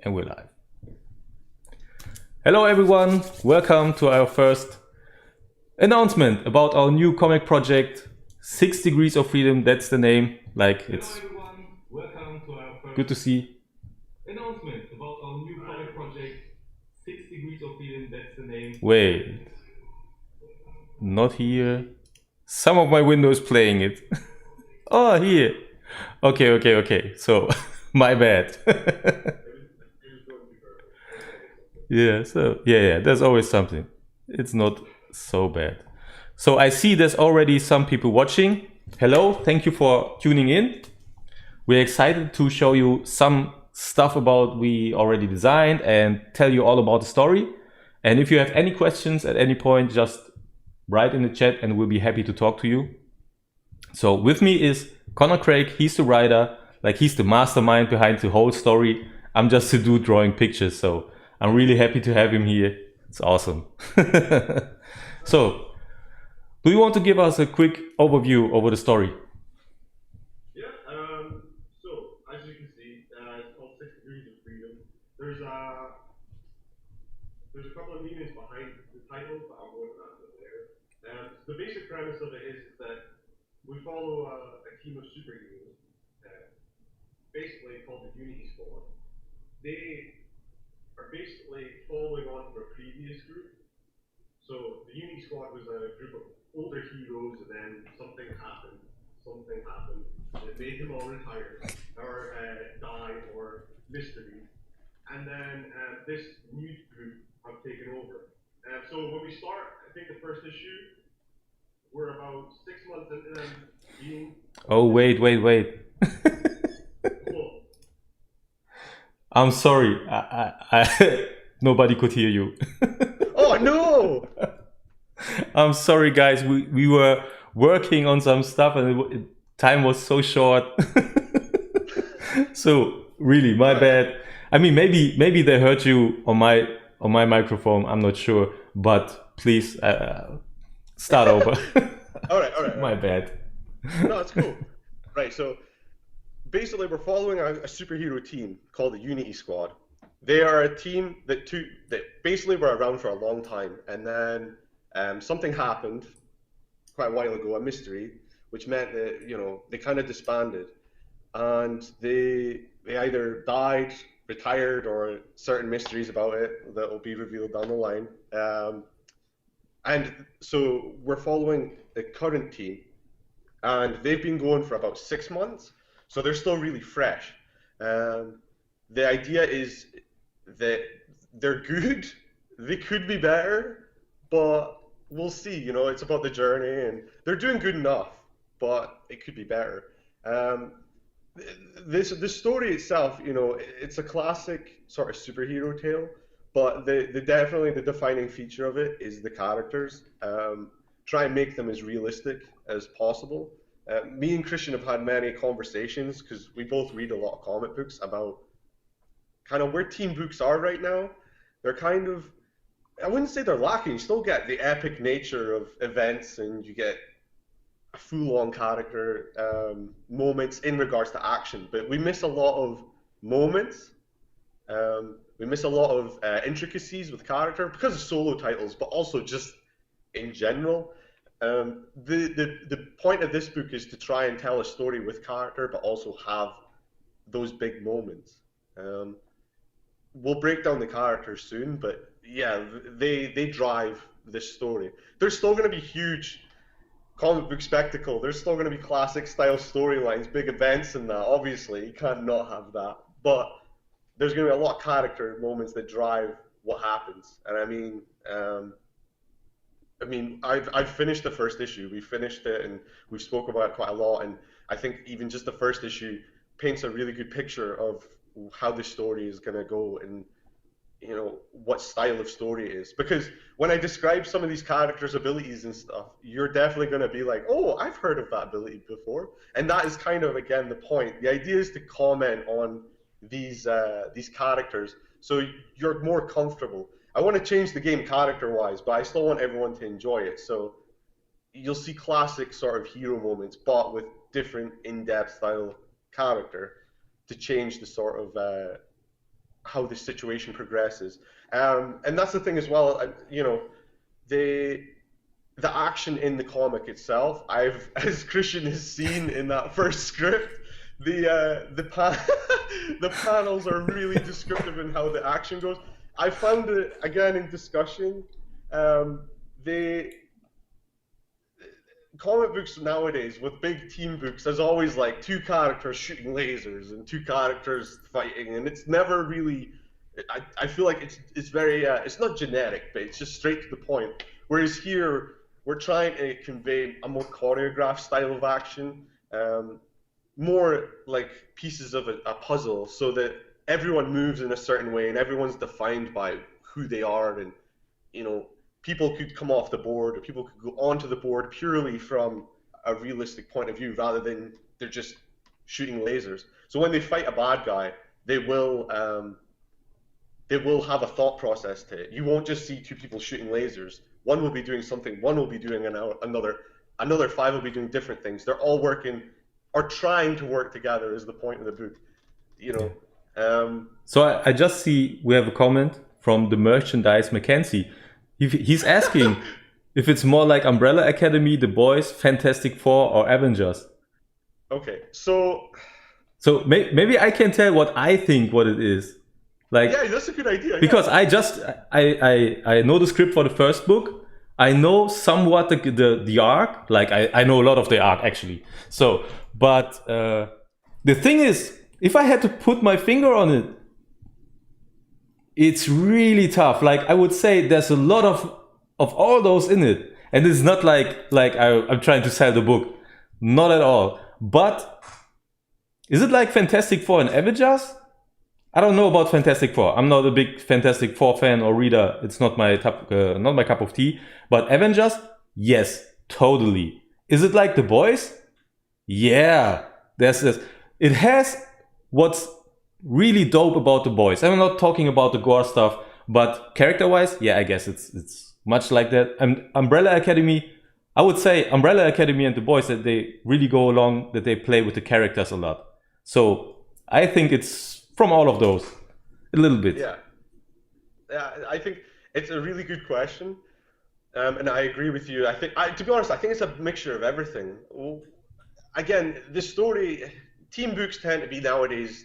And we're live. Hello everyone, welcome to our first announcement about our new comic project, 6 Degrees of Freedom, that's the name. Like, it's Hello everyone, welcome to our first good to see. announcement about our new comic project, 6 Degrees of Freedom, that's the name. Wait, not here. Some of my windows playing it. Oh, here. Okay. So, my bad. Yeah, there's always something. It's not so bad. So I see there's already some people watching. Hello, thank you for tuning in. We're excited to show you some stuff about we already designed and tell you all about the story. And if you have any questions at any point, just write in the chat and we'll be happy to talk to you. So with me is Connor Craig. He's the writer, like he's the mastermind behind the whole story. I'm just a dude drawing pictures, so I'm really happy to have him here. It's awesome. So, do you want to give us a quick overview over the story? Yeah, so as you can see, it's called 6 Degrees of Freedom. There's a couple of meanings behind the title, but I'll go into that a bit later. The basic premise of it is that we follow a team of superheroes, basically called the Unity Squad. They are basically following on from a previous group. So the Unity Squad was a group of older heroes, and then something happened that made them all retire or die or mystery. And then this new group have taken over. So when we start, I think the first issue, we're about 6 months into them being. Oh, wait. Cool. I'm sorry. Nobody could hear you. Oh no! I'm sorry, guys. We were working on some stuff and time was so short. So really, my bad. I mean, maybe they heard you on my microphone. I'm not sure, but please start over. All right. My bad. No, it's cool. Right, so basically we're following a superhero team called the Unity Squad. They are a team that basically were around for a long time, and then something happened quite a while ago, a mystery, which meant that they kind of disbanded, and they either died, retired, or certain mysteries about it that will be revealed down the line. And so we're following the current team, and they've been going for about 6 months, so they're still really fresh. The idea is that they're good. They could be better, but we'll see. It's about the journey, and they're doing good enough, but it could be better. The story itself, it's a classic sort of superhero tale, but definitely the defining feature of it is the characters. Try and make them as realistic as possible. Me and Christian have had many conversations because we both read a lot of comic books about kind of where team books are right now. They're kind of, I wouldn't say they're lacking. You still get the epic nature of events, and you get a full-on character moments in regards to action, but we miss a lot of moments. We miss a lot of intricacies with character because of solo titles, but also just in general. The point of this book is to try and tell a story with character, but also have those big moments. We'll break down the characters soon, but yeah, they drive this story. There's still going to be huge comic book spectacle. There's still going to be classic style storylines, big events, and that. Obviously, you can't not have that. But there's going to be a lot of character moments that drive what happens. And I've finished the first issue. We finished it, and we've spoken about it quite a lot. And I think even just the first issue paints a really good picture of how the story is going to go, and what style of story it is. Because when I describe some of these characters' abilities and stuff, you're definitely going to be like, "Oh, I've heard of that ability before." And that is kind of again the point. The idea is to comment on these characters so you're more comfortable. I want to change the game character-wise, but I still want everyone to enjoy it. So you'll see classic sort of hero moments, but with different in-depth style character to change the sort of how the situation progresses. And that's the thing as well. You know, the action in the comic itself, as Christian has seen in that first script, the panels are really descriptive in how the action goes. I found it again in discussion. The comic books nowadays with big team books, there's always like two characters shooting lasers and two characters fighting, and it's never really. I feel like it's very it's not generic, but it's just straight to the point. Whereas here we're trying to convey a more choreographed style of action, more like pieces of a puzzle, so that everyone moves in a certain way and everyone's defined by who they are, and you know, people could come off the board or people could go onto the board purely from a realistic point of view rather than they're just shooting lasers. So when they fight a bad guy, they will have a thought process to it. You won't just see two people shooting lasers. One will be doing something, one will be doing another five will be doing different things. They're all working or trying to work together is the point of the book. You know. So I just see we have a comment from the merchandise Mackenzie. He's asking if it's more like Umbrella Academy, The Boys, Fantastic Four, or Avengers. Okay, so maybe I can tell what I think what it is. Like, yeah, that's a good idea. Because yeah. I know the script for the first book. I know somewhat the arc. Like I know a lot of the arc actually. So, but the thing is, if I had to put my finger on it, it's really tough. Like I would say, there's a lot of all those in it, and it's not like I'm trying to sell the book, not at all. But is it like Fantastic Four and Avengers? I don't know about Fantastic Four. I'm not a big Fantastic Four fan or reader. It's not my not my cup of tea. But Avengers, yes, totally. Is it like The Boys? Yeah, there's this. It has what's really dope about The Boys. I'm not talking about the gore stuff, but character-wise, yeah, I guess it's much like that. And Umbrella Academy, I would say Umbrella Academy and The Boys, that they really go along, that they play with the characters a lot. So I think it's from all of those, a little bit. Yeah, I think it's a really good question, and I agree with you. To be honest, I think it's a mixture of everything. Again, the story, team books tend to be nowadays,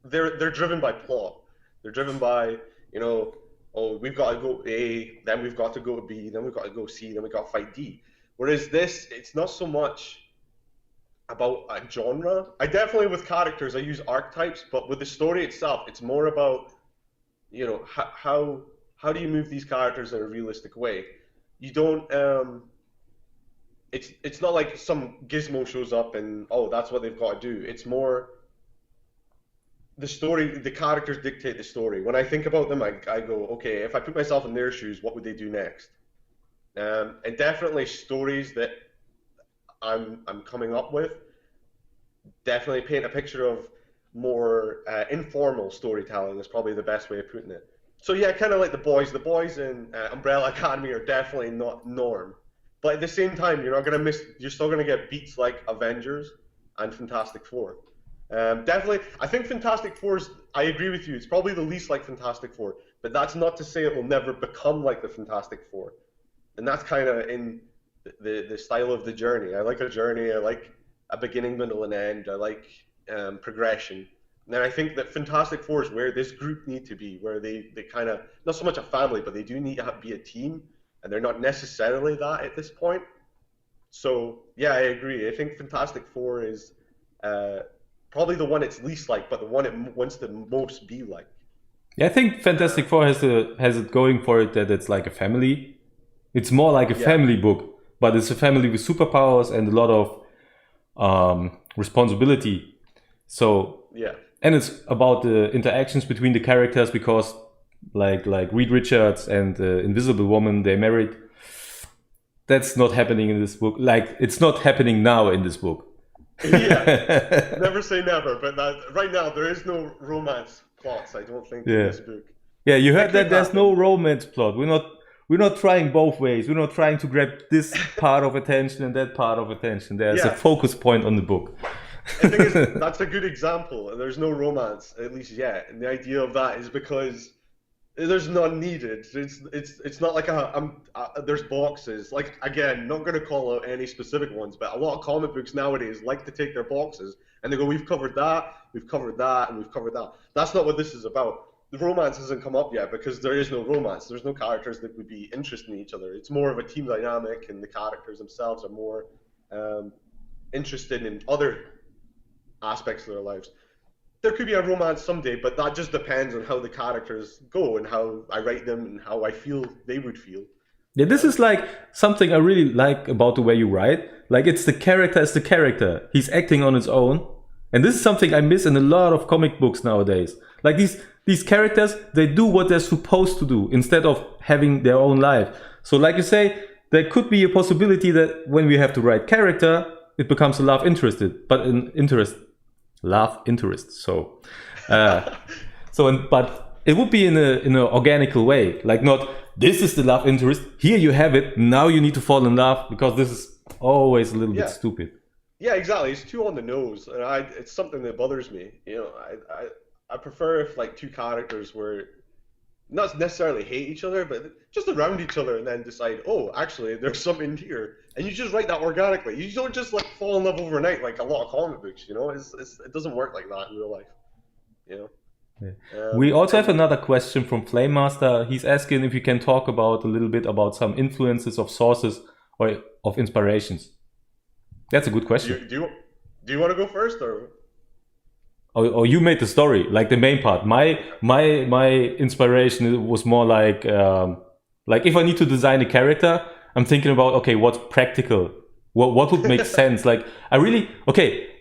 they're driven by plot. They're driven by, you know, oh, we've got to go A, then we've got to go to B, then we've got to go C, then we've got to fight D. Whereas this, it's not so much about a genre. I definitely, with characters, I use archetypes, but with the story itself, it's more about, you know, how do you move these characters in a realistic way? You don't, it's not like some gizmo shows up and, oh, that's what they've got to do. It's more, the story, the characters dictate the story. When I think about them, I go, okay, if I put myself in their shoes, what would they do next? And definitely stories that I'm coming up with definitely paint a picture of more informal storytelling is probably the best way of putting it. So yeah, kind of like The Boys. The Boys in Umbrella Academy are definitely not norm, but at the same time, you're still gonna get beats like Avengers and Fantastic Four. Definitely, I think Fantastic Four's, I agree with you, it's probably the least like Fantastic Four, but that's not to say it will never become like the Fantastic Four. And that's kind of in the style of the journey. I like a journey, I like a beginning, middle, and end, I like progression. And I think that Fantastic Four is where this group need to be, where they kind of, not so much a family, but they do need to be a team, and they're not necessarily that at this point. So yeah, I agree. I think Fantastic Four is probably the one it's least like, but the one it wants to most be like. Yeah, I think Fantastic Four has it going for it that it's like a family. It's more like a family book, but it's a family with superpowers and a lot of responsibility. So yeah, and it's about the interactions between the characters, because like Reed Richards and Invisible Woman, they married. That's not happening in this book. Like, it's not happening now in this book. Yeah, never say never, but right now there is no romance plots, I don't think, in this book. Yeah, you heard that there's no romance plot. We're not trying both ways. We're not trying to grab this part of attention and that part of attention. There's a focus point on the book. The thing is, that's a good example. And there's no romance, at least yet. And the idea of that is because there's none needed. It's not like there's boxes. Like again, not going to call out any specific ones, but a lot of comic books nowadays like to take their boxes and they go, we've covered that, we've covered that, and we've covered that. That's not what this is about. The romance hasn't come up yet because there is no romance. There's no characters that would be interested in each other. It's more of a team dynamic, and the characters themselves are more interested in other aspects of their lives. There could be a romance someday, but that just depends on how the characters go and how I write them and how I feel they would feel. Yeah, this is like something I really like about the way you write. Like it's the character as the character. He's acting on his own. And this is something I miss in a lot of comic books nowadays. Like these characters, they do what they're supposed to do instead of having their own life. So like you say, there could be a possibility that when we have to write character, it becomes a love interest. Love interest. So, but it would be in an organical way. Like not, this is the love interest. Here you have it. Now you need to fall in love, because this is always a little bit stupid. Yeah, exactly. It's too on the nose, and it's something that bothers me. I prefer if like two characters were not necessarily hate each other, but just around each other, and then decide, oh, actually, there's something here, and you just write that organically. You don't just like fall in love overnight like a lot of comic books. It doesn't work like that in real life. Yeah. We also have another question from Flame Master. He's asking if you can talk about a little bit about some influences of sources or of inspirations. That's a good question. Do you want to go first, or? Or you made the story, like the main part. My inspiration was more like if I need to design a character, I'm thinking about, okay, what's practical? What would make sense? Like I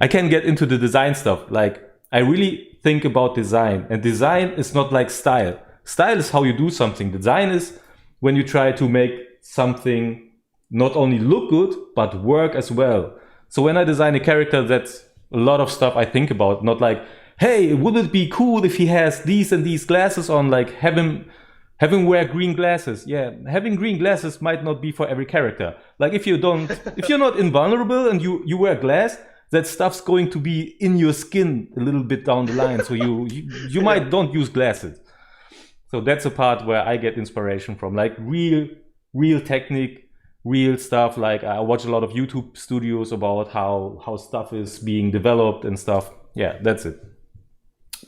can get into the design stuff. Like I really think about design, and design is not like style. Style is how you do something. Design is when you try to make something not only look good, but work as well. So when I design a character, that's a lot of stuff I think about. Not like, hey, would it be cool if he has these and these glasses on? Like have him wear green glasses. Yeah, having green glasses might not be for every character. Like if you're not invulnerable and you wear glass, that stuff's going to be in your skin a little bit down the line. So you might don't use glasses. So that's a part where I get inspiration from, like real technique. Real stuff. Like I watch a lot of YouTube studios about how stuff is being developed and stuff. Yeah, that's it.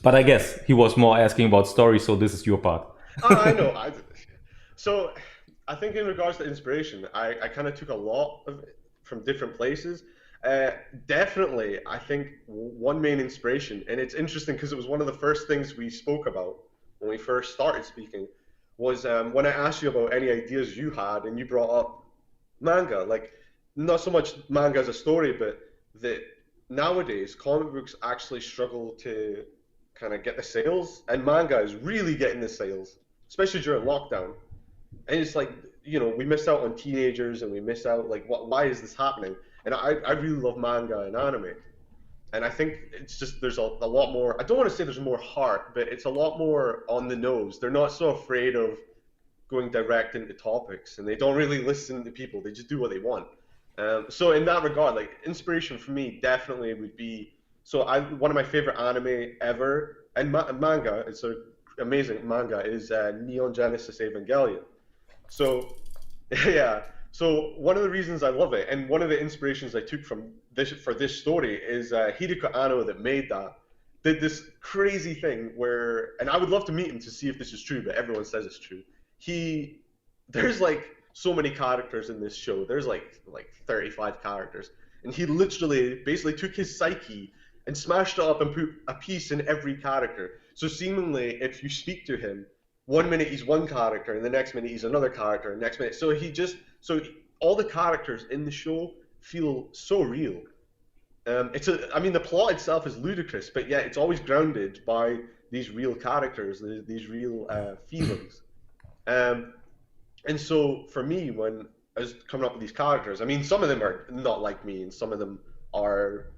But I guess he was more asking about story, so this is your part. I know. So I think in regards to inspiration, I kind of took a lot of it from different places. Definitely, I think one main inspiration, and it's interesting because it was one of the first things we spoke about when we first started speaking, was when I asked you about any ideas you had, and you brought up manga. Like not so much manga as a story, but that nowadays comic books actually struggle to kind of get the sales, and manga is really getting the sales, especially during lockdown. And it's like, we miss out on teenagers, and we miss out, like, why is this happening? And I really love manga and anime, and I think it's just there's a lot more, I don't want to say there's more heart, but it's a lot more on the nose. They're not so afraid of going direct into topics, and they don't really listen to people. They just do what they want. So in that regard, like inspiration for me definitely would be, one of my favorite anime ever, and manga, it's an amazing manga, is Neon Genesis Evangelion. So yeah, so one of the reasons I love it, and one of the inspirations I took from this story is Hideko Anno, that made that, did this crazy thing where, and I would love to meet him to see if this is true, but everyone says it's true. There's like so many characters in this show. There's like 35 characters, and he literally basically took his psyche and smashed it up and put a piece in every character. So seemingly, if you speak to him, 1 minute he's one character, and the next minute he's another character, and next minute. So all the characters in the show feel so real. The plot itself is ludicrous, but yet it's always grounded by these real characters, these real feelings. And so for me, when I was coming up with these characters, some of them are not like me, and some of them are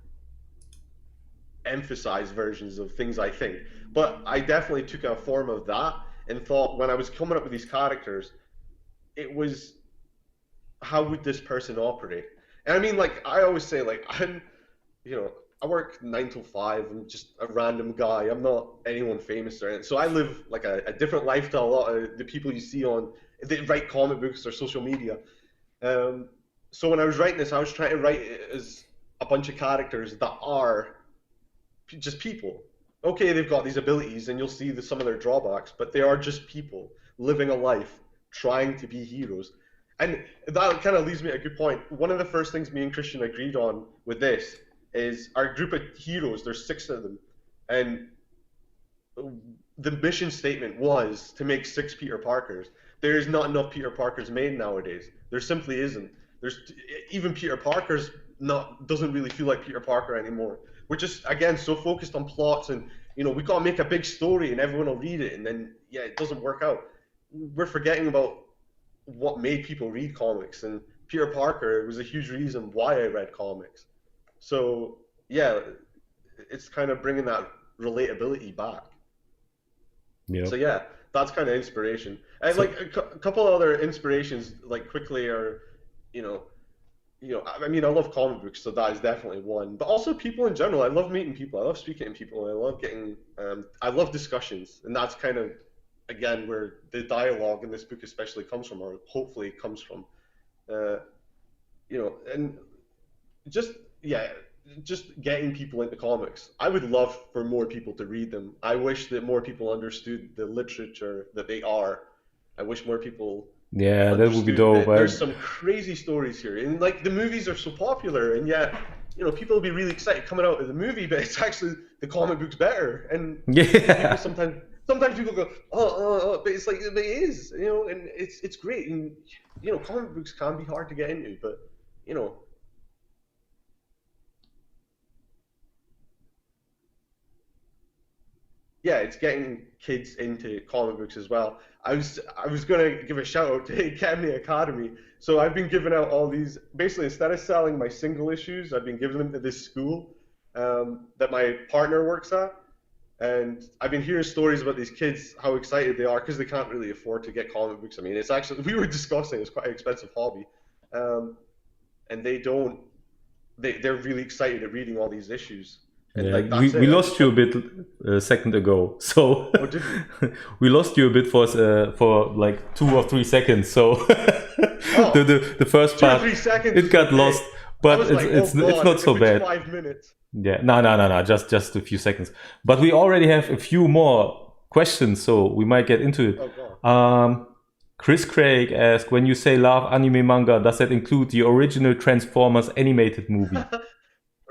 emphasized versions of things I think. But I definitely took a form of that and thought, when I was coming up with these characters, it was, how would this person operate? And I always say, like, I work 9 to 5. I'm just a random guy. I'm not anyone famous or anything. So I live like a different life to a lot of the people you see on that write comic books or social media. Um, so when I was writing this, I was trying to write it as a bunch of characters that are just people. Okay, they've got these abilities, and you'll see some of their drawbacks, but they are just people living a life, trying to be heroes. And that kind of leads me to a good point. One of the first things me and Christian agreed on with this is our group of heroes. There's 6 of them, and the mission statement was to make 6 Peter Parkers. There is not enough Peter Parkers made nowadays. There simply isn't. There's even Peter Parker's not doesn't really feel like Peter Parker anymore. We're just again so focused on plots and we gotta make a big story and everyone will read it and then it doesn't work out. We're forgetting about what made people read comics, and Peter Parker was a huge reason why I read comics. So yeah, it's kind of bringing that relatability back. Yeah. So yeah, that's kind of inspiration. And So- like a couple other inspirations, like quickly, are I mean, I love comic books, so that is definitely one. But also people in general. I love meeting people. I love speaking to people. I love getting. I love discussions, and that's kind of again where the dialogue in this book especially comes from, or hopefully comes from. And just just getting people into comics. I would love for more people to read them. I wish that more people understood the literature that they are. I wish more people Yeah, that would be understood dope. that there's some crazy stories here, and like the movies are so popular, and yet people will be really excited coming out of the movie, but it's actually the comic book's better. And people Yeah. sometimes people go, but it's like, but it is, and it's great, and comic books can be hard to get into, but yeah, it's getting kids into comic books as well. I was gonna give a shout out to Academy Academy. So I've been giving out all these. Basically, instead of selling my single issues, I've been giving them to this school that my partner works at, and I've been hearing stories about these kids, how excited they are because they can't really afford to get comic books. I mean, it's actually we were discussing it's quite an expensive hobby, and they don't. They're really excited at reading all these issues. And Yeah, like we, that's we it. lost you a bit a second ago, so Oh, did we? we lost you a bit for like 2 or 3 seconds. So the first 2 or part 3 seconds. it got okay. lost, I but was it's like, it's oh it's God, not if so it was bad. 5 minutes. Yeah, no, just a few seconds. But we already have a few more questions, so we might get into it. Oh God. Chris Craig asked, when you say love anime manga, does that include the original Transformers animated movie?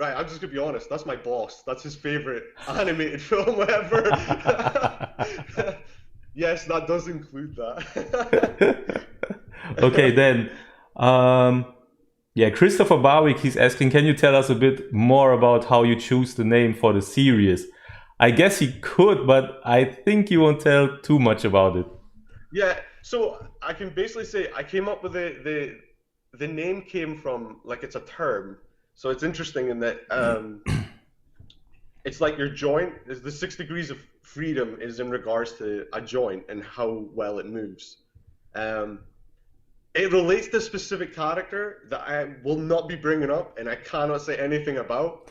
Right, I'm just gonna be honest. That's my boss. That's his favorite animated film ever. Yes, that does include that. Okay, then. Yeah, Christopher Barwick, he's asking, can you tell us a bit more about how you choose the name for the series? I guess he could, but I think you won't tell too much about it. Yeah, so I can basically say I came up with the name came from like it's a term. So it's interesting in that it's like your joint is the 6 degrees of freedom is in regards to a joint and how well it moves. It relates to a specific character that I will not be bringing up and I cannot say anything about.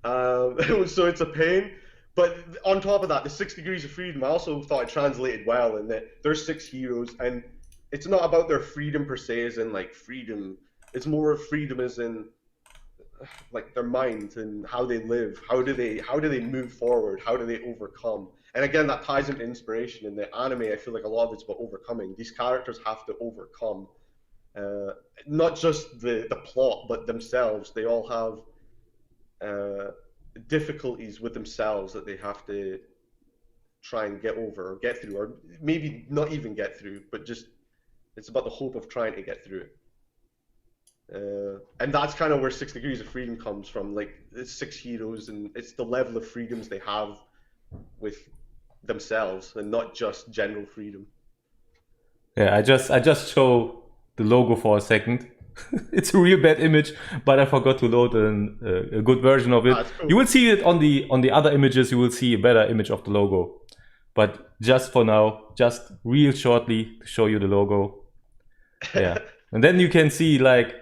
So it's a pain. But on top of that, the 6 degrees of freedom, I also thought it translated well in that there's 6 heroes, and it's not about their freedom per se, as in like freedom. It's more of freedom as in like their minds and how they live. How do they move forward? How do they overcome? And again, that ties into inspiration. In the anime, I feel like a lot of it's about overcoming. These characters have to overcome not just the plot, but themselves. They all have difficulties with themselves that they have to try and get over or get through, or maybe not even get through, but just it's about the hope of trying to get through it. And that's kind of where 6 degrees of freedom comes from. Like it's 6 heroes, and it's the level of freedoms they have with themselves, and not just general freedom. Yeah, I just show the logo for a second. It's a real bad image, but I forgot to load a good version of it. Cool. You will see it on the other images. You will see a better image of the logo. But just for now, just real shortly to show you the logo. Yeah, and then you can see like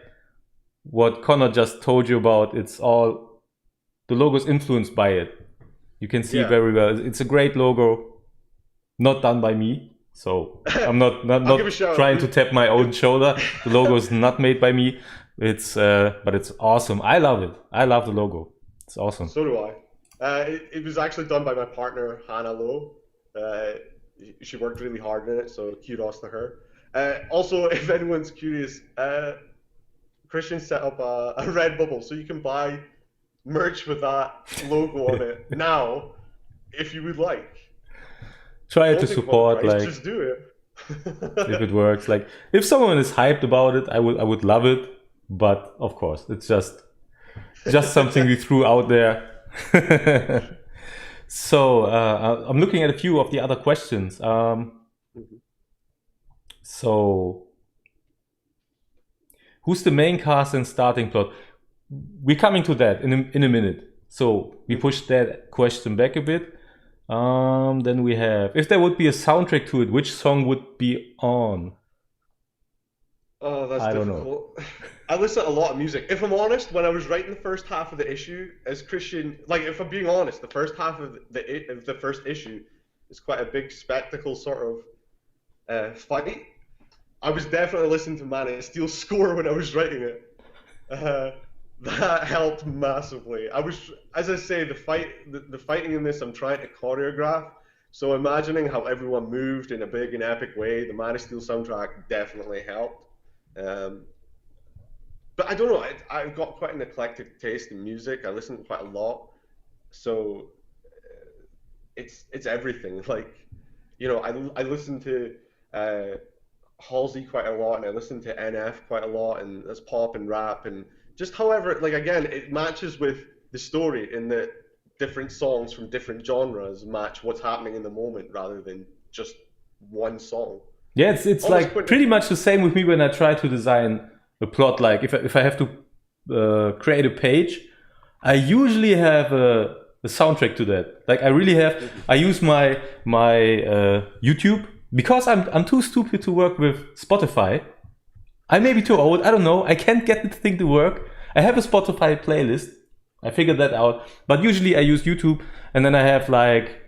what Connor just told you about. It's all the logo is influenced by it. You can see Yeah. very well. It's a great logo, not done by me. So I'm not give a shout out. trying to tap my own shoulder. The logo is not made by me. It's but it's awesome. I love it. I love the logo. It's awesome. So do I. It was actually done by my partner, Hannah Lowe. She worked really hard in it, so kudos to her. Also, if anyone's curious, Christian set up a Redbubble, so you can buy merch with that logo on it now, if you would like. Try Don't to think about support, price, like, just do it. if it works. Like, if someone is hyped about it, I would love it. But of course, it's just something we threw out there. So I'm looking at a few of the other questions. So who's the main cast and starting plot? We're coming to that in a minute. So we push that question back a bit. Then we have, if there would be a soundtrack to it, which song would be on? Oh, that's I don't difficult. I listen to a lot of music. If I'm honest, when I was writing the first half of the issue, as Christian, like if I'm being honest, the first half of the first issue is quite a big spectacle sort of fight. I was definitely listening to Man of Steel's score when I was writing it. That helped massively. I was, as I say, the fighting in this, I'm trying to choreograph. So imagining how everyone moved in a big and epic way, the Man of Steel soundtrack definitely helped. But I don't know, I've got quite an eclectic taste in music. I listen to quite a lot, so it's everything. Like, you know, I listen to Halsey quite a lot, and I listen to NF quite a lot, and that's pop and rap, and just however, like again, it matches with the story in that different songs from different genres match what's happening in the moment rather than just one song. Yeah, it's like pretty much the same with me when I try to design a plot. Like if I have to create a page, I usually have a soundtrack to that. Like I really have. I use my YouTube because I'm too stupid to work with Spotify. I may be too old. I don't know. I can't get the thing to work. I have a Spotify playlist. I figured that out. But usually I use YouTube, and then I have like,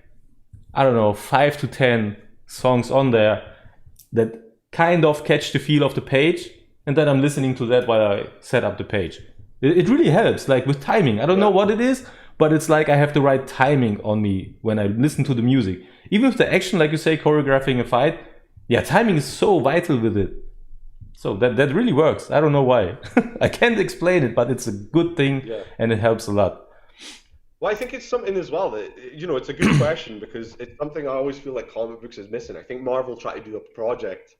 I don't know, 5 to 10 songs on there that kind of catch the feel of the page, and then I'm listening to that while I set up the page. It really helps, like with timing. I don't know what it is, but it's like I have the right timing on me when I listen to the music. Even with the action, like you say, choreographing a fight, yeah, timing is so vital with it. So that really works. I don't know why. I can't explain it, but it's a good thing, and it helps a lot. Well, I think it's something as well that, you know, it's a good question because it's something I always feel like comic books is missing. I think Marvel tried to do a project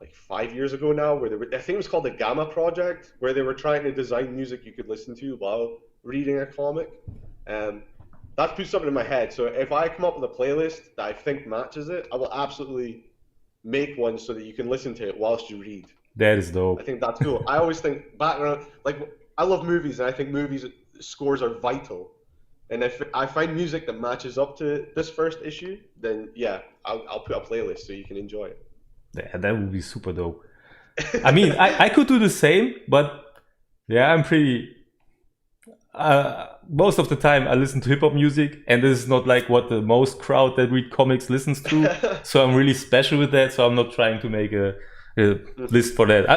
like 5 years ago now where I think it was called the Gamma Project, where they were trying to design music you could listen to while reading a comic. That's put something in my head. So if I come up with a playlist that I think matches it, I will absolutely make one so that you can listen to it whilst you read. That is dope. I think that's cool. I always think background, like I love movies, and I think movies scores are vital. And if I find music that matches up to this first issue, then yeah, I'll put a playlist so you can enjoy it. Yeah, that would be super dope. I mean, I could do the same, but yeah, I'm pretty. Most of the time, I listen to hip hop music, and this is not like what the most crowd that read comics listens to. So I'm really special with that. So I'm not trying to make a list for that.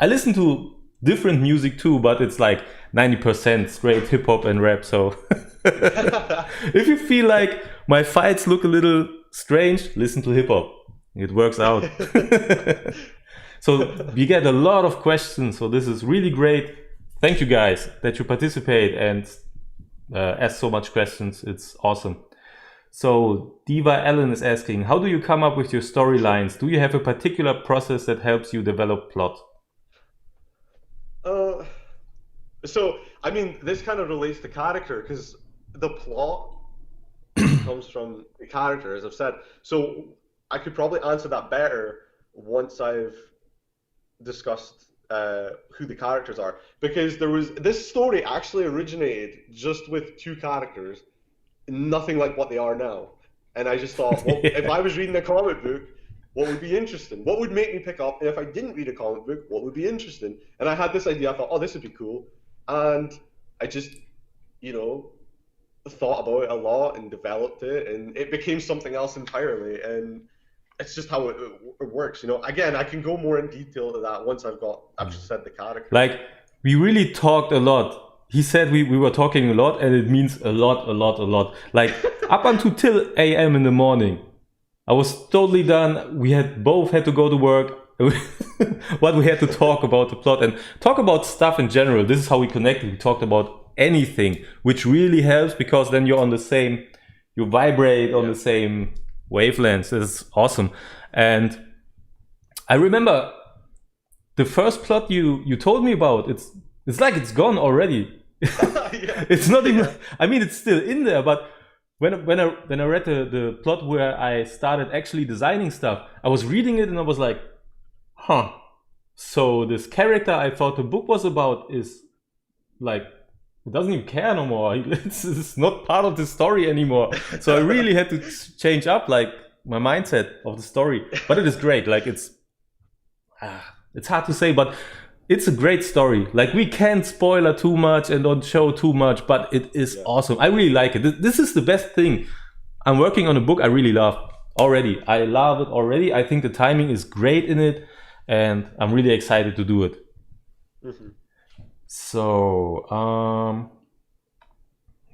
I listen to different music too, but it's like 90% straight hip hop and rap. So if you feel like my fights look a little strange, listen to hip hop. It works out. So we get a lot of questions. So this is really great. Thank you guys that you participate and ask so much questions. It's awesome. So Diva Ellen is asking, how do you come up with your storylines? Do you have a particular process that helps you develop plot? So, I mean, this kind of relates to character because the plot comes from the character, as I've said. So I could probably answer that better once I've discussed who the characters are, because this story actually originated just with 2 characters, nothing like what they are now. And I just thought, well, if I was reading a comic book, what would be interesting? What would make me pick up? And if I didn't read a comic book, what would be interesting? And I had this idea. I thought, oh, this would be cool. And I just you know, thought about it a lot and developed it, and it became something else entirely. And it's just how it works, you know. Again, I can go more in detail to that once I've said the character. Like, we really talked a lot. He said we were talking a lot, and it means a lot, a lot, a lot. Like, up until till a.m. in the morning, I was totally done. We had both had to go to work. But we had to talk about the plot and talk about stuff in general. This is how we connected. We talked about anything, which really helps, because then you're on the same, you vibrate on the same wavelengths. It's awesome. And I remember the first plot you told me about. It's like it's gone already. It's not even. I mean, it's still in there, but when I read the plot where I started actually designing stuff, I was reading it and I was like, huh. So this character I thought the book was about is like, it doesn't even care no more. It's not part of the story anymore. So I really had to change up like my mindset of the story. But it is great. Like it's hard to say, but it's a great story. Like, we can't spoiler too much and don't show too much, but it is awesome. I really like it. This is the best thing. I'm working on a book I really love already. I love it already. I think the timing is great in it, and I'm really excited to do it. Mm-hmm. So,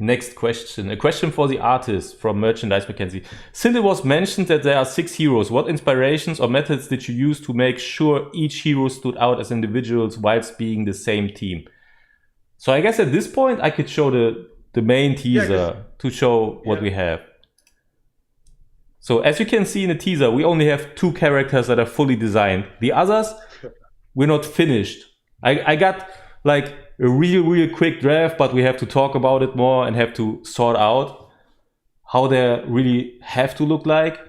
next question. A question for the artist from Merchandise Mackenzie. Since it was mentioned that there are 6 heroes, what inspirations or methods did you use to make sure each hero stood out as individuals whilst being the same team? So I guess at this point I could show the main teaser to show what we have. So as you can see in the teaser, we only have 2 characters that are fully designed. The others, we're not finished. I got like a real quick draft, but we have to talk about it more and have to sort out how they really have to look like.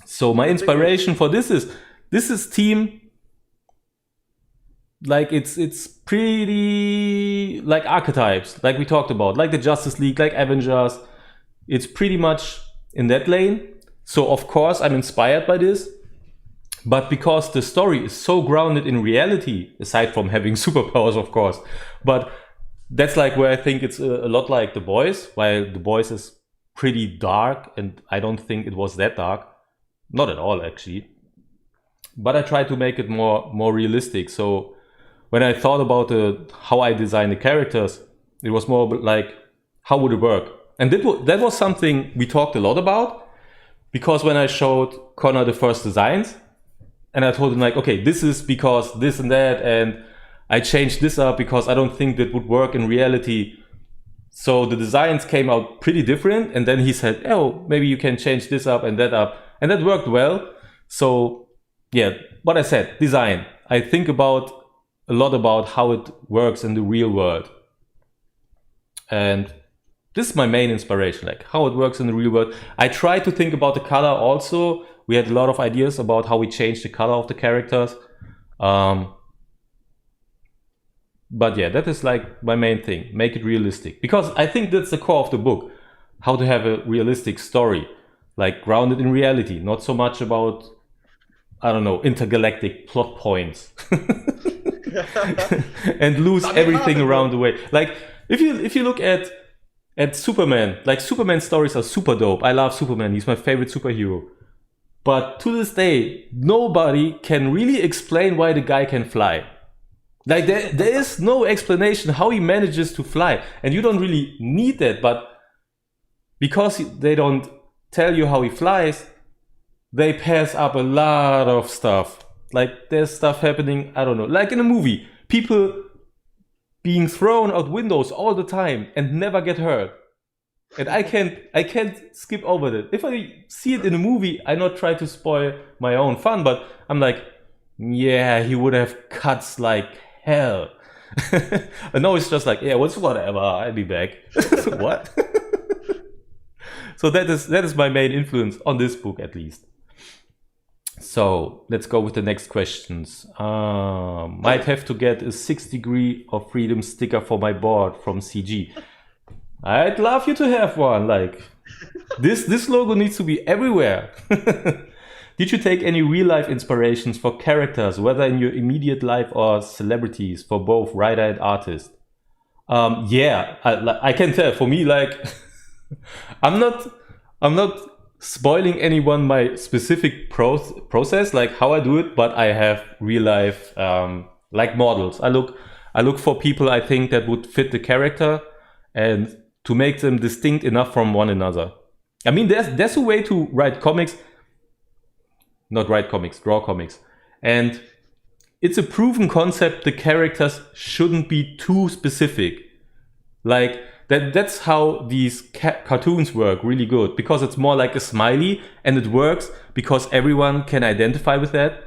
So my inspiration for this is team, like it's pretty like archetypes, like we talked about, like the Justice League, like Avengers. It's pretty much in that lane. So of course I'm inspired by this. But because the story is so grounded in reality, aside from having superpowers, of course, but that's like where I think it's a lot like The Boys, while The Boys is pretty dark, and I don't think it was that dark. Not at all, actually. But I tried to make it more realistic. So when I thought about how I designed the characters, it was more like, how would it work? And that was something we talked a lot about, because when I showed Connor the first designs, and I told him like, okay, this is because this and that, and I changed this up because I don't think that would work in reality. So the designs came out pretty different, and then he said, oh, maybe you can change this up, and that worked well. So yeah, what I said, design. I think a lot about how it works in the real world. And this is my main inspiration, like how it works in the real world. I try to think about the color also. We had a lot of ideas about how we change the color of the characters. But yeah, that is like my main thing. Make it realistic. Because I think that's the core of the book. How to have a realistic story. Like grounded in reality. Not so much about, I don't know, intergalactic plot points. And lose everything around the way. Like, if you look at Superman, like Superman stories are super dope. I love Superman. He's my favorite superhero. But to this day, nobody can really explain why the guy can fly. Like there is no explanation how he manages to fly. And you don't really need that, but because they don't tell you how he flies, they pass up a lot of stuff. Like there's stuff happening, I don't know, like in a movie, people being thrown out windows all the time and never get hurt. And I can't skip over that. If I see it in a movie, I not try to spoil my own fun, but I'm like, yeah, he would have cuts like hell. And now it's just like, yeah, whatever, I'll be back. What? So that is my main influence on this book, at least. So let's go with the next questions. Might have to get a 6 degree of freedom sticker for my board from CG. I'd love you to have one. Like this logo needs to be everywhere. Did you take any real life inspirations for characters, whether in your immediate life or celebrities, for both writer and artist? Yeah, I can tell. For me, like, I'm not spoiling anyone my specific process, like how I do it, but I have real life like models. I look for people I think that would fit the character, and to make them distinct enough from one another. I mean, there's a way to write comics, not write comics, draw comics, and it's a proven concept. The characters shouldn't be too specific. Like that's how these cartoons work really good, because it's more like a smiley, and it works because everyone can identify with that.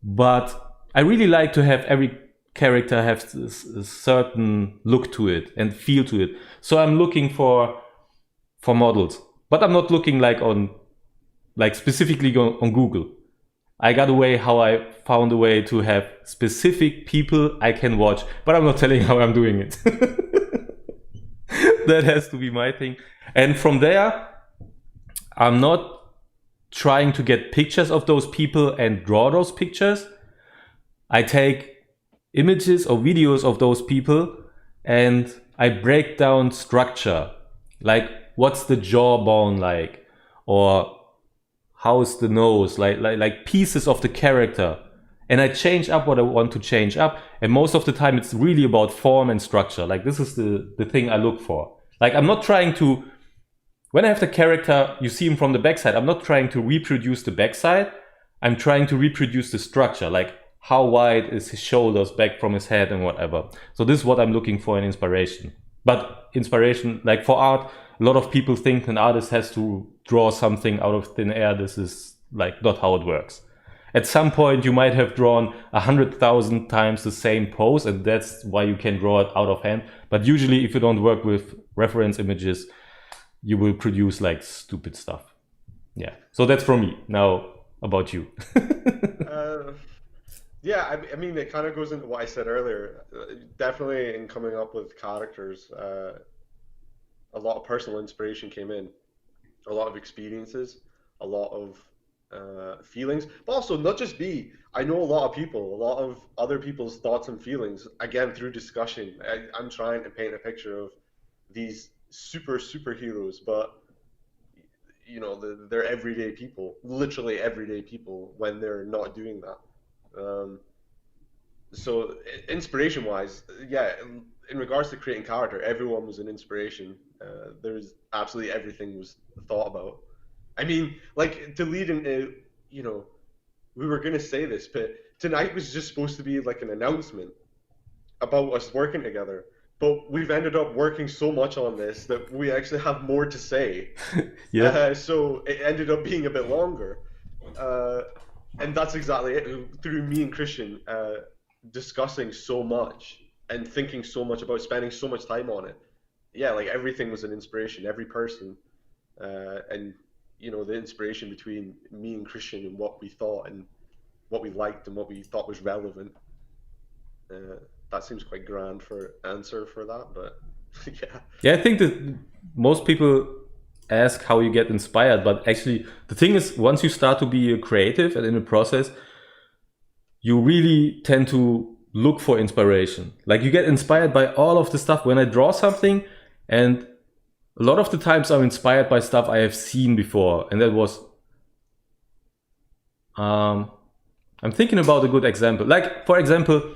But I really like to have every character have a certain look to it and feel to it. So I'm looking for models, but I'm not looking like specifically on Google. I got a way how I found a way to have specific people I can watch, but I'm not telling how I'm doing it. That has to be my thing. And from there, I'm not trying to get pictures of those people and draw those pictures. I take images or videos of those people and I break down structure. Like, what's the jawbone like? Or how's the nose? Like pieces of the character. And I change up what I want to change up. And most of the time it's really about form and structure. Like, this is the thing I look for. Like, I'm not trying to, when I have the character, you see him from the backside, I'm not trying to reproduce the backside. I'm trying to reproduce the structure. Like, how wide is his shoulders back from his head and whatever. So this is what I'm looking for in inspiration. But inspiration, like for art, a lot of people think an artist has to draw something out of thin air. This is like not how it works. At some point you might have drawn 100,000 times the same pose, and that's why you can draw it out of hand. But usually if you don't work with reference images, you will produce like stupid stuff. Yeah, so that's from me. Now about you. Yeah, I mean, it kind of goes into what I said earlier. Definitely in coming up with characters, a lot of personal inspiration came in, a lot of experiences, a lot of feelings, but also not just me. I know a lot of people, a lot of other people's thoughts and feelings, again, through discussion. I'm trying to paint a picture of these superheroes, but you know, they're everyday people, literally everyday people when they're not doing that. So inspiration wise, yeah, in regards to creating character, everyone was an inspiration. There's absolutely everything was thought about. I mean, like, to lead into, you know, we were gonna say this, but tonight was just supposed to be like an announcement about us working together. But we've ended up working so much on this that we actually have more to say. Yeah. So it ended up being a bit longer. And that's exactly it. Through me and Christian discussing so much and thinking so much about, spending so much time on it. Yeah, like everything was an inspiration, every person. And, you know, the inspiration between me and Christian and what we thought and what we liked and what we thought was relevant. That seems quite grand for answer for that, but yeah. Yeah, I think that most people ask how you get inspired, but actually the thing is, once you start to be a creative and in a process, you really tend to look for inspiration. Like, you get inspired by all of the stuff. When I draw something, and a lot of the times I'm inspired by stuff I have seen before, and that was I'm thinking about a good example. Like, for example,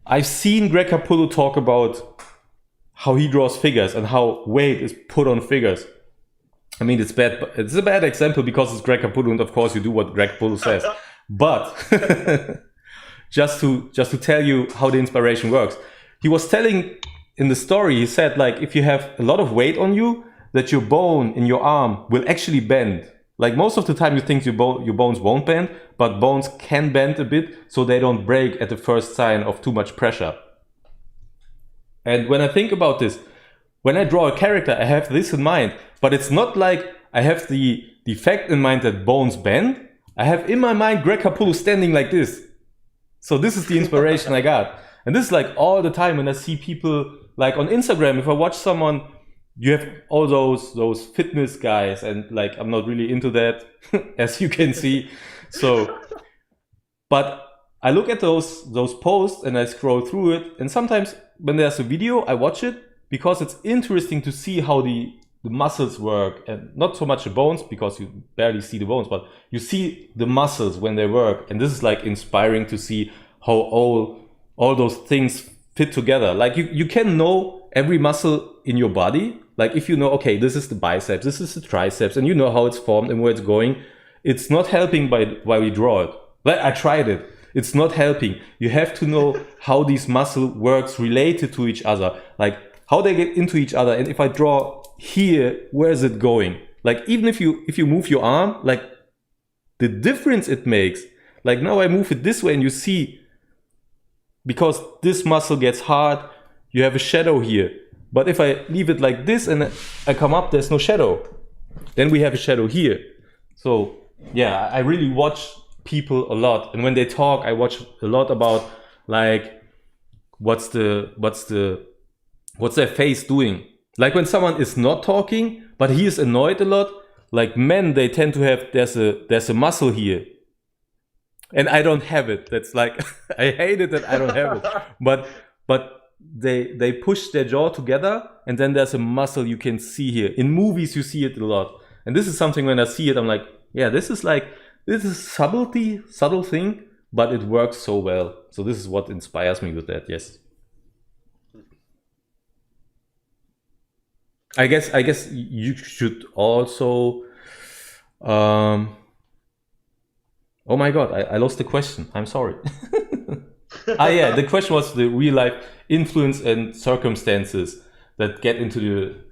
I've seen Greg Capullo talk about how he draws figures and how weight is put on figures. I mean, it's bad. It's a bad example because it's Greg Capullo, and of course you do what Greg Capullo says. But just to tell you how the inspiration works, he was telling in the story. He said, like, if you have a lot of weight on you, that your bone in your arm will actually bend. Like, most of the time you think your bones won't bend, but bones can bend a bit, so they don't break at the first sign of too much pressure. And when I think about this, when I draw a character, I have this in mind, but it's not like I have the fact in mind that bones bend. I have in my mind Greg Capullo standing like this. So this is the inspiration I got. And this is like all the time when I see people, like on Instagram, if I watch someone, you have all those fitness guys, and like, I'm not really into that, as you can see. So, but I look at those posts and I scroll through it, and sometimes when there's a video, I watch it because it's interesting to see how the muscles work, and not so much the bones, because you barely see the bones, but you see the muscles when they work, and this is like inspiring to see how all those things fit together. Like you can know every muscle in your body. Like if you know, okay, this is the biceps, this is the triceps, and you know how it's formed and where it's going, it's not helping by we draw it. Like I tried it. It's not helping. You have to know how these muscle works related to each other, like how they get into each other. And if I draw here, where is it going? Like even if you move your arm, like the difference it makes. Like now I move it this way and you see, because this muscle gets hard, you have a shadow here. But if I leave it like this and I come up, there's no shadow. Then we have a shadow here. So yeah, I really watch people a lot. And when they talk, I watch a lot about like what's their face doing. Like when someone is not talking, but he is annoyed a lot, like men, they tend to have, there's a muscle here. And I don't have it. That's like, I hate it that I don't have it. But they push their jaw together, and then there's a muscle you can see here. In movies, you see it a lot. And this is something when I see it, I'm like, yeah, this is subtle thing, but it works so well. So this is what inspires me with that, yes. I guess you should also, oh my God, I lost the question. I'm sorry. Yeah, the question was the real life influence and circumstances that get into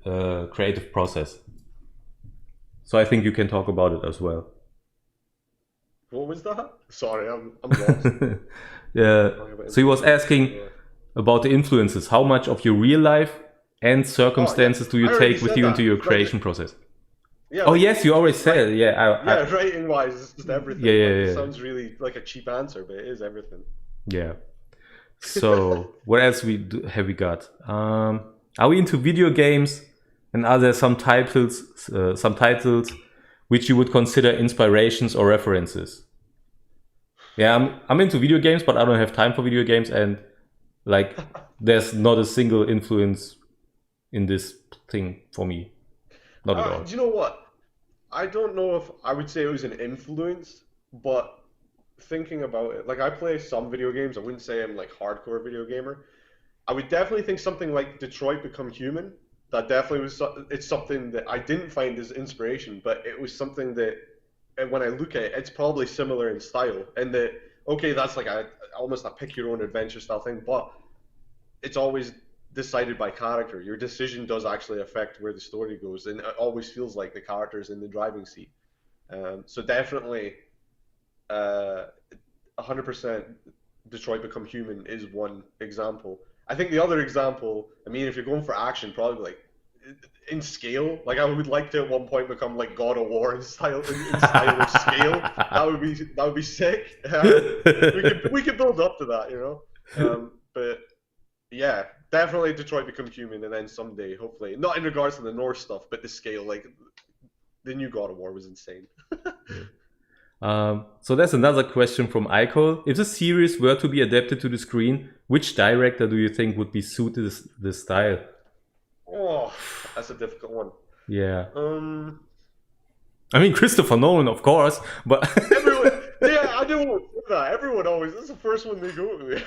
the creative process. So I think you can talk about it as well. What was that? Sorry, I'm lost. Yeah. So he was asking about the influences. How much of your real life and circumstances do you take with you into your creation process? Yeah, oh yes, you already said it. Yeah, writing wise, it's just everything. It sounds really like a cheap answer, but it is everything. Yeah. So what else have we got? Are we into video games, and are there some titles which you would consider inspirations or references? Yeah, I'm into video games, but I don't have time for video games, and like there's not a single influence in this thing for me. Not at all. Do you know what? I don't know if I would say it was an influence, but thinking about it, like I play some video games. I wouldn't say I'm like hardcore video gamer. I would definitely think something like Detroit Become Human. That definitely was. It's something that I didn't find as inspiration, but it was something that, and when I look at it, it's probably similar in style. And that, okay, that's like almost a pick your own adventure style thing, but it's always decided by character. Your decision does actually affect where the story goes, and it always feels like the character's in the driving seat. So definitely, 100% Detroit Become Human is one example. I think the other example, I mean, if you're going for action, probably like in scale, like I would like to at one point become like God of War in style of scale. That would be sick. We could build up to that, you know. But yeah, definitely Detroit Become Human, and then someday, hopefully, not in regards to the Norse stuff, but the scale, like the new God of War was insane. So there's another question from Eiko. If the series were to be adapted to the screen, which director do you think would be suited this style? Oh, that's a difficult one. Yeah. I mean, Christopher Nolan, of course, but everyone. Yeah, I didn't want to say that. Everyone always. That's the first one they go to.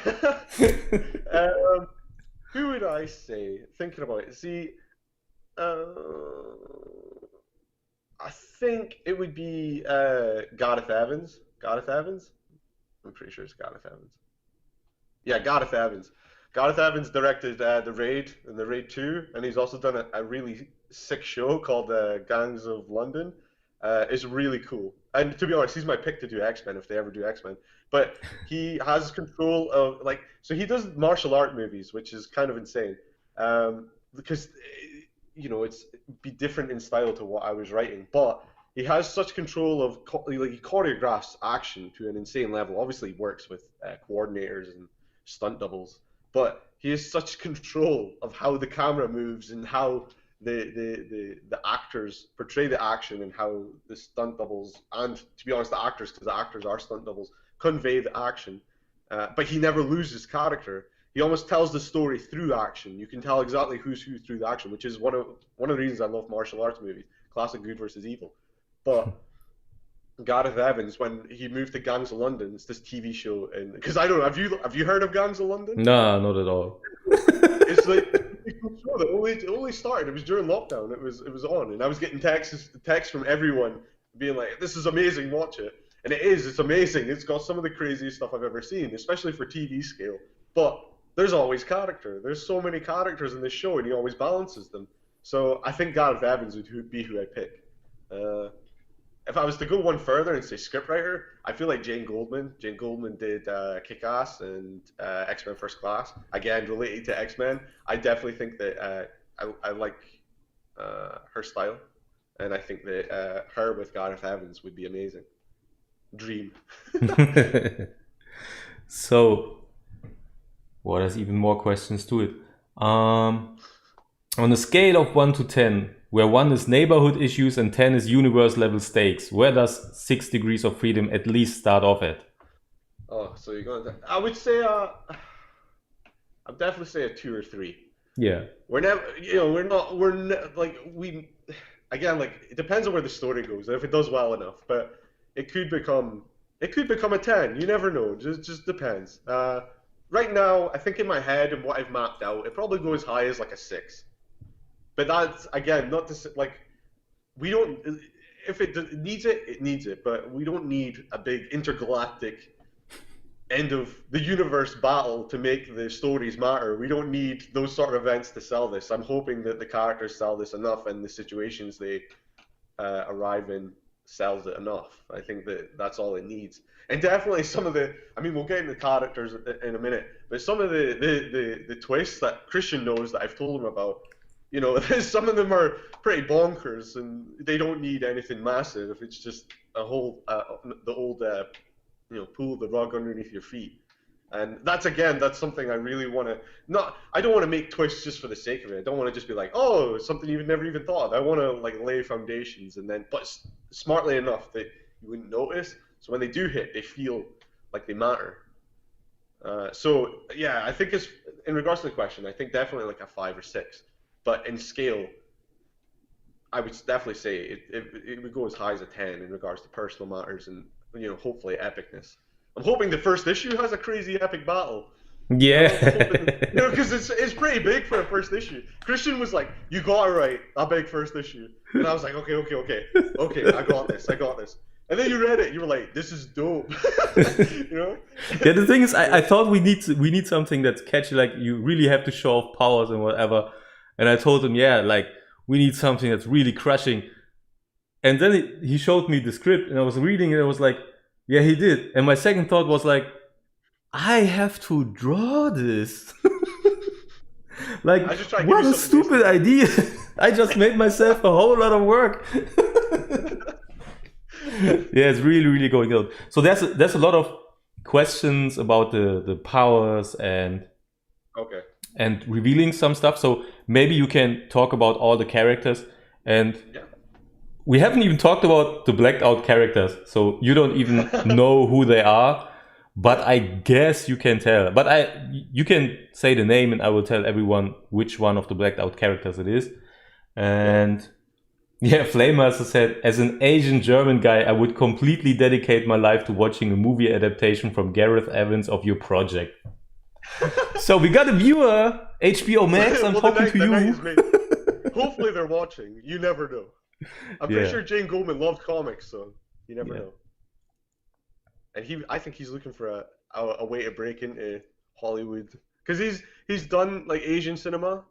Who would I say? Thinking about it. See, I think it would be Gareth Evans. Gareth Evans? I'm pretty sure it's Gareth Evans. Yeah, Gareth Evans. Gareth Evans directed The Raid and The Raid 2, and he's also done a really sick show called Gangs of London. It's really cool. And to be honest, he's my pick to do X-Men if they ever do X-Men. But he has control of, like, so he does martial art movies, which is kind of insane. Because, you know, it's be different in style to what I was writing. But he has such control of, like, he choreographs action to an insane level. Obviously, he works with coordinators and stunt doubles. But he has such control of how the camera moves and how the actors portray the action, and how the stunt doubles, and to be honest, the actors, because the actors are stunt doubles, convey the action. But he never loses character. he almost tells the story through action. You can tell exactly who's who through the action, which is one of the reasons I love martial arts movies, classic good versus evil. But Gareth Evans, when he moved to Gangs of London, it's this TV show, and because I don't know, have you heard of Gangs of London? Nah, not at all. It's like a cool show that only started. It was during lockdown. It was on, and I was getting texts from everyone being like, "This is amazing, watch it." And it is. It's amazing. It's got some of the craziest stuff I've ever seen, especially for TV scale. But there's always character. There's so many characters in this show, and he always balances them. So I think Gareth Evans would be who I pick. If I was to go one further and say scriptwriter, I feel like Jane Goldman. Jane Goldman did Kick-Ass and X-Men First Class. Again, related to X-Men. I definitely think that I like her style. And I think that her with Gareth Evans would be amazing. Dream. So, well, there's even more questions to it. On a scale of 1 to 10, where 1 is neighborhood issues and 10 is universe level stakes, where does 6 Degrees of Freedom at least start off at? Oh, so you're going to... I would say, I'd definitely say a 2 or 3. Yeah. We're never, again, like, it depends on where the story goes, and if it does well enough, but it could become a 10. You never know. Just depends. Right now, I think in my head and what I've mapped out, it probably goes as high as like a 6. But that's, again, not to say, like, we don't, if it needs it, it needs it. But we don't need a big intergalactic end of the universe battle to make the stories matter. We don't need those sort of events to sell this. I'm hoping that the characters sell this enough and the situations they arrive in sells it enough. I think that's all it needs. And definitely some of the, I mean, we'll get into characters in a minute, but some of the twists that Christian knows that I've told him about, you know, some of them are pretty bonkers, and they don't need anything massive. If it's just a whole, the old, you know, pull the rug underneath your feet. And that's something I really want to, I don't want to make twists just for the sake of it. I don't want to just be like, oh, something you've never even thought of. I want to like lay foundations and then, but smartly enough that you wouldn't notice. So when they do hit, they feel like they matter. So yeah, I think it's, in regards to the question, I think definitely like a 5 or 6. But in scale, I would definitely say it would go as high as a 10 in regards to personal matters and, you know, hopefully epicness. I'm hoping the first issue has a crazy epic battle. Yeah. You know, because it's pretty big for a first issue. Christian was like, "You got it right, a big first issue," and I was like, "Okay, I got this." And then you read it, you were like, "This is dope." You know? Yeah, the thing is, I thought we need something that's catchy, like you really have to show off powers and whatever. And I told him, yeah, like we need something that's really crushing. And then he showed me the script, and I was reading it. And I was like, yeah, he did. And my second thought was like, I have to draw this. Like, what a stupid idea. I just made myself a whole lot of work. Yeah, it's really, really going on. So there's a lot of questions about the powers and revealing some stuff. So maybe you can talk about all the characters. And we haven't even talked about the blacked out characters. So you don't even know who they are. But I guess you can tell. But you can say the name and I will tell everyone which one of the blacked out characters it is. And yeah, Flamemaster said, as an Asian German guy, I would completely dedicate my life to watching a movie adaptation from Gareth Evans of your project. So we got a viewer, HBO Max, I'm talking to you. Hopefully they're watching. You never know. I'm pretty sure Jane Goldman loved comics, so you never know. And I think he's looking for a way to break into Hollywood, because he's done like Asian cinema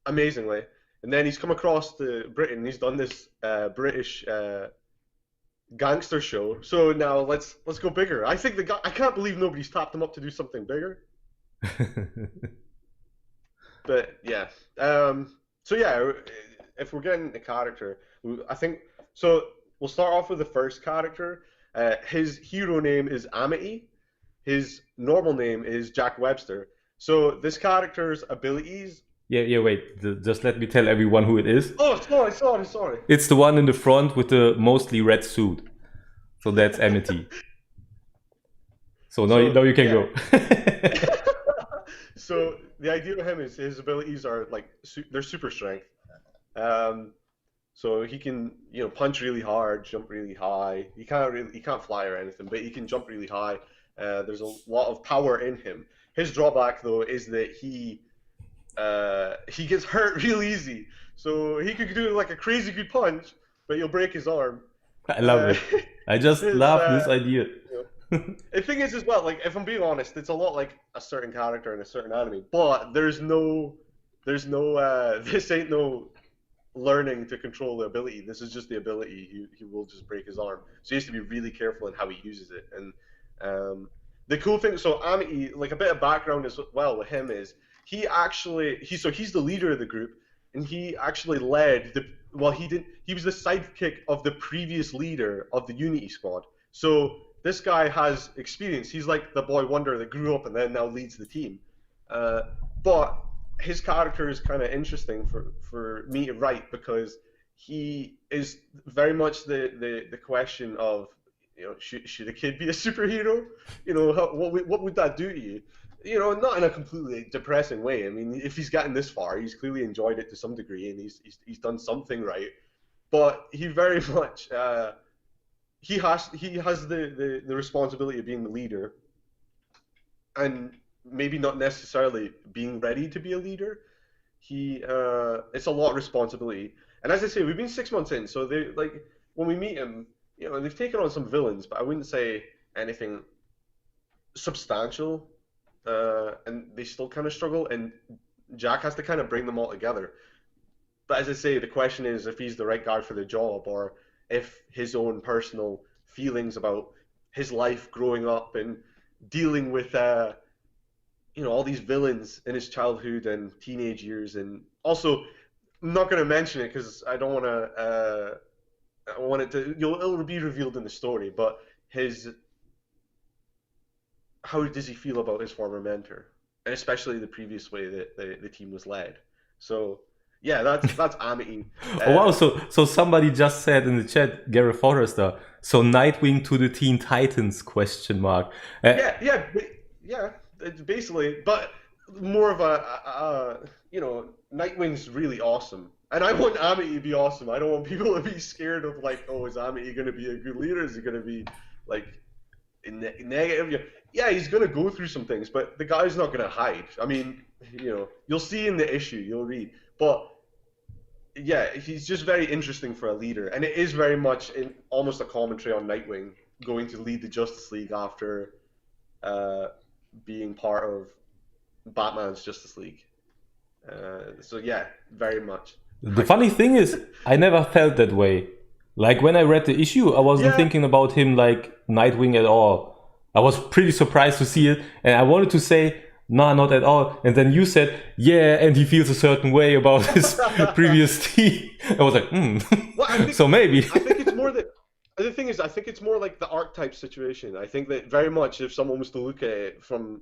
amazingly, and then he's come across to Britain. He's done this British gangster show. So now let's go bigger. I think I can't believe nobody's tapped him up to do something bigger. But yeah, so yeah, if we're getting a character, I think so. We'll start off with the first character. His hero name is Amity. His normal name is Jack Webster. So this character's abilities... Yeah, wait. Just let me tell everyone who it is. Oh, sorry. It's the one in the front with the mostly red suit. So that's Amity. So now you can go. So the idea of him is his abilities are like they're super strength. Um, so he can, punch really hard, jump really high. He can't fly or anything, but he can jump really high. There's a lot of power in him. His drawback though is that he gets hurt real easy. So he could do like a crazy good punch, but you'll break his arm. I love Uh, it. I just his love this idea. The thing is as well, like if I'm being honest, it's a lot like a certain character in a certain anime, but this ain't no learning to control the ability. This is just the ability. He will just break his arm. So he has to be really careful in how he uses it. And the cool thing, so Amity, like a bit of background as well with him is he's the leader of the group, and he actually led he was the sidekick of the previous leader of the Unity squad. So this guy has experience. He's like the boy wonder that grew up and then now leads the team. But his character is kind of interesting for me to write because he is very much the question of, should a kid be a superhero? What would that do to you? Not in a completely depressing way. I mean, if he's gotten this far, he's clearly enjoyed it to some degree, and he's done something right. But he very much he has the responsibility of being the leader, and maybe not necessarily being ready to be a leader. It's a lot of responsibility. And as I say, we've been 6 months in, so they like when we meet him, they've taken on some villains, but I wouldn't say anything substantial. And they still kind of struggle, and Jack has to kind of bring them all together. But as I say, the question is if he's the right guy for the job, or if his own personal feelings about his life growing up and dealing with all these villains in his childhood and teenage years, and also I'm not going to mention it because I don't want to. I want it to. It'll be revealed in the story, but how does he feel about his former mentor, and especially the previous way that the team was led. So yeah, that's Amity. Oh wow! So somebody just said in the chat, Gareth Forrester. So Nightwing to the Teen Titans ? Yeah. It's basically, but more of Nightwing's really awesome, and I want Amity to be awesome. I don't want people to be scared of like, oh, is Amity going to be a good leader? Is he going to be like negative? Yeah, he's going to go through some things, but the guy's not going to hide. I mean, you'll see in the issue, you'll read, but yeah, he's just very interesting for a leader, and it is very much almost a commentary on Nightwing going to lead the Justice League after being part of Batman's Justice League. So yeah, very much. The funny thing is, I never felt that way. Like when I read the issue, I wasn't thinking about him like Nightwing at all. I was pretty surprised to see it, and I wanted to say, nah, not at all. And then you said, yeah, and he feels a certain way about his previous team. I was like, Well, so maybe. I think it's more that. The thing is, I think it's more like the archetype situation. I think that very much if someone was to look at it from,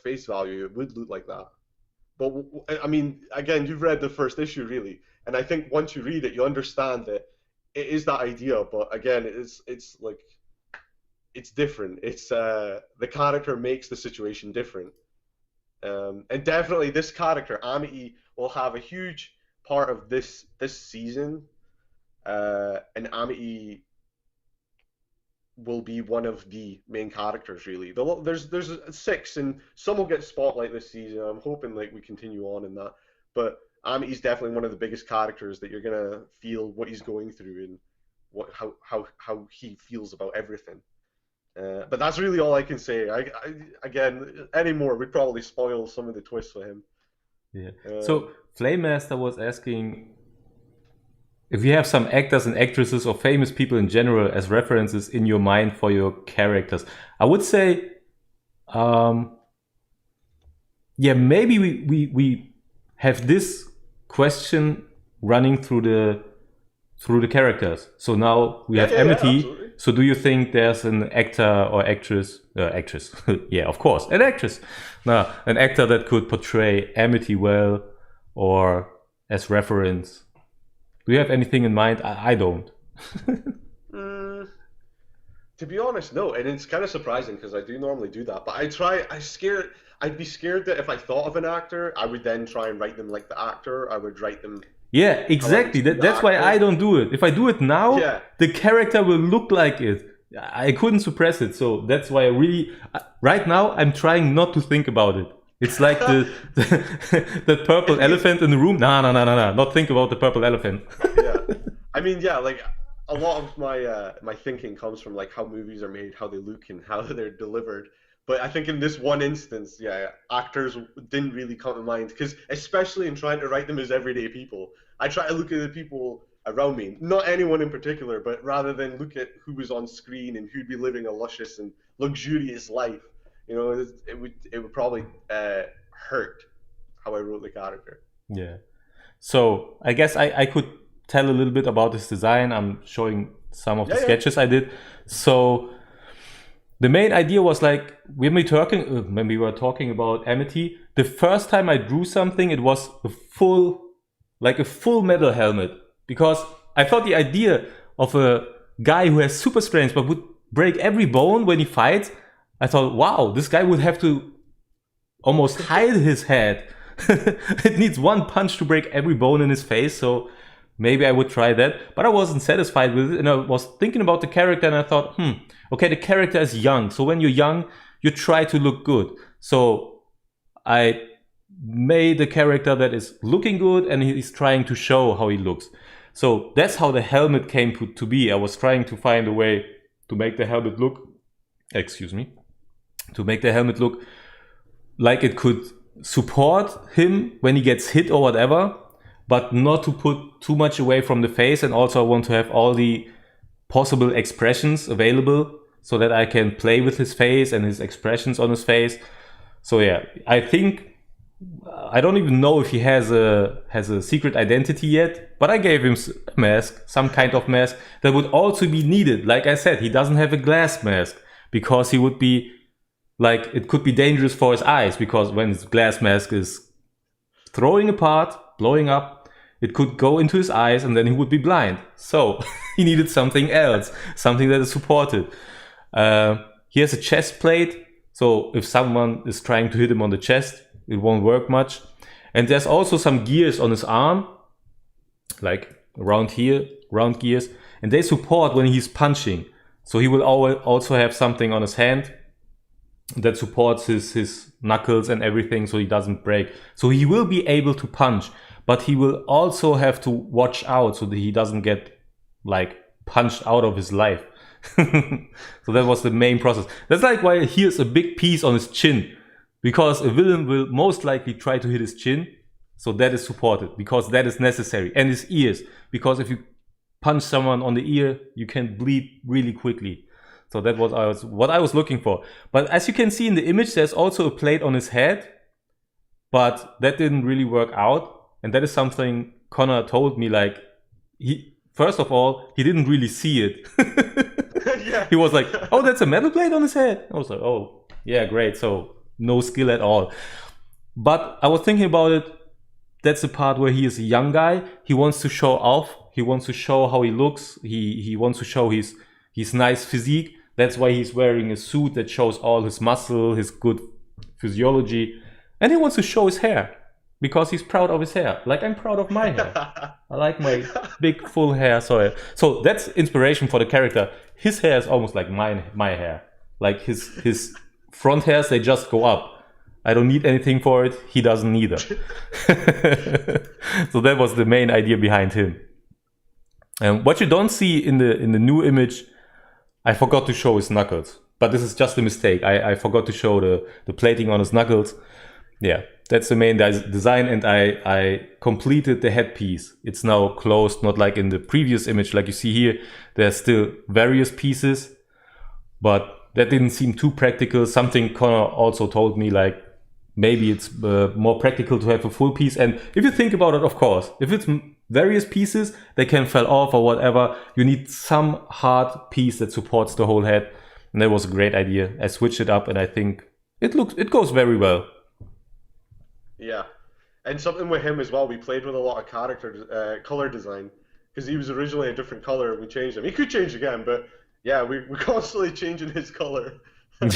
face value, it would look like that. But, I mean, again, you've read the first issue, really. And I think once you read it, you understand that it is that idea. But again, it's like, it's different. It's, the character makes the situation different. And definitely this character, Amity, will have a huge part of this season. And Amity will be one of the main characters, really. There's 6, and some will get spotlight this season. I'm hoping like we continue on in that. But Amity's definitely one of the biggest characters that you're gonna feel what he's going through and how he feels about everything. But that's really all I can say. Again, anymore would probably spoil some of the twists for him. Yeah. So Flame Master was asking if you have some actors and actresses or famous people in general as references in your mind for your characters. I would say, maybe we have this question running through the characters. So now we have Amity. Yeah, so do you think there's an actor or actress? Yeah, of course, an actress. No, an actor that could portray Amity well or as reference. Do you have anything in mind? I don't. To be honest, no, and it's kind of surprising because I do normally do that. But I'd be scared that if I thought of an actor, I would then try and write them like the actor. I would write them Yeah, how I would exactly. see the That's why I actor. don't do it. If I do it now, Yeah. the character will look like it. I couldn't suppress it, so that's why I really. Right now, I'm trying not to think about it. It's like the purple elephant in the room. No, not think about the purple elephant. Yeah. I mean, yeah, like a lot of my thinking comes from like how movies are made, how they look, and how they're delivered. But I think in this one instance, yeah, actors didn't really come to mind because especially in trying to write them as everyday people, I try to look at the people around me, not anyone in particular, but rather than look at who was on screen and who'd be living a luscious and luxurious life. You know, it would probably hurt how I wrote the character. Yeah. So I guess I could tell a little bit about this design. I'm showing some of the Yeah, yeah. sketches I did. So the main idea was like when we were talking about Amity, the first time I drew something, it was a full metal helmet, because I thought the idea of a guy who has super strength but would break every bone when he fights, I thought, wow, this guy would have to almost hide his head. It needs one punch to break every bone in his face, so maybe I would try that. But I wasn't satisfied with it, and I was thinking about the character, and I thought, okay, the character is young. So when you're young, you try to look good. So I made a character that is looking good, and he's trying to show how he looks. So that's how the helmet came to be. I was trying to find a way to make the helmet look, to make the helmet look like it could support him when he gets hit or whatever, but not to put too much away from the face. And also I want to have all the possible expressions available so that I can play with his face and his expressions on his face. So yeah, I think I don't even know if he has a secret identity yet, but I gave him a mask, some kind of mask that would also be needed. Like I said, he doesn't have a glass mask because he would be like, it could be dangerous for his eyes, because when his glass mask is throwing apart, blowing up, it could go into his eyes and then he would be blind. So he needed something else, something that is supported. He has a chest plate, so if someone is trying to hit him on the chest, it won't work much. And there's also some gears on his arm, like around here, round gears, and they support when he's punching. So he will also have something on his hand that supports his knuckles and everything, so he doesn't break. So he will be able to punch, but he will also have to watch out so that he doesn't get like punched out of his life. So that was the main process. That's like why here's a big piece on his chin, because a villain will most likely try to hit his chin. So that is supported because that is necessary. And his ears, because if you punch someone on the ear, you can bleed really quickly. So that was what I was looking for. But as you can see in the image, there's also a plate on his head, but that didn't really work out. And that is something Connor told me, like, first of all, he didn't really see it. Yeah. He was like, oh, that's a metal plate on his head. I was like, oh, yeah, great. So no skill at all. But I was thinking about it. That's the part where he is a young guy. He wants to show off. He wants to show how he looks. He wants to show his nice physique. That's why he's wearing a suit that shows all his muscle, his good physiology. And he wants to show his hair because he's proud of his hair. Like I'm proud of my hair. I like my big full hair. So that's inspiration for the character. His hair is almost like my hair. Like his front hairs, they just go up. I don't need anything for it. He doesn't either. So that was the main idea behind him. And what you don't see in the new image, I forgot to show his knuckles. But this is just a mistake. I forgot to show the plating on his knuckles. Yeah, that's the main design, and I completed the headpiece. It's now closed, not like in the previous image. Like you see here, there's still various pieces, but that didn't seem too practical. Something Connor also told me, like, maybe it's more practical to have a full piece. And if you think about it, of course, if it's various pieces, they can fall off or whatever. You need some hard piece that supports the whole head. And that was a great idea. I switched it up, and I think it goes very well. Yeah, and something with him as well. We played with a lot of color design because he was originally a different color. We changed him. He could change again, but yeah, we're constantly changing his color.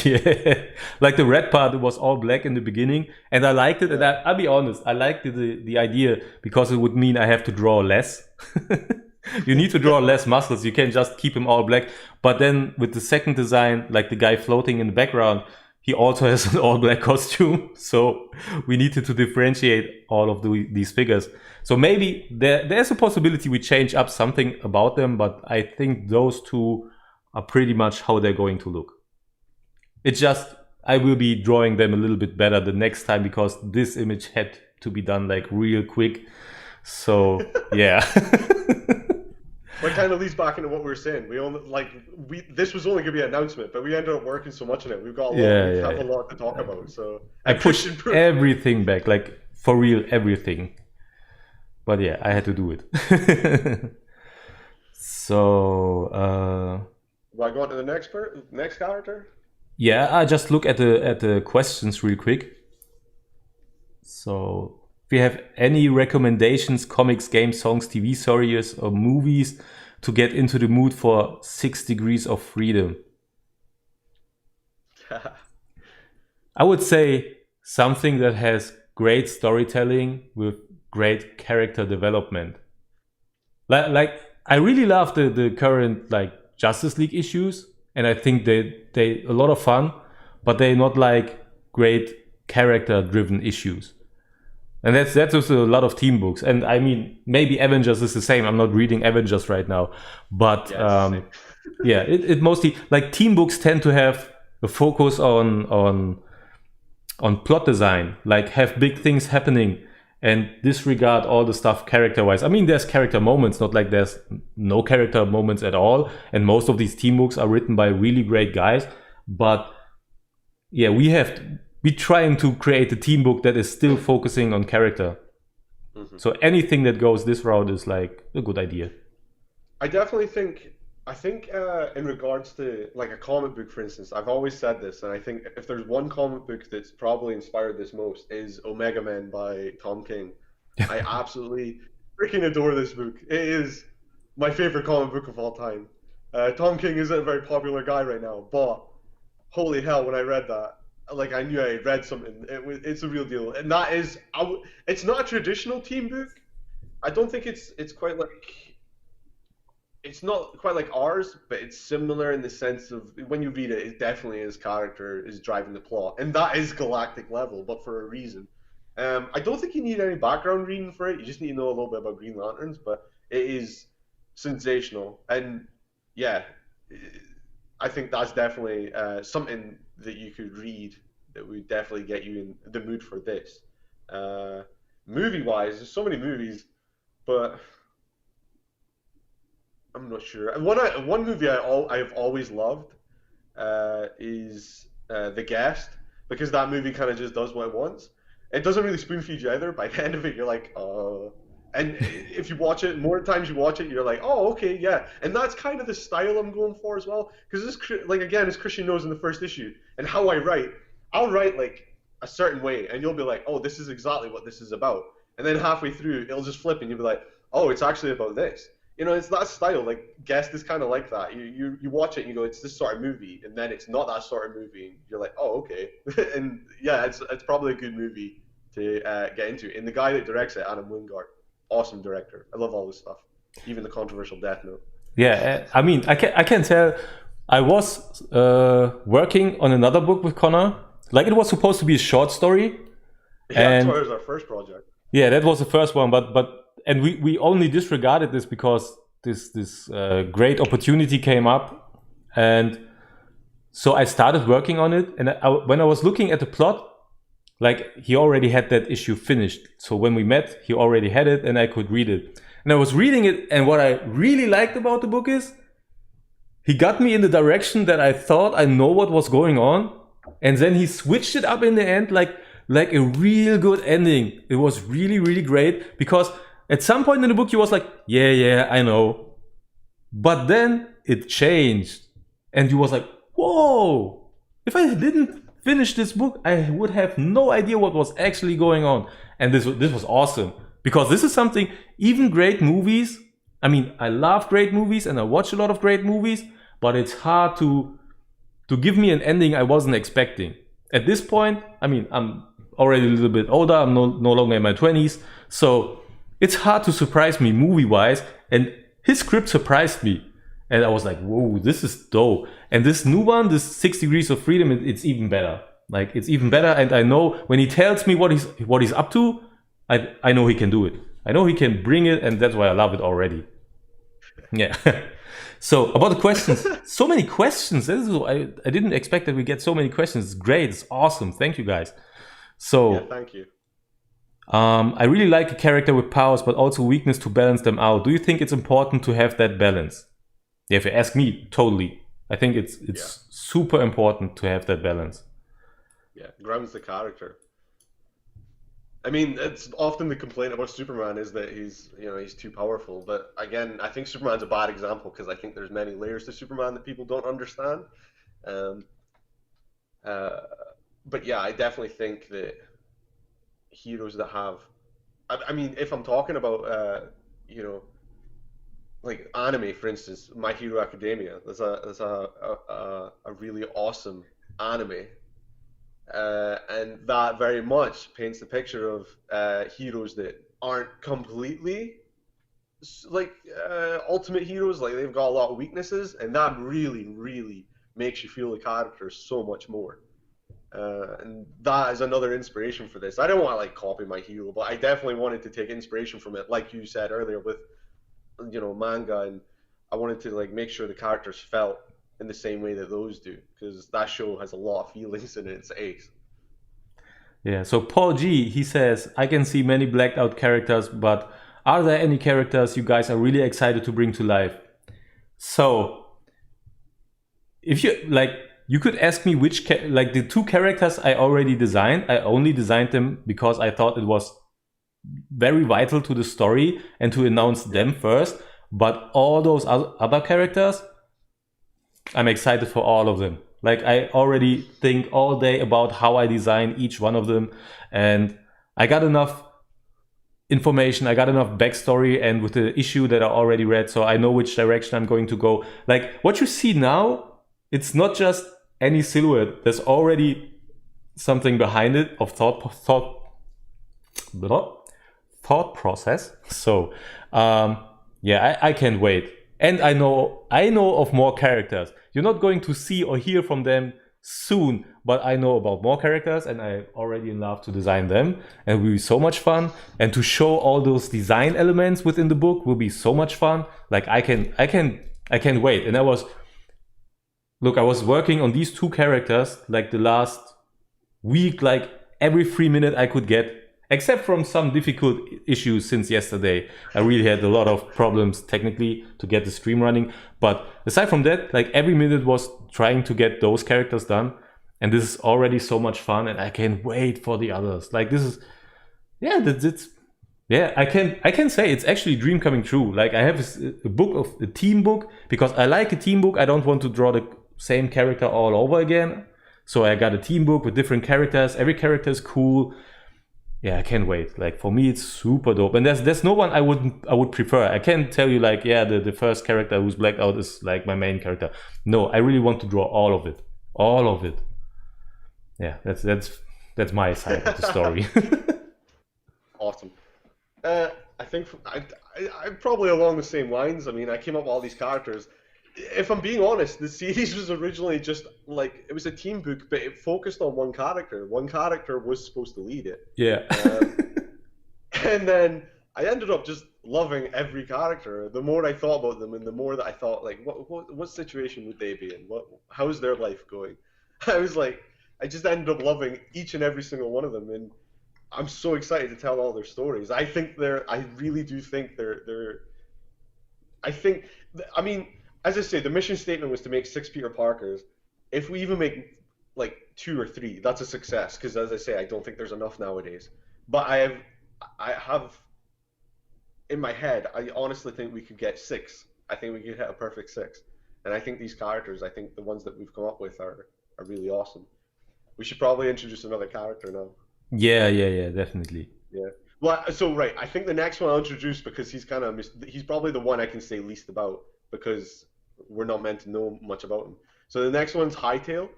Yeah, like the red part was all black in the beginning, and I liked it. And I'll be honest, I liked the idea because it would mean I have to draw less. You need to draw less muscles. You can't just keep him all black. But then with the second design, like the guy floating in the background, he also has an all black costume. So we needed to differentiate all of these figures. So maybe there's a possibility we change up something about them, but I think those two are pretty much how they're going to look. It's just, I will be drawing them a little bit better the next time because this image had to be done like real quick. So, yeah. But kind of leads back into what we were saying. This was only going to be an announcement, but we ended up working so much on it. We've got a lot to talk about. So I pushed everything back, like for real, everything. But yeah, I had to do it. So, do I go on to the next character? Yeah, I just look at the questions real quick. So, if you have any recommendations, comics, games, songs, TV series, or movies to get into the mood for 6 Degrees of Freedom? I would say something that has great storytelling with great character development. Like I really love the current like Justice League issues, and I think they a lot of fun, but they're not like great character driven issues. And that's also a lot of team books. And I mean, maybe Avengers is the same. I'm not reading Avengers right now, but yeah, it mostly like team books tend to have a focus on plot design, like have big things happening and disregard all the stuff character wise. I mean, there's character moments, not like there's no character moments at all. And most of these team books are written by really great guys. But yeah, we're trying to create a team book that is still focusing on character. Mm-hmm. So anything that goes this route is like a good idea. I think in regards to like a comic book, for instance, I've always said this, and I think if there's one comic book that's probably inspired this most is Omega Men by Tom King. I absolutely freaking adore this book. It is my favorite comic book of all time. Tom King isn't a very popular guy right now, but holy hell, when I read that, like I knew I read something. It's a real deal, and that is, it's not a traditional team book. I don't think it's quite like. It's not quite like ours, but it's similar in the sense of when you read it, it definitely his character is driving the plot, and that is galactic level, but for a reason. I don't think you need any background reading for it. You just need to know a little bit about Green Lanterns, but it is sensational, and yeah, I think that's definitely something that you could read that would definitely get you in the mood for this. Movie-wise, there's so many movies, but I'm not sure. One movie I've always loved is The Guest, because that movie kind of just does what it wants. It doesn't really spoon feed you either. By the end of it, you're like, and if you watch it, more times you watch it, you're like, oh, okay, yeah. And that's kind of the style I'm going for as well. Because this, like again, as Christian knows in the first issue, and how I'll write like a certain way, and you'll be like, oh, this is exactly what this is about. And then halfway through, it'll just flip, and you'll be like, oh, it's actually about this. You know, it's that style. Like Guest is kind of like that. You watch it and you go, it's this sort of movie, and then it's not that sort of movie. And you're like, oh, okay. And yeah, it's probably a good movie to get into. And the guy that directs it, Adam Wingard, awesome director. I love all this stuff, even the controversial Death Note. Yeah, I mean, I can tell. I was working on another book with Connor. Like it was supposed to be a short story. Yeah, that was our first project. Yeah, that was the first one, but. And we only disregarded this because this great opportunity came up, and so I started working on it. And when I was looking at the plot, like he already had that issue finished. So when we met, he already had it, and I could read it. And I was reading it, and what I really liked about the book is he got me in the direction that I thought I know what was going on, and then he switched it up in the end, like a real good ending. It was really, really great because. At some point in the book, he was like, yeah, I know. But then it changed. And you was like, whoa. If I didn't finish this book, I would have no idea what was actually going on. And this was awesome. Because this is something, even great movies, I mean, I love great movies and I watch a lot of great movies, but it's hard to to give me an ending I wasn't expecting. At this point, I mean, I'm already a little bit older. I'm no longer in my 20s. So it's hard to surprise me movie-wise. And his script surprised me. And I was like, whoa, this is dope. And this new one, this 6 Degrees of Freedom, it's even better. Like, it's even better. And I know when he tells me what he's up to, I know he can do it. I know he can bring it. And that's why I love it already. Yeah. So about the questions, so many questions. I didn't expect that we get so many questions. It's great. It's awesome. Thank you guys. So Yeah, thank you. I really like a character with powers, but also weakness to balance them out. Do you think it's important to have that balance? Yeah, if you ask me, totally. I think it's super important to have that balance. Yeah, grounds the character. I mean, it's often the complaint about Superman is that he's too powerful. But again, I think Superman's a bad example because I think there's many layers to Superman that people don't understand. Um, but yeah, I definitely think that heroes that have, I mean, if I'm talking about, like anime, for instance, My Hero Academia, there's a really awesome anime. And that very much paints the picture of heroes that aren't completely like ultimate heroes. Like they've got a lot of weaknesses, and that really, really makes you feel the character so much more. And that is another inspiration for this. I don't want to like copy My Hero, but I definitely wanted to take inspiration from it, like you said earlier with manga, and I wanted to like make sure the characters felt in the same way that those do, because that show has a lot of feelings in it. It's ace. Yeah, so Paul G, he says, I can see many blacked out characters, but are there any characters you guys are really excited to bring to life? So, if you like, you could ask me which, like the two characters I already designed, I only designed them because I thought it was very vital to the story and to announce them first. But all those other characters, I'm excited for all of them. Like I already think all day about how I design each one of them, and I got enough information, I got enough backstory, and with the issue that I already read, so I know which direction I'm going to go. Like what you see now, it's not just any silhouette. There's already something behind it of thought process. So yeah, I can't wait. And I know of more characters. You're not going to see or hear from them soon, but I know about more characters, and I already in love to design them, and it will be so much fun. And to show all those design elements within the book will be so much fun. Like I can't wait. And I was working on these two characters like the last week, like every 3 minutes I could get. Except from some difficult issues since yesterday. I really had a lot of problems technically to get the stream running. But aside from that, like every minute was trying to get those characters done. And this is already so much fun, and I can't wait for the others. Like this is, yeah, I can say it's actually a dream coming true. Like I have a team book, because I like a team book. I don't want to draw the same character all over again. So I got a team book with different characters. Every character is cool. Yeah, I can't wait. Like for me, it's super dope, and there's no one I would prefer. I can't tell you like, yeah, the first character who's blacked out is like my main character. No, I really want to draw all of it. Yeah, that's my side of the story. Awesome. I think I'm probably along the same lines. I mean, I came up with all these characters. If I'm being honest, the series was originally just like it was a team book, but it focused on one character. One character was supposed to lead it. Yeah. And then I ended up just loving every character. The more I thought about them, and the more that I thought, like, what situation would they be in? How's their life going? I was like, I just ended up loving each and every single one of them, and I'm so excited to tell all their stories. I really do think I mean, as I say, the mission statement was to make 6 Peter Parkers. If we even make like 2 or 3, that's a success. Because as I say, I don't think there's enough nowadays. But I have in my head, I honestly think we could get 6. I think we could hit a perfect 6. And I think these characters, I think the ones that we've come up with are really awesome. We should probably introduce another character now. Yeah, definitely. Yeah. Well, so right, I think the next one I'll introduce, because he's probably the one I can say least about, because we're not meant to know much about him. So the next one's Hightail.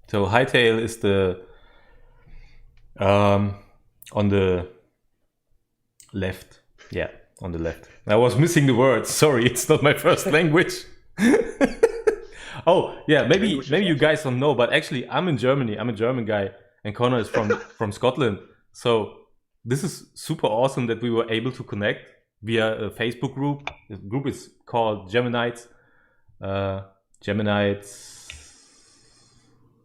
So Hightail is the on the left. Yeah, on the left. I was missing the word. Sorry, it's not my first language. Oh yeah, maybe English is you awesome. guys don't know, but actually I'm in Germany. I'm a German guy, and Connor is from Scotland. So this is super awesome that we were able to connect via a Facebook group. The group is called Geminites. Geminites.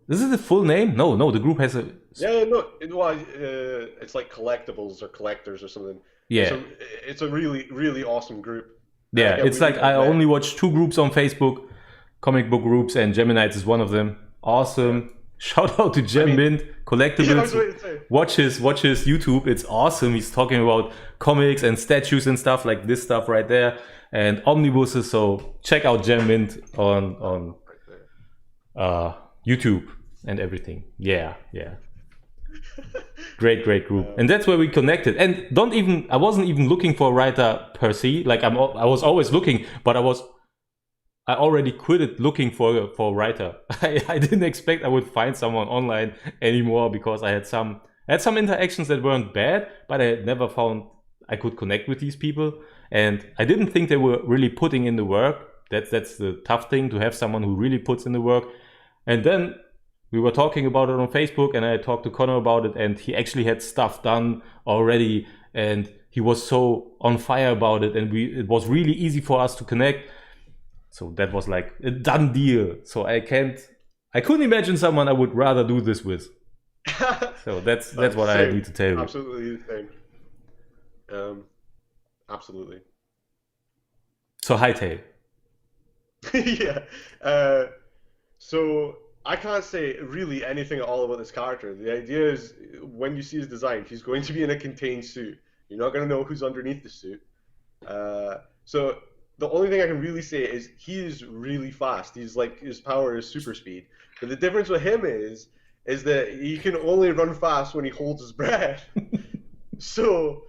This is the full name? No. The group has a Yeah, no, it's like collectibles or collectors or something. It's yeah. a it's a really really awesome group. And Yeah, again, it's we like wouldn't I have met. only watch two groups on Facebook, comic book groups, and Geminites is one of them. Yeah. Awesome. Shout out to I Gem mean, Mint yeah, I was Collectibles. waiting to say. Watch his YouTube. It's awesome. He's talking about comics and statues and stuff like this stuff right there, and omnibuses. So check out Gem Mint on Right there. YouTube and everything. Yeah. Great group, and that's where we connected. And I wasn't even looking for a writer per se. Like I was always looking, but I already quitted looking for a writer. I didn't expect I would find someone online anymore because I had some interactions that weren't bad, but I had never found I could connect with these people, and I didn't think they were really putting in the work. That's the tough thing, to have someone who really puts in the work. And then we were talking about it on Facebook, and I talked to Connor about it, and he actually had stuff done already, and he was so on fire about it, and it was really easy for us to connect. So that was like a done deal. So I couldn't imagine someone I would rather do this with. So that's what I Same. need to tell you. Absolutely the same. Absolutely. So Hightail. Yeah. So I can't say really anything at all about this character. The idea is when you see his design, he's going to be in a contained suit. You're not going to know who's underneath the suit. So the only thing I can really say is he is really fast. He's like, his power is super speed. But the difference with him is that he can only run fast when he holds his breath. So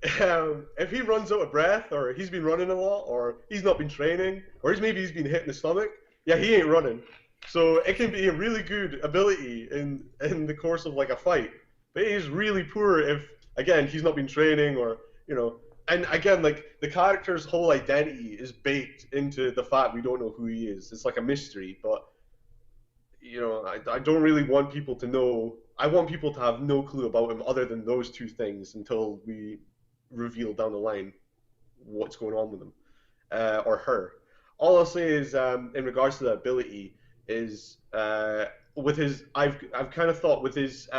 if he runs out of breath, or he's been running a lot, or he's not been training, or maybe he's been hit in the stomach, yeah, he ain't running. So it can be a really good ability in the course of like a fight, but he's really poor if, again, he's not been training, or and again, like, the character's whole identity is baked into the fact we don't know who he is. It's like a mystery, but I don't really want people to know. I want people to have no clue about him other than those two things until we reveal down the line what's going on with him, or her. All I'll say is, in regards to the ability, is with his. I've kind of thought with his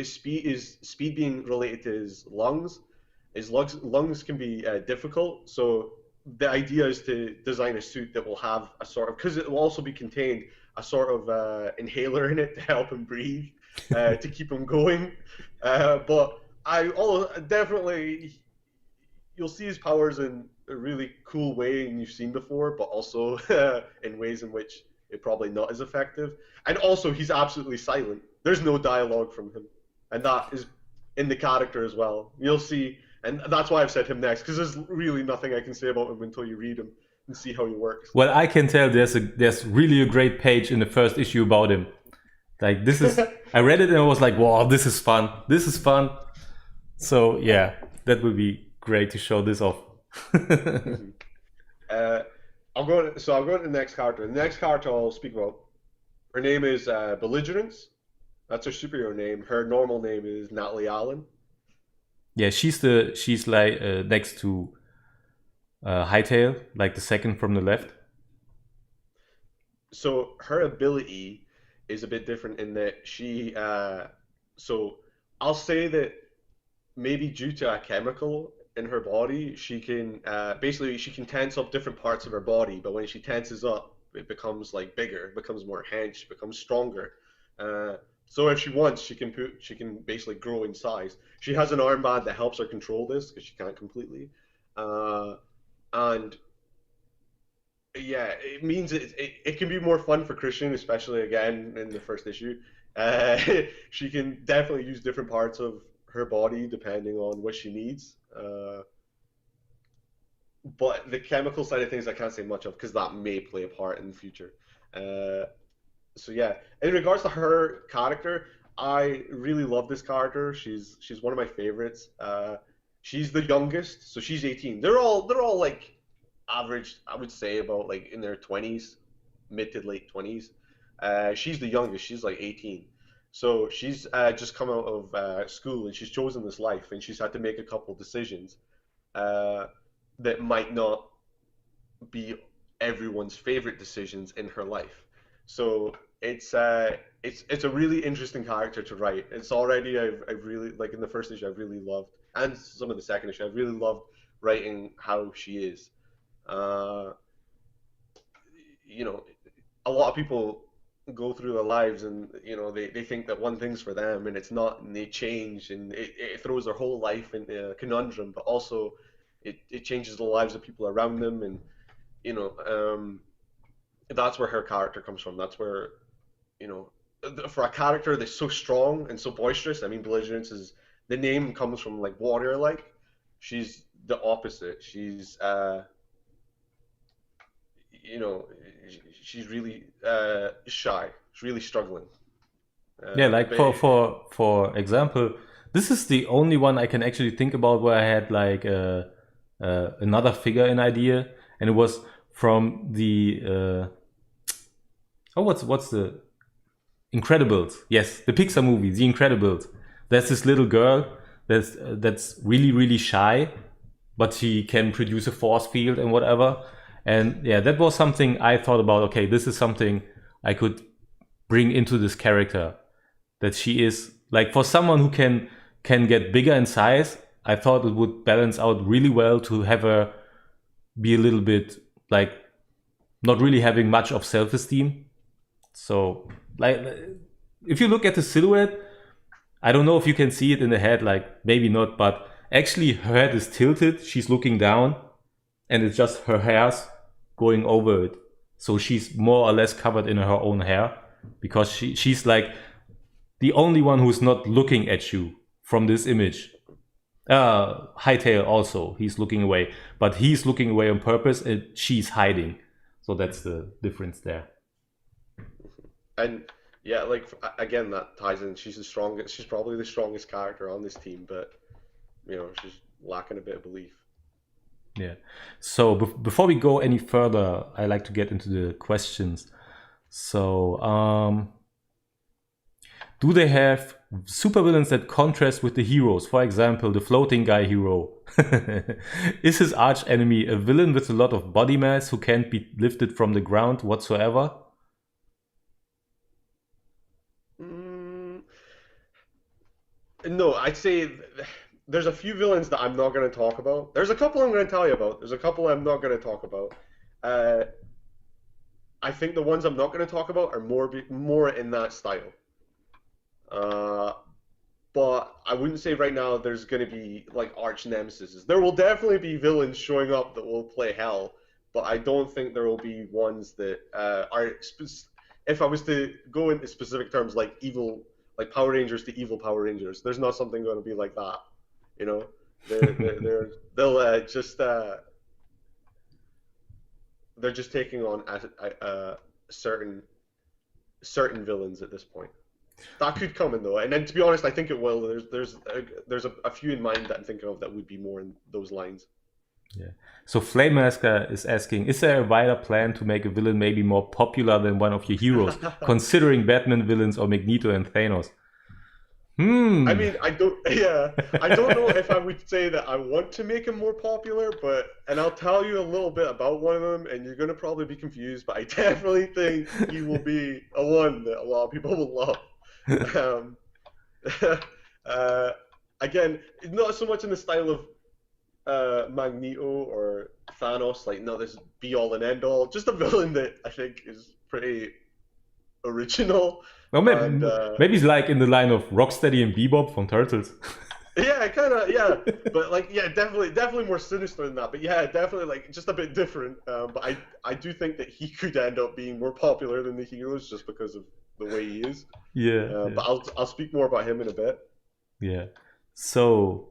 speed being related to his lungs. His lungs can be difficult, so the idea is to design a suit that will have a sort of, because it will also be contained, a sort of inhaler in it to help him breathe, to keep him going. But definitely, you'll see his powers in a really cool way, and you've seen before, but also in ways in which it probably not as effective. And also, he's absolutely silent. There's no dialogue from him, and that is in the character as well. You'll see, and that's why I've said him next, because there's really nothing I can say about him until you read him and see how he works. Well, I can tell there's really a great page in the first issue about him. Like, this is, I read it and I was like, wow, this is fun. This is fun. So yeah, that would be great to show this off. I'll go to the next character. The next character I'll speak about, her name is Belligerence. That's her superhero name. Her normal name is Natalie Allen. Yeah, she's like next to Hightail, like the second from the left. So her ability is a bit different in that so I'll say that maybe due to a chemical in her body, she can basically she can tense up different parts of her body, but when she tenses up, it becomes like bigger, it becomes more hench, becomes stronger. So if she wants, she can basically grow in size. She has an armband that helps her control this because she can't completely, and yeah, it means it can be more fun for Christian, especially again in the first issue. Uh, she can definitely use different parts of her body depending on what she needs. but the chemical side of things I can't say much of because that may play a part in the future. Uh, so yeah, in regards to her character, I really love this character. She's one of my favorites. She's the youngest, so she's 18. They're all like average, I would say about like in their 20s, mid to late 20s. She's the youngest. She's like 18. So she's just come out of school and she's chosen this life and she's had to make a couple decisions uh, that might not be everyone's favorite decisions in her life. So it's a really interesting character to write. It's already I've really like in the first issue I've really loved, and some of the second issue I've really loved writing how she is. Uh, you know, a lot of people go through their lives and they think that one thing's for them and it's not, and they change, and it throws their whole life into a conundrum, but also it changes the lives of people around them, and you know um, that's where her character comes from. That's where you know for a character that's so strong and so boisterous. I mean, belligerence is the name comes from like warrior like. She's the opposite. She's you know she's really shy. She's really struggling. Yeah, like But for example, this is the only one I can actually think about where I had like another figure in idea, and it was from the what's the Incredibles? Yes, the Pixar movie, The Incredibles. There's this little girl that's really shy, but she can produce a force field and whatever. And yeah, that was something I thought about. Okay, this is something I could bring into this character. That she is like, for someone who can get bigger in size, I thought it would balance out really well to have her be a little bit like not really having much of self-esteem. So like if you look at the silhouette, I don't know if you can see it in the head, like maybe not, but actually her head is tilted, she's looking down, and it's just her hair's going over it. So she's more or less covered in her own hair because she's like the only one who's not looking at you from this image. Hightail also, he's looking away, but he's looking away on purpose and she's hiding. So that's the difference there. and yeah, like again, that ties in. She's the strongest. She's probably the strongest character on this team, but she's lacking a bit of belief. Yeah. So before we go any further, I like to get into the questions. So, do they have supervillains that contrast with the heroes? For example, the floating guy hero. Is his arch enemy a villain with a lot of body mass who can't be lifted from the ground whatsoever? No, I'd say there's a few villains that I'm not going to talk about. There's a couple I'm going to tell you about. There's a couple I'm not going to talk about. I think the ones I'm not going to talk about are more in that style. But I wouldn't say right now there's going to be like arch nemesis. There will definitely be villains showing up that will play hell, but I don't think there will be ones that if I was to go into specific terms like evil, like Power Rangers to evil Power Rangers, there's not something going to be like that. You know, they'll just they're just taking on certain villains at this point. That could come in though, and then to be honest, I think it will. There's a few in mind that I'm thinking of that would be more in those lines. Yeah. So Flamemasker is asking, is there a wider plan to make a villain maybe more popular than one of your heroes, considering Batman villains or Magneto and Thanos? I mean, I don't know if I would say that I want to make him more popular, and I'll tell you a little bit about one of them, and you're gonna probably be confused, but I definitely think he will be a one that a lot of people will love. Again, not so much in the style of Magneto or Thanos, like not this be all and end all. Just a villain that I think is pretty original. Well, maybe it's like in the line of Rocksteady and Bebop from Turtles. Yeah, kind of, yeah. But like, yeah, definitely more sinister than that. But yeah, definitely like just a bit different. But I do think that he could end up being more popular than the heroes just because of the way he is. Yeah. But I'll speak more about him in a bit. Yeah. So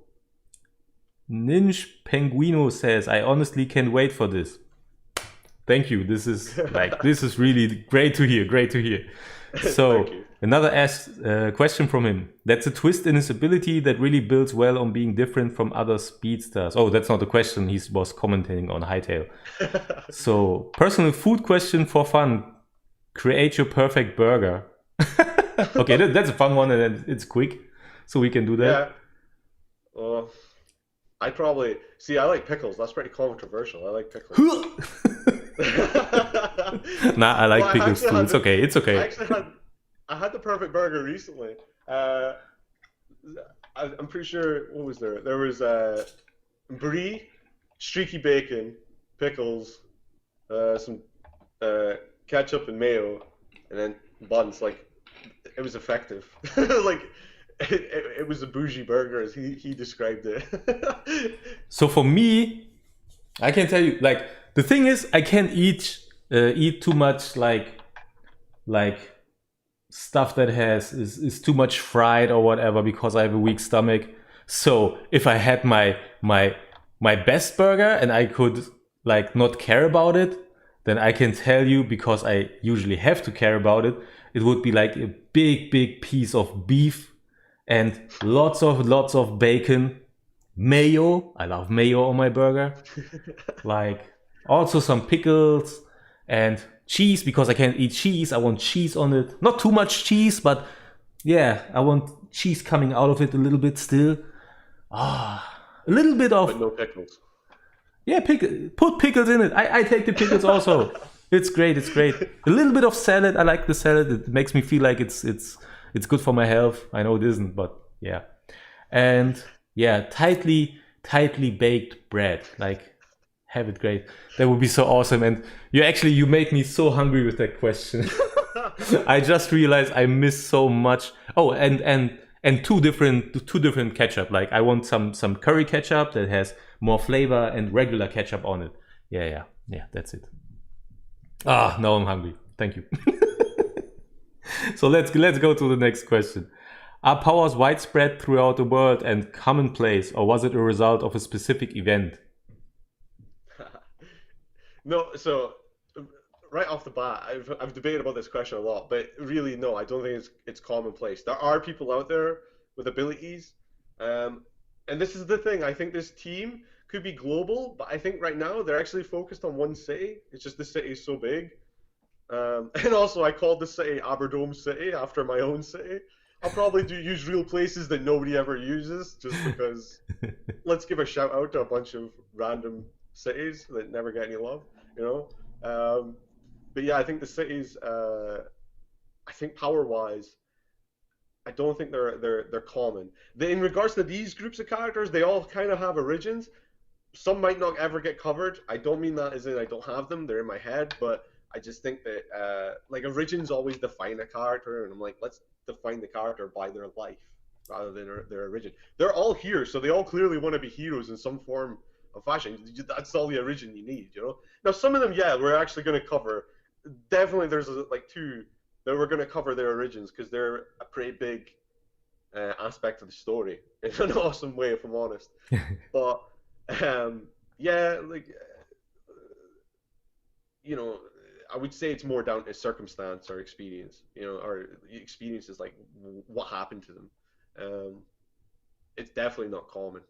Ninja Penguino says, I honestly can't wait for this. Thank you. This is really great to hear. Great to hear. Thank So you. another question from him. That's a twist in his ability that really builds well on being different from other speedsters. Oh, that's not a question. He was commenting on Hightail. So personal food question for fun. Create your perfect burger. Okay, that's a fun one, and it's quick, so we can do that. Yeah. Well, I probably see. I like pickles. That's pretty controversial. I like pickles. Nah, I like Well, pickles too. It's okay. It's I okay. actually had I had the perfect burger recently. I'm pretty sure what was there? There was brie, streaky bacon, pickles, some ketchup and mayo, and then buns. Like it was effective. Like it was a bougie burger as he described it. So for me, I can tell you, like the thing is, I can't eat too much like stuff that is too much fried or whatever because I have a weak stomach. So if I had my best burger and I could like not care about it, then I can tell you, because I usually have to care about it, it would be like a big piece of beef and lots of bacon, mayo. I love mayo on my burger. Like also some pickles and cheese, because I can't eat cheese. I want cheese on it. Not too much cheese, but yeah, I want cheese coming out of it a little bit still. A little bit But of, no pickles. yeah, put pickles in it. I take the pickles also. It's great. It's great. A little bit of salad. I like the salad. It makes me feel like it's good for my health. I know it isn't, but yeah. And yeah, tightly baked bread. Like have it great. That would be so awesome. And you make me so hungry with that question. I just realized I miss so much. Oh, and two different ketchup. Like I want some curry ketchup that has more flavor and regular ketchup on it. Yeah. That's it. Now I'm hungry. Thank you. So let's go to the next question. Are powers widespread throughout the world and commonplace, or was it a result of a specific event? No, so right off the bat, I've debated about this question a lot, but really, no, I don't think it's commonplace. There are people out there with abilities, um, and this is the thing. I think this team could be global, but I think right now they're actually focused on one city. It's just the city is so big, and also I called the city Aberdome City after my own city. I'll probably do use real places that nobody ever uses, just because. Let's give a shout out to a bunch of random cities that never get any love, you know. But yeah, I think the cities. I think power wise, I don't think they're common. In regards to these groups of characters, they all kind of have origins. Some might not ever get covered. I don't mean that as in I don't have them; they're in my head. But I just think that like origins always define a character, and I'm like, let's define the character by their life rather than their origin. They're all here, so they all clearly want to be heroes in some form of fashion. That's all the origin you need, you know. Now some of them, yeah, we're actually going to cover. Definitely, there's like two that we're going to cover their origins because they're a pretty big aspect of the story in an awesome way, if I'm honest. But yeah, like you know, I would say it's more down to circumstance or experience, you know, or experiences like what happened to them. Um, it's definitely not common,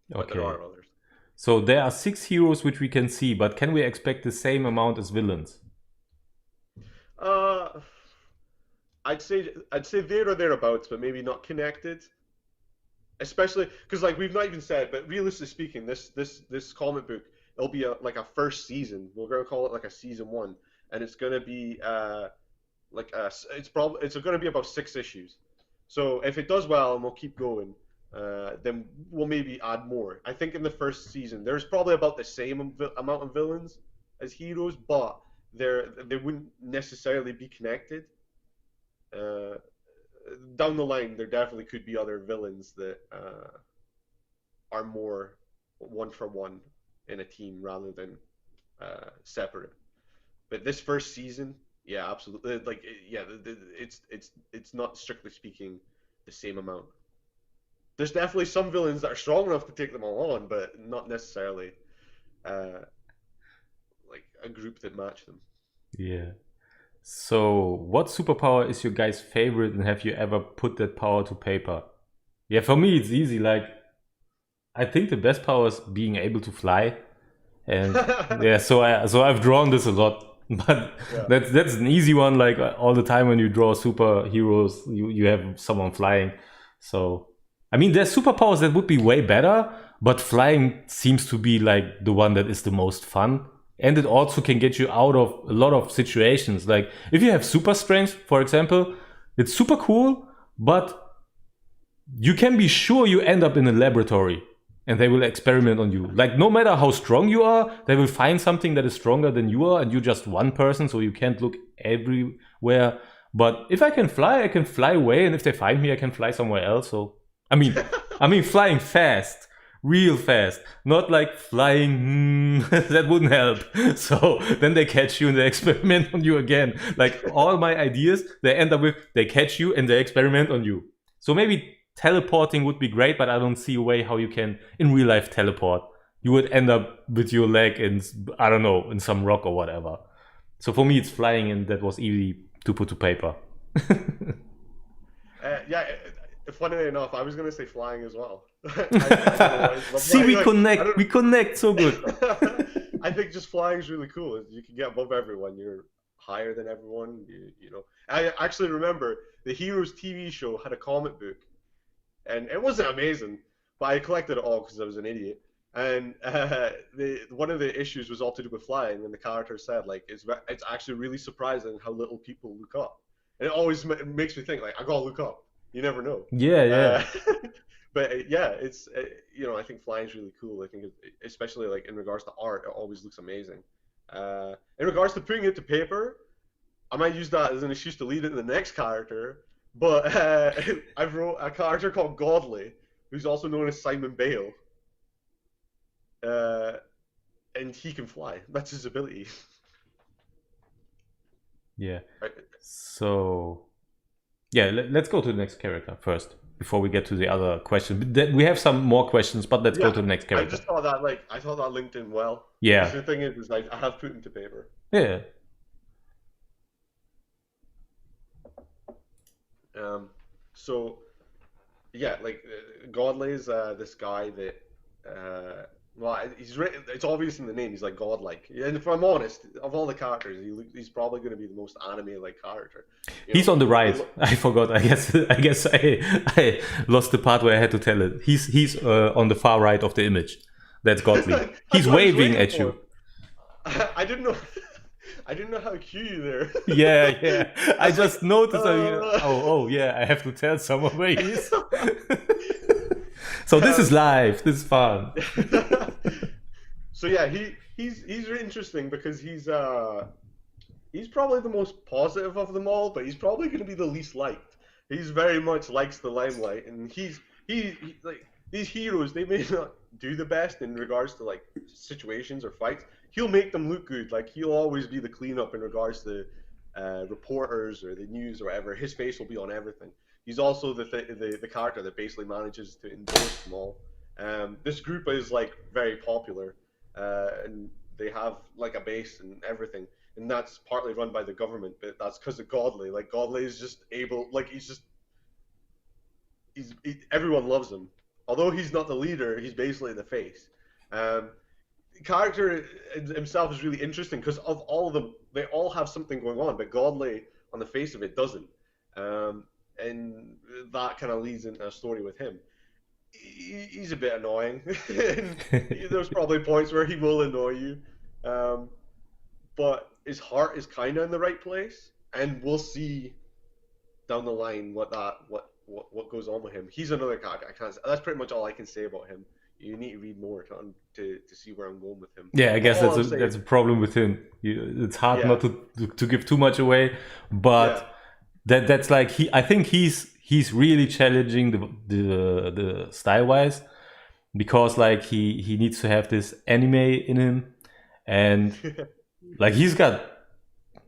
but there Okay. are others. So there are 6 heroes which we can see, but can we expect the same amount as villains? Uh, I'd say there or thereabouts, but maybe not connected. Especially because like we've not even said, but realistically speaking, this comic book it'll be like a first season. We're gonna call it like a season one, and it's gonna be like it's gonna be about 6 issues. So if it does well and we'll keep going, then we'll maybe add more. I think in the first season there's probably about the same amount of villains as heroes, but they wouldn't necessarily be connected. Uh, Down the line, there definitely could be other villains that are more one for one in a team rather than separate. But this first season, yeah, absolutely. Yeah, it's not strictly speaking the same amount. there's definitely some villains that are strong enough to take them all on, but not necessarily like a group that match them. Yeah. So, what superpower is your guy's favorite, and have you ever put that power to paper? Yeah, for me it's easy. Like, I think the best power is being able to fly, and yeah, so I've drawn this a lot, but Yeah. that's an easy one. Like all the time when you draw superheroes, you have someone flying. So, I mean, there's superpowers that would be way better, but flying seems to be like the one that is the most fun. And it also can get you out of a lot of situations. Like if you have super strength, for example, it's super cool, but you can be sure you end up in a laboratory and they will experiment on you. Like no matter how strong you are, they will find something that is stronger than you are, and you're just one person, so you can't look everywhere. But if I can fly away, and if they find me, I can fly somewhere else. So I mean flying fast, real fast, not like flying that wouldn't help. So then they catch you and they experiment on you again. Like all my ideas, they end up with they catch you and they experiment on you. So maybe teleporting would be great, but I don't see a way how you can in real life teleport. You would end up with your leg in, I don't know, in some rock or whatever. So for me it's flying, and that was easy to put to paper. Yeah, funnily enough, I was gonna say flying as well. I don't know why, but See, we like, connect. We connect so good. I think just flying is really cool. You can get above everyone. You're higher than everyone. You know. I actually remember the Heroes TV show had a comic book, and it wasn't amazing, but I collected it all because I was an idiot. And one of the issues was all to do with flying, and the character said like it's actually really surprising how little people look up, and it always makes me think like I gotta look up. You never know. Yeah. But yeah, it's you know, I think flying is really cool. I think especially like in regards to art, it always looks amazing. In regards to putting it to paper, I might use that as an excuse to lead into the next character. But I wrote a character called Godly, who's also known as Simon Bale, and he can fly. That's his ability. Yeah. Right. So, yeah, let's go to the next character first before we get to the other question. We have some more questions, but let's go to the next I character. just thought that I thought that linked in well. Yeah. Because the thing is I have put him to paper. Yeah. So yeah, like Godly is this guy that well, it's obvious in the name. He's like godlike, and if I'm honest, of all the characters, he's probably going to be the most anime-like character. He's on the right. I forgot. I guess I lost the part where I had to tell it. He's on the far right of the image. That's Godly. He's waving at you. I didn't know. I didn't know how to cue you there. Yeah. I just noticed. Oh, yeah. I have to tell someone where he is. So this is live. This is fun. So yeah, he's really interesting because he's probably the most positive of them all, but he's probably going to be the least liked. He's very much likes the limelight, and he like these heroes. They may not do the best in regards to like situations or fights. He'll make them look good. Like he'll always be the cleanup in regards to reporters or the news or whatever. His face will be on everything. He's also the character that basically manages to endorse them all. This group is like very popular, and they have like a base and everything, and that's partly run by the government. But that's because of Godly. Like Godly is just able, like everyone loves him. Although he's not the leader, he's basically the face. The character himself is really interesting because of all of them, they all have something going on, but Godly, on the face of it, doesn't. And that kind of leads into a story with him. He's a bit annoying. There's probably points where he will annoy you, but his heart is kind of in the right place, and we'll see down the line what goes on with him. He's another character. That's pretty much all I can say about him. You need to read more to see where I'm going with him. Yeah, I guess that's a problem with him. It's hard not to give too much away, but that's like I think he's really challenging the style wise, because like he needs to have this anime in him, and like he's got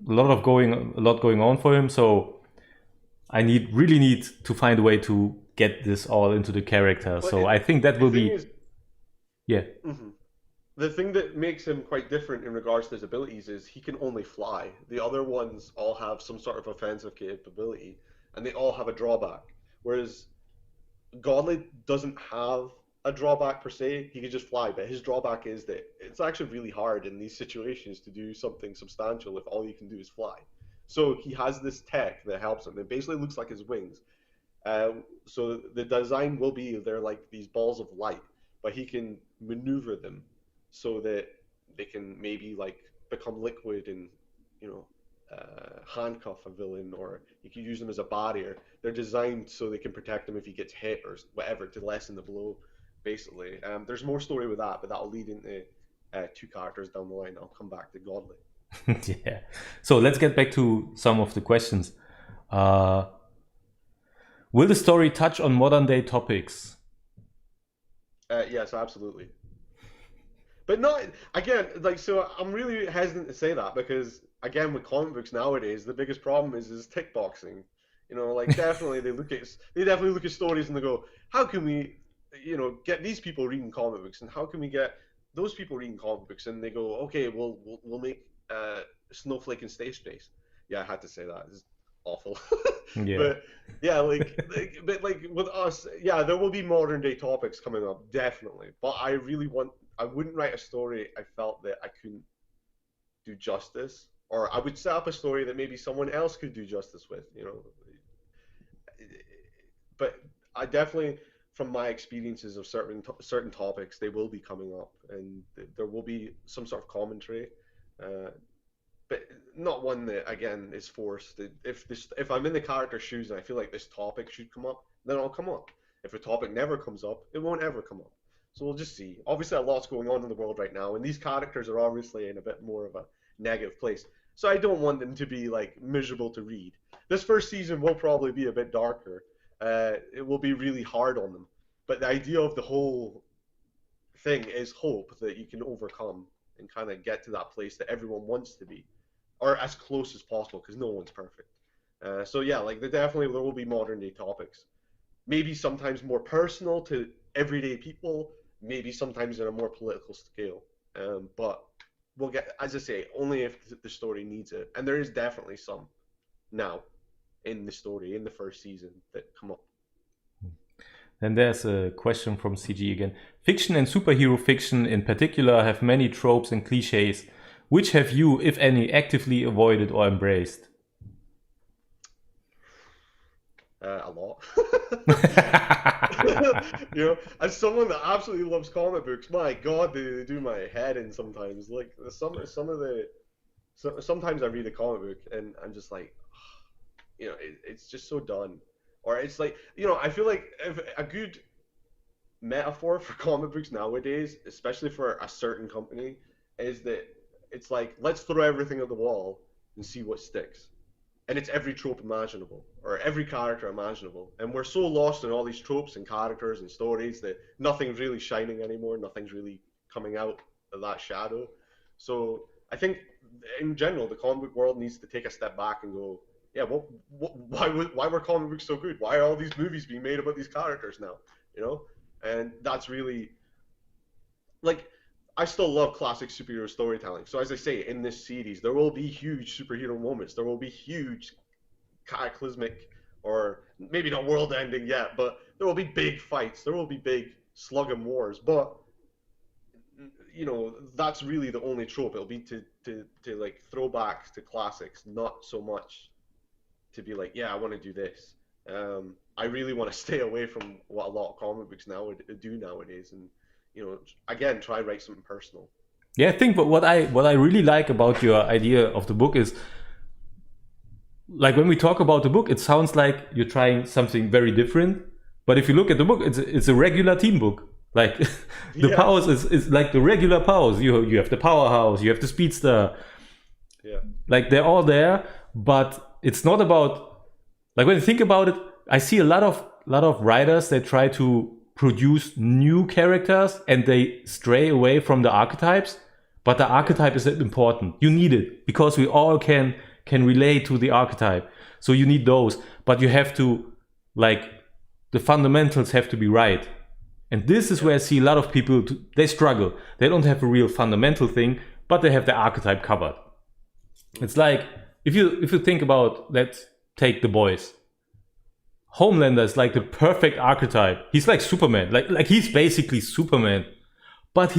a lot going on for him. So I really need to find a way to get this all into the character. But So I think that will be yeah. The thing that makes him quite different in regards to his abilities is he can only fly. The other ones all have some sort of offensive capability, and they all have a drawback. Whereas Godly doesn't have a drawback per se. He can just fly, but his drawback is that it's actually really hard in these situations to do something substantial if all you can do is fly. So he has this tech that helps him. It basically looks like his wings. So the design will be they're like these balls of light, but he can maneuver them so that they can maybe like become liquid and handcuff a villain, or you can use them as a barrier. They're designed so they can protect him if he gets hit or whatever to lessen the blow. Basically, there's more story with that, but that'll lead into two characters down the line. I'll come back to Godly. Yeah. So let's get back to some of the questions. Will the story touch on modern day topics? Yes, absolutely. But not again, like, so I'm really hesitant to say that because again, with comic books nowadays, the biggest problem is tick boxing. Like definitely they definitely look at stories and they go, how can we, get these people reading comic books, and how can we get those people reading comic books? And they go, okay, we'll make Snowflake and Stay Space. Yeah, I had to say that. It's awful. Yeah. But yeah, but with us, yeah, there will be modern day topics coming up, definitely. But I wouldn't write a story I felt that I couldn't do justice, or I would set up a story that maybe someone else could do justice with, But I definitely, from my experiences of certain topics, they will be coming up, and there will be some sort of commentary, but not one that again is forced. If I'm in the character's shoes and I feel like this topic should come up, then it'll come up. If a topic never comes up, it won't ever come up. So we'll just see. Obviously, a lot's going on in the world right now, and these characters are obviously in a bit more of a negative place. So I don't want them to be like miserable to read. This first season will probably be a bit darker. It will be really hard on them. But the idea of the whole thing is hope that you can overcome and kind of get to that place that everyone wants to be, or as close as possible, because no one's perfect. So yeah, like there will be modern day topics. Maybe sometimes more personal to everyday people, maybe sometimes on a more political scale. But we'll get, as I say, only if the story needs it. And there is definitely some now in the story, in the first season, that come up. Then there's a question from CG again. Fiction and superhero fiction in particular have many tropes and cliches. Which have you, if any, actively avoided or embraced? A lot. As someone that absolutely loves comic books, my God, they do my head in sometimes. Like sometimes I read a comic book and I'm just like, it's just so done. Or it's like, I feel like if a good metaphor for comic books nowadays, especially for a certain company, is that it's like, let's throw everything at the wall and see what sticks. And it's every trope imaginable, or every character imaginable. And we're so lost in all these tropes and characters and stories that nothing's really shining anymore, nothing's really coming out of that shadow. So I think, in general, the comic book world needs to take a step back and go, yeah, why were comic books so good? Why are all these movies being made about these characters now? And that's really, like, I still love classic superhero storytelling. So as I say, in this series, there will be huge superhero moments. There will be huge cataclysmic, or maybe not world-ending yet, but there will be big fights. There will be big slugging wars. But that's really the only trope. It'll be to like throwbacks to classics, not so much to be like, yeah, I want to do this. I really want to stay away from what a lot of comic books do nowadays, and again, try write something personal. Yeah, I think what I really like about your idea of the book is, like, when we talk about the book, it sounds like you're trying something very different. But if you look at the book, it's a regular team book. Like the powers is like the regular powers. You have the powerhouse, you have the speedster. Yeah. Like they're all there, but it's not about, like, when you think about it, I see a lot of writers that try to produce new characters and they stray away from the archetypes, but the archetype is important. You need it because we all can relate to the archetype. So you need those, but you have to, like, the fundamentals have to be right. And this is where I see a lot of people, they struggle. They don't have a real fundamental thing, but they have the archetype covered. It's like, if you think about, let's take The Boys. Homelander is like the perfect archetype. He's like Superman. Like he's basically Superman. But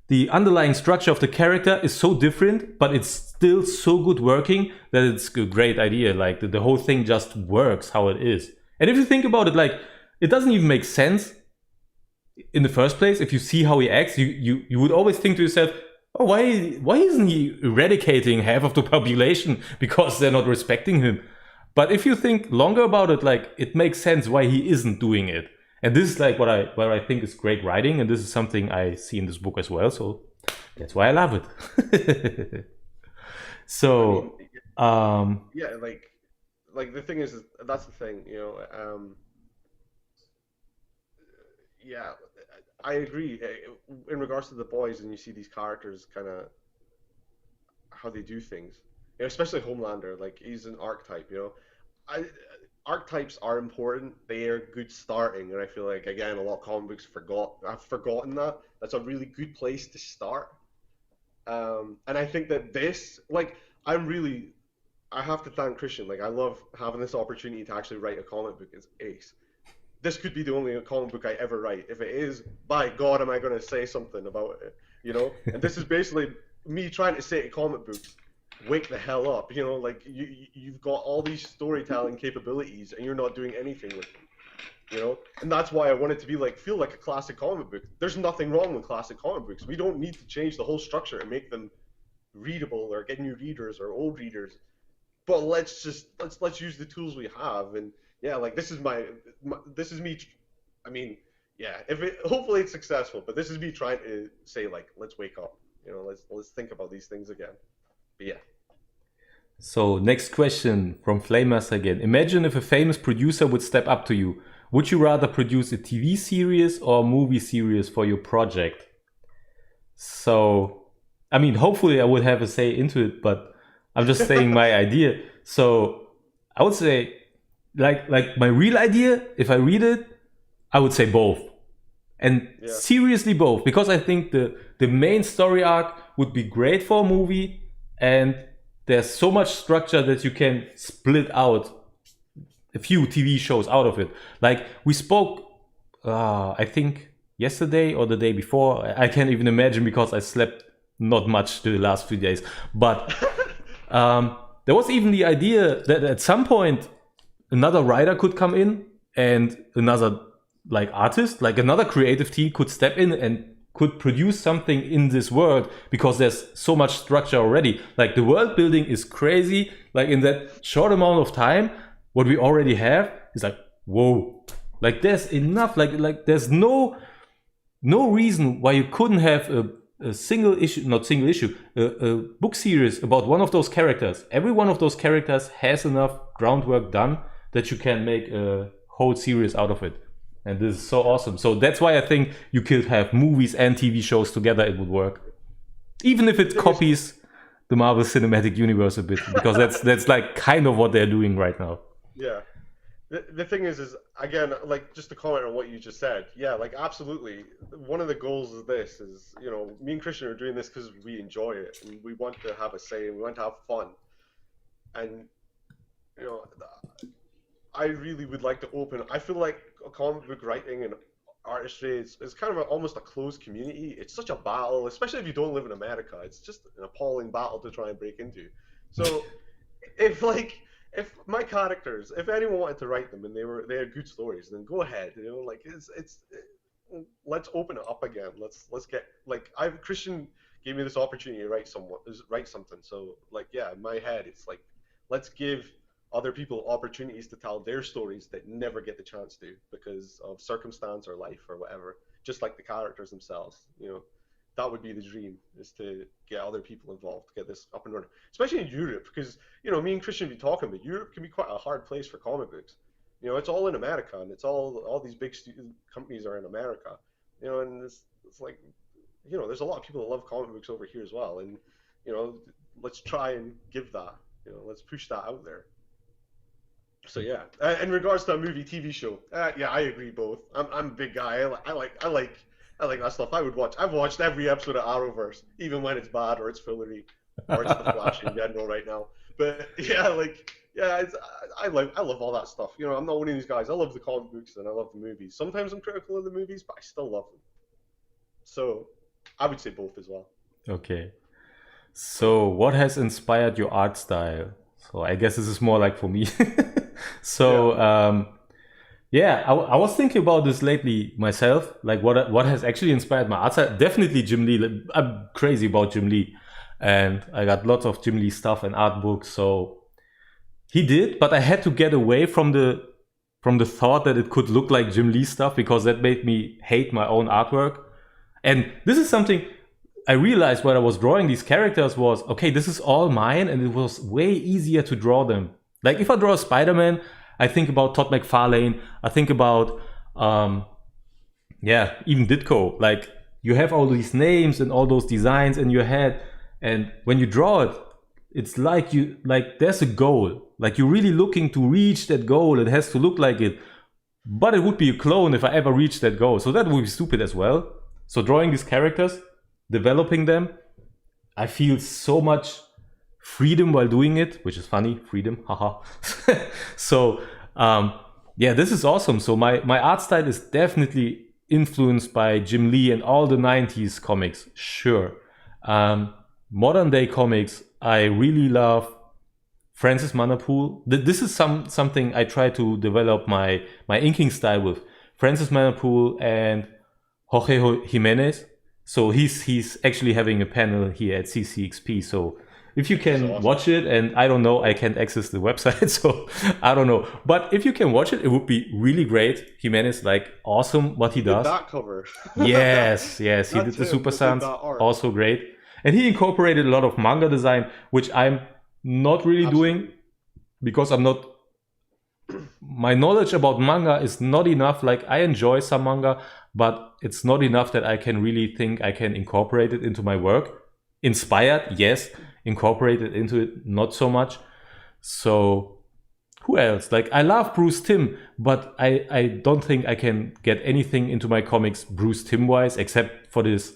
the underlying structure of the character is so different, but it's still so good working that it's a great idea. Like the whole thing just works how it is. And if you think about it, like, it doesn't even make sense in the first place. If you see how he acts, you would always think to yourself, oh, why isn't he eradicating half of the population because they're not respecting him? But if you think longer about it, like, it makes sense why he isn't doing it. And this is like what I think is great writing, and this is something I see in this book as well. So that's why I love it. So, yeah, like the thing is that's the thing, you know. Yeah, I agree. In regards to The Boys, and you see these characters kind of how they do things, you know, especially Homelander. Like, he's an archetype, you know. I Archetypes are important. They are good starting, and I feel like, again, a lot of comic books have forgotten that. That's a really good place to start. And I think that this, like, I have to thank Christian. Like, I love having this opportunity to actually write a comic book. It's ace. This could be the only comic book I ever write. If it is, by God, am I going to say something about it? You know? And this is basically me trying to say to comic books, wake the hell up. You know, like, you've got all these storytelling capabilities, and you're not doing anything with them. You know? And that's why I want it to be like, feel like a classic comic book. There's nothing wrong with classic comic books. We don't need to change the whole structure and make them readable or get new readers or old readers. But let's use the tools we have. And yeah, like, this is this is me. I mean, yeah, hopefully it's successful, but this is me trying to say, like, let's wake up. You know, let's think about these things again. But yeah. So next question from Flamers again. Imagine if a famous producer would step up to you. Would you rather produce a TV series or a movie series for your project? So, I mean, hopefully I would have a say into it, but I'm just saying my idea. So I would say, like my real idea, if I read it, I would say both. And seriously both, because I think the main story arc would be great for a movie, and there's so much structure that you can split out a few TV shows out of it. Like, we spoke, I think yesterday or the day before, I can't even imagine because I slept not much the last few days. But there was even the idea that at some point another writer could come in, and another, like, artist, like another creative team could step in and could produce something in this world, because there's so much structure already. Like, the world building is crazy. Like, in that short amount of time, what we already have is like, whoa, like, there's enough, like there's no reason why you couldn't have a single issue, not single issue, a book series about one of those characters. Every one of those characters has enough groundwork done that you can make a whole series out of it. And this is so awesome. So that's why I think you could have movies and TV shows together, it would work. Even if it copies the Marvel Cinematic Universe a bit, because that's like kind of what they're doing right now. Yeah. The thing is again, like, just to comment on what you just said, yeah, like, absolutely. One of the goals of this is, you know, me and Christian are doing this because we enjoy it, and we want to have a say, and we want to have fun. And, you know, I really would like to open. I feel like comic book writing and artistry is kind of almost a closed community. It's such a battle, especially if you don't live in America. It's just an appalling battle to try and break into. So if my characters, if anyone wanted to write them and they had good stories, then go ahead. You know, like, let's open it up again. Let's get, like, Christian gave me this opportunity to write something. So, like, yeah, in my head, it's like, let's give other people opportunities to tell their stories that never get the chance to because of circumstance or life or whatever, just like the characters themselves. You know, that would be the dream, is to get other people involved, get this up and running, especially in Europe, because, you know, me and Christian be talking, but Europe can be quite a hard place for comic books. You know, it's all in America, and it's all these big companies are in America. You know, and it's like, you know, there's a lot of people that love comic books over here as well, and, you know, let's try and give that, you know, let's push that out there. So yeah, in regards to a movie, TV show, yeah, I agree both. I'm a big guy. I like that stuff. I would watch. I've watched every episode of Arrowverse, even when it's bad or it's fillery, or it's the Flash in general right now. But yeah, like yeah, I love all that stuff. You know, I'm not one of these guys. I love the comic books and I love the movies. Sometimes I'm critical of the movies, but I still love them. So I would say both as well. Okay. So, what has inspired your art style? So, I guess this is more like for me. Yeah. So, yeah, I was thinking about this lately myself. Like, what has actually inspired my art style? Definitely Jim Lee. Like, I'm crazy about Jim Lee, and I got lots of Jim Lee stuff and art books. So he did, but I had to get away from the thought that it could look like Jim Lee stuff because that made me hate my own artwork. And this is something I realized when I was drawing these characters was, okay, this is all mine, and it was way easier to draw them. Like if I draw a Spider-Man, I think about Todd McFarlane. I think about, yeah, even Ditko. Like you have all these names and all those designs in your head, and when you draw it, it's like there's a goal. Like you're really looking to reach that goal. It has to look like it, but it would be a clone if I ever reached that goal. So that would be stupid as well. So drawing these characters, developing them, I feel so much freedom while doing it, which is funny, freedom, haha. So yeah, this is awesome. So my art style is definitely influenced by Jim Lee and all the 90s comics, sure. Modern day comics, I really love Francis Manapool. This is something I try to develop my inking style with. Francis Manapool and Jorge Jimenez. So he's actually having a panel here at CCXP. So if you That's can awesome. watch it, and I don't know, I can't access the website, so I don't know. But if you can watch it, it would be really great. Jimenez, like awesome what he Who did does. that cover? Yes, yes, he did That's the him Super that did Sans, that art. also great. And he incorporated a lot of manga design, which I'm not really doing Absolutely. because I'm not, my knowledge about manga is not enough. Like I enjoy some manga, but it's not enough that I can really think I can incorporate it into my work. Inspired, yes. Incorporate it into it, not so much. So who else? Like I love Bruce Timm, but I don't think I can get anything into my comics Bruce Timm wise, except for this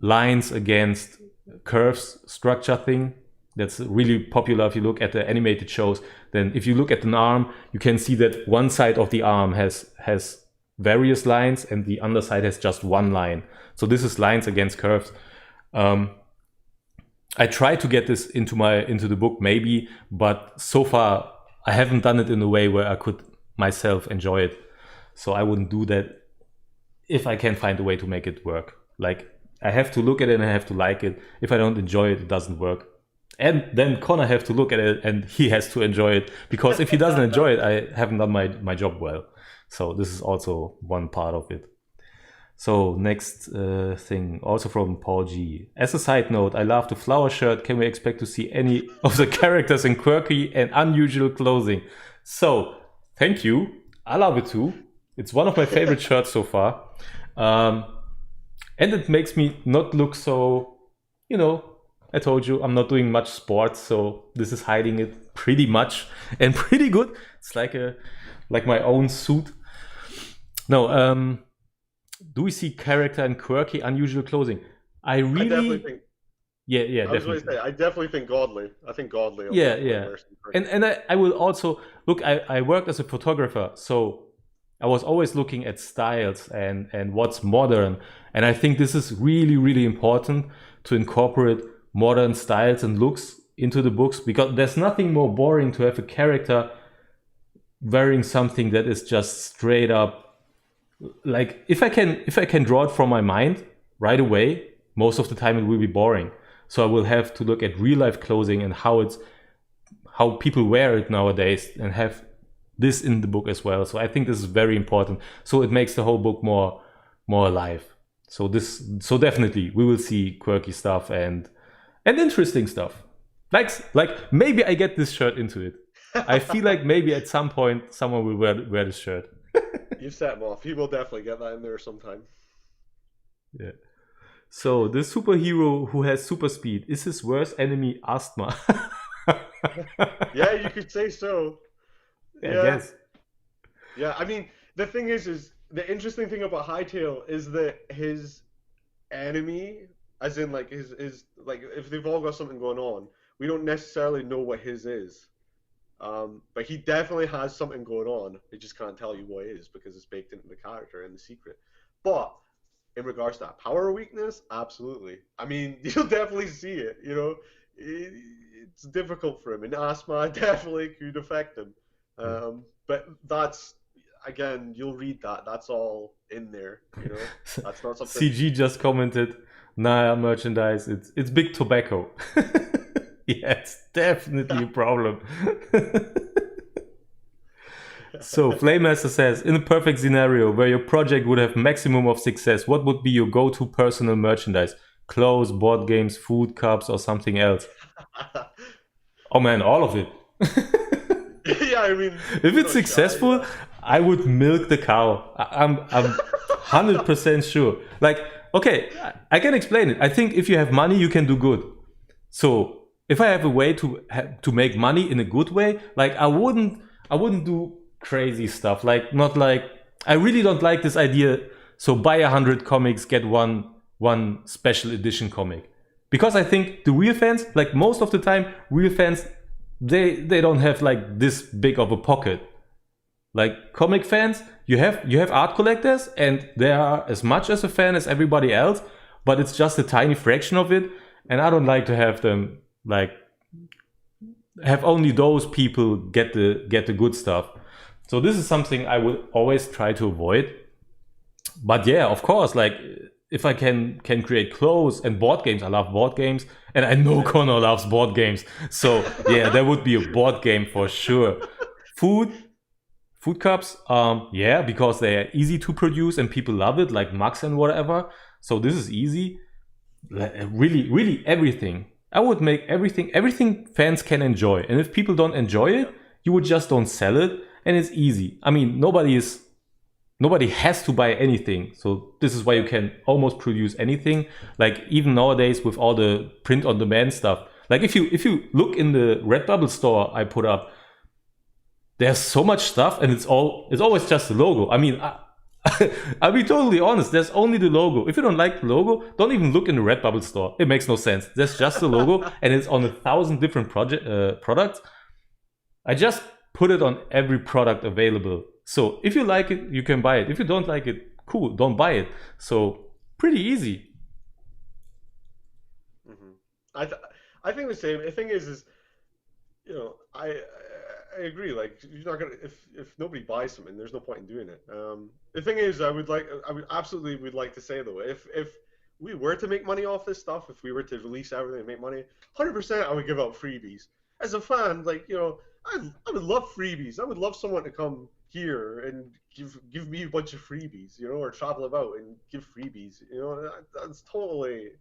lines against curves structure thing. That's really popular if you look at the animated shows. Then if you look at an arm, you can see that one side of the arm has various lines and the underside has just one line. So this is lines against curves. I try to get this into the book maybe, but so far I haven't done it in a way where I could myself enjoy it. So I wouldn't do that if I can find a way to make it work. Like I have to look at it and I have to like it. If I don't enjoy it, it doesn't work. And then Connor have to look at it and he has to enjoy it, because if he doesn't enjoy it, I haven't done my job well. So this is also one part of it. So next thing, also from Paul G. As a side note, I love the flower shirt. Can we expect to see any of the characters in quirky and unusual clothing? So thank you. I love it too. It's one of my favorite shirts so far. And it makes me not look so, I told you I'm not doing much sports, so this is hiding it pretty much and pretty good. It's like my own suit. No, do we see character in quirky, unusual clothing? I I definitely really, think. yeah, I was going to definitely. say. I definitely think Godly. I think Godly will Yeah, definitely yeah. wear some pretty. And I will also look. I worked as a photographer, so I was always looking at styles and what's modern. And I think this is really really important to incorporate modern styles and looks into the books, because there's nothing more boring to have a character wearing something that is just straight up, like if I can draw it from my mind right away, most of the time it will be boring. So I will have to look at real life clothing and how people wear it nowadays, and have this in the book as well. So I think this is very important. So it makes the whole book more alive. So definitely we will see quirky stuff and interesting stuff. Like maybe I get this shirt into it. I feel like maybe at some point someone will wear this shirt. You set him off. He will definitely get that in there sometime. Yeah. So the superhero who has super speed, is his worst enemy asthma? Yeah, you could say so. I Yeah. guess. Yeah, I mean, the thing is the interesting thing about Hytale is that his enemy, as in like his like if they've all got something going on, we don't necessarily know what his is. But he definitely has something going on. He just can't tell you what it is because it's baked into the character and the secret. But in regards to that power weakness, absolutely. I mean, you'll definitely see it. It's difficult for him, and asthma definitely could affect him. But that's again, you'll read that. That's all in there. That's not something. CG just commented, nah, merchandise, it's big tobacco. Yeah, it's definitely a problem. So Flamemaster says, in a perfect scenario where your project would have maximum of success, what would be your go-to personal merchandise? Clothes, board games, food, cups, or something else? Oh man, all of it. Yeah, I mean, If it's successful, I would milk the cow. I'm 100% sure. Like, okay, I can explain it. I think if you have money, you can do good. So if I have a way to make money in a good way, like I wouldn't do crazy stuff. Like, not like, I really don't like this idea. So buy 100 comics, get one special edition comic. Because I think the real fans, like most of the time, real fans, they don't have like this big of a pocket. Like comic fans, you have art collectors, and they are as much as a fan as everybody else, but it's just a tiny fraction of it. And I don't like to have them like have only those people get the good stuff. So this is something I would always try to avoid. But yeah, of course, like if I can create clothes and board games, I love board games, and I know Connor loves board games. So yeah, there would be a board game for sure. Food cups, yeah, because they are easy to produce and people love it, like mugs and whatever. So this is easy. Really everything. I would make everything fans can enjoy. And if people don't enjoy it, you would just don't sell it, and it's easy. I mean, nobody has to buy anything. So this is why you can almost produce anything. Like even nowadays with all the print on demand stuff. Like if you look in the Redbubble store I put up, there's so much stuff, and it's always just the logo. I mean, I'll be totally honest, there's only the logo. If you don't like the logo, don't even look in the Redbubble store. It makes no sense. There's just the logo, and it's on 1,000 different products. I just put it on every product available. So if you like it, you can buy it. If you don't like it, cool, don't buy it. So pretty easy. Mm-hmm. I think the same. The thing is I agree. Like you're not gonna if nobody buys something, there's no point in doing it. The thing is, I would absolutely would like to say though, if we were to make money off this stuff, if we were to release everything and make money, 100% I would give out freebies. As a fan, like I would love freebies. I would love someone to come here and give me a bunch of freebies, or travel about and give freebies. That's totally.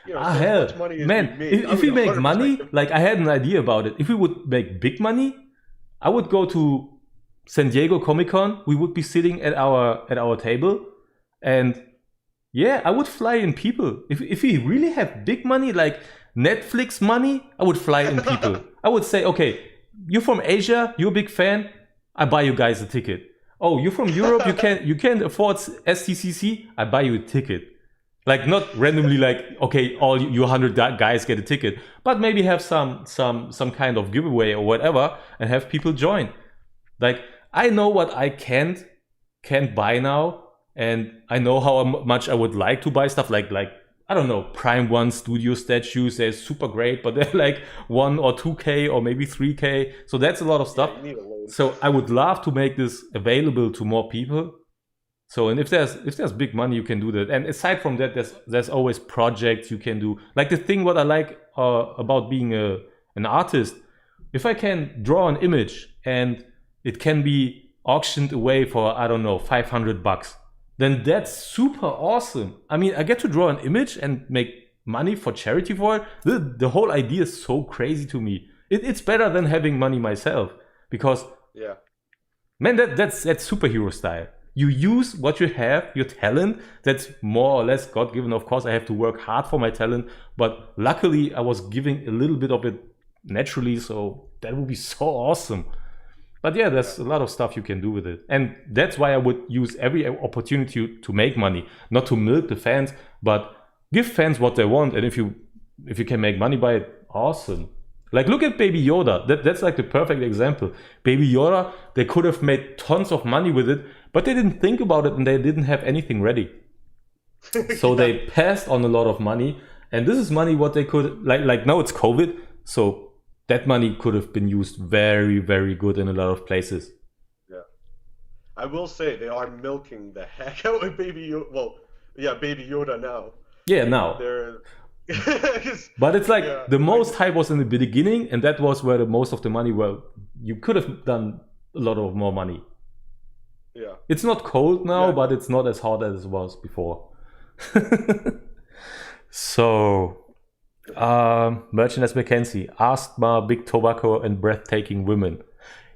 Hell, much money is man, being made. if we make 100% money, like I had an idea about it. If we would make big money, I would go to San Diego Comic-Con. We would be sitting at our table, and yeah, I would fly in people. If we really have big money, like Netflix money, I would fly in people. I would say, okay, you're from Asia, you're a big fan, I buy you guys a ticket. Oh, you're from Europe, you can't afford STCC, I buy you a ticket. Like not randomly, like okay, all you 100 guys get a ticket, but maybe have some kind of giveaway or whatever, and have people join. Like I know what I can't buy now, and I know how much I would like to buy stuff like I don't know, Prime 1 Studio statues. They're super great, but they're like 1 or 2K or maybe 3K. So that's a lot of stuff. Yeah, you need a load. So I would love to make this available to more people. So, and if there's big money, you can do that. And aside from that, there's always projects you can do. Like the thing what I like about being an artist, if I can draw an image and it can be auctioned away for, I don't know, $500, then that's super awesome. I mean, I get to draw an image and make money for charity for it. The whole idea is so crazy to me. It's better than having money myself, because Yeah. man, that's superhero style. You use what you have, your talent, that's more or less God-given. Of course, I have to work hard for my talent, but luckily I was giving a little bit of it naturally, so that would be so awesome. But yeah, there's a lot of stuff you can do with it. And that's why I would use every opportunity to make money, not to milk the fans, but give fans what they want. And if you can make money by it, awesome. Like, look at Baby Yoda. That's like the perfect example. Baby Yoda, they could have made tons of money with it, but they didn't think about it and they didn't have anything ready. So they passed on a lot of money. And this is money what they could, like now it's COVID. So that money could have been used very, very good in a lot of places. Yeah. I will say they are milking the heck out of Baby Yoda. Well, yeah, Baby Yoda now. Yeah, now. They're... But it's like the most hype was in the beginning, and that was where the most of the money you could have done a lot of more money. Yeah. It's not cold now, but it's not as hot as it was before. So, Merchandise Mackenzie, asthma, big tobacco, and breathtaking women.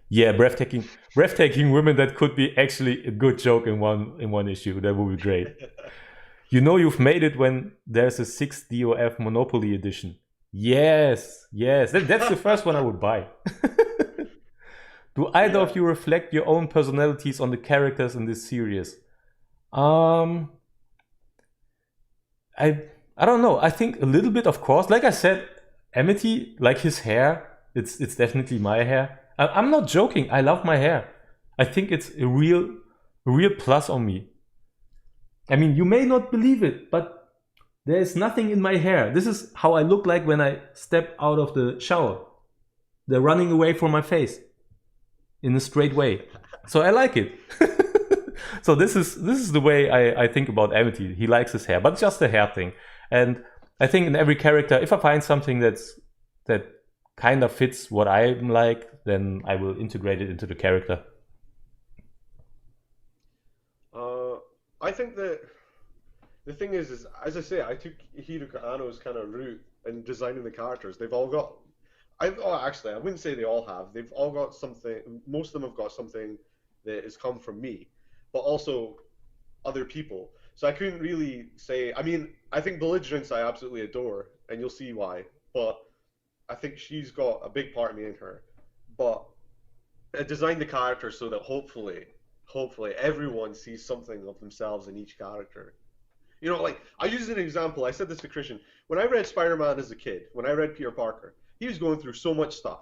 Yeah, breathtaking women. That could be actually a good joke in one issue. That would be great. You know you've made it when there's a 6 DOF Monopoly edition. Yes. That's the first one I would buy. Do either of you reflect your own personalities on the characters in this series? I don't know. I think a little bit, of course. Like I said, Amity, like his hair, it's definitely my hair. I'm not joking. I love my hair. I think it's a real plus on me. I mean, you may not believe it, but there's nothing in my hair. This is how I look like when I step out of the shower. They're running away from my face in a straight way. So I like it. So this is the way I think about Amity. He likes his hair, but just a hair thing. And I think in every character, if I find something that kind of fits what I'm like, then I will integrate it into the character. I think that the thing is as I say, I took Hiroka Anno's kind of route in designing the characters. They've all got, actually, I wouldn't say they all have. They've all got something. Most of them have got something that has come from me, but also other people. So I couldn't really say. I mean, I think Belligerence I absolutely adore, and you'll see why. But I think she's got a big part of me in her. But I designed the character so that hopefully everyone sees something of themselves in each character. You know, like, I use an example. I said this to Christian. When I read Spider-Man as a kid, when I read Peter Parker, he was going through so much stuff.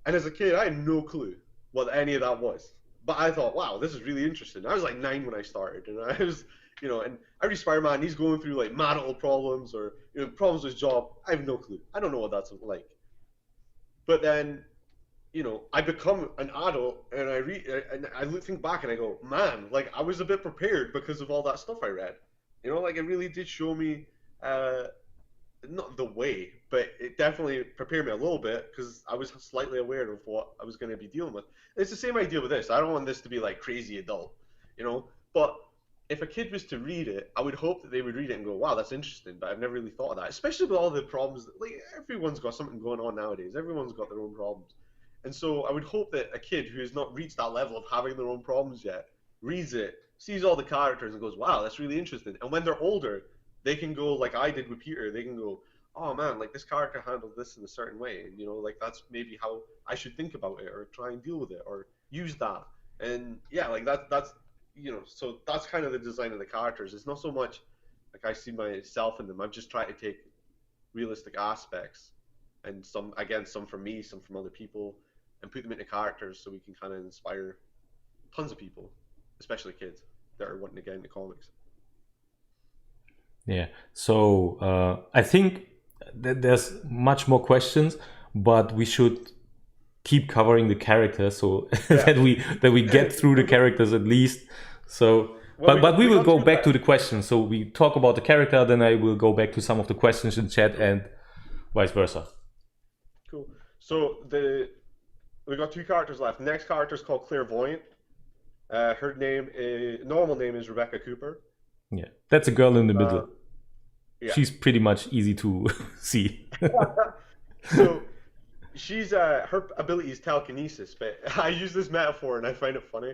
And as a kid, I had no clue what any of that was. But I thought, wow, this is really interesting. I was like 9 when I started. And I was, you know, and every Spider-Man, he's going through like marital problems or, you know, problems with his job. I have no clue. I don't know what that's like. But then, you know, I become an adult and I read and I think back and I go, man, like I was a bit prepared because of all that stuff I read. You know, like it really did show me, not the way, but it definitely prepared me a little bit because I was slightly aware of what I was going to be dealing with. It's the same idea with this. I don't want this to be like crazy adult, you know, but if a kid was to read it, I would hope that they would read it and go, wow, that's interesting, but I've never really thought of that, especially with all the problems. Like, everyone's got something going on nowadays. Everyone's got their own problems. And so I would hope that a kid who has not reached that level of having their own problems yet reads it, sees all the characters and goes, wow, that's really interesting. And when they're older, they can go, like I did with Peter, they can go, oh man, like this character handled this in a certain way. And, you know, like that's maybe how I should think about it or try and deal with it or use that. And yeah, like that's, you know, so that's kind of the design of the characters. It's not so much like I see myself in them. I'm just trying to take realistic aspects and some from me, some from other people, and put them into characters so we can kind of inspire tons of people, especially kids that are wanting to get into comics. Yeah. So I think that there's much more questions, but we should keep covering the characters so that we get through the characters at least. So, well, but we will go back to the questions. So we talk about the character, then I will go back to some of the questions in chat and vice versa. Cool. So we got 2 characters left. The next character is called Clairvoyant. Her normal name is Rebecca Cooper. Yeah, that's a girl in the middle. Yeah. She's pretty much easy to see. So she's her ability is telekinesis, but I use this metaphor and I find it funny.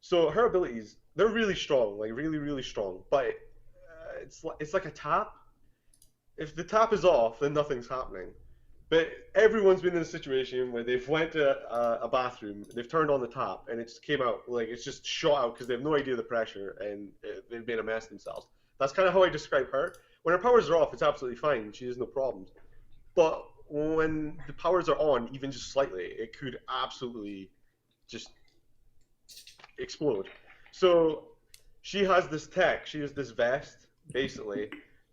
So her abilities, they're really strong, like really, really strong. But it's like a tap. If the tap is off, then nothing's happening. But everyone's been in a situation where they've went to a bathroom, they've turned on the tap, and it just came out like it's just shot out because they have no idea the pressure, and they've made a mess themselves. That's kind of how I describe her. When her powers are off, it's absolutely fine. She has no problems. But when the powers are on, even just slightly, it could absolutely just explode. So she has this tech. She has this vest, basically,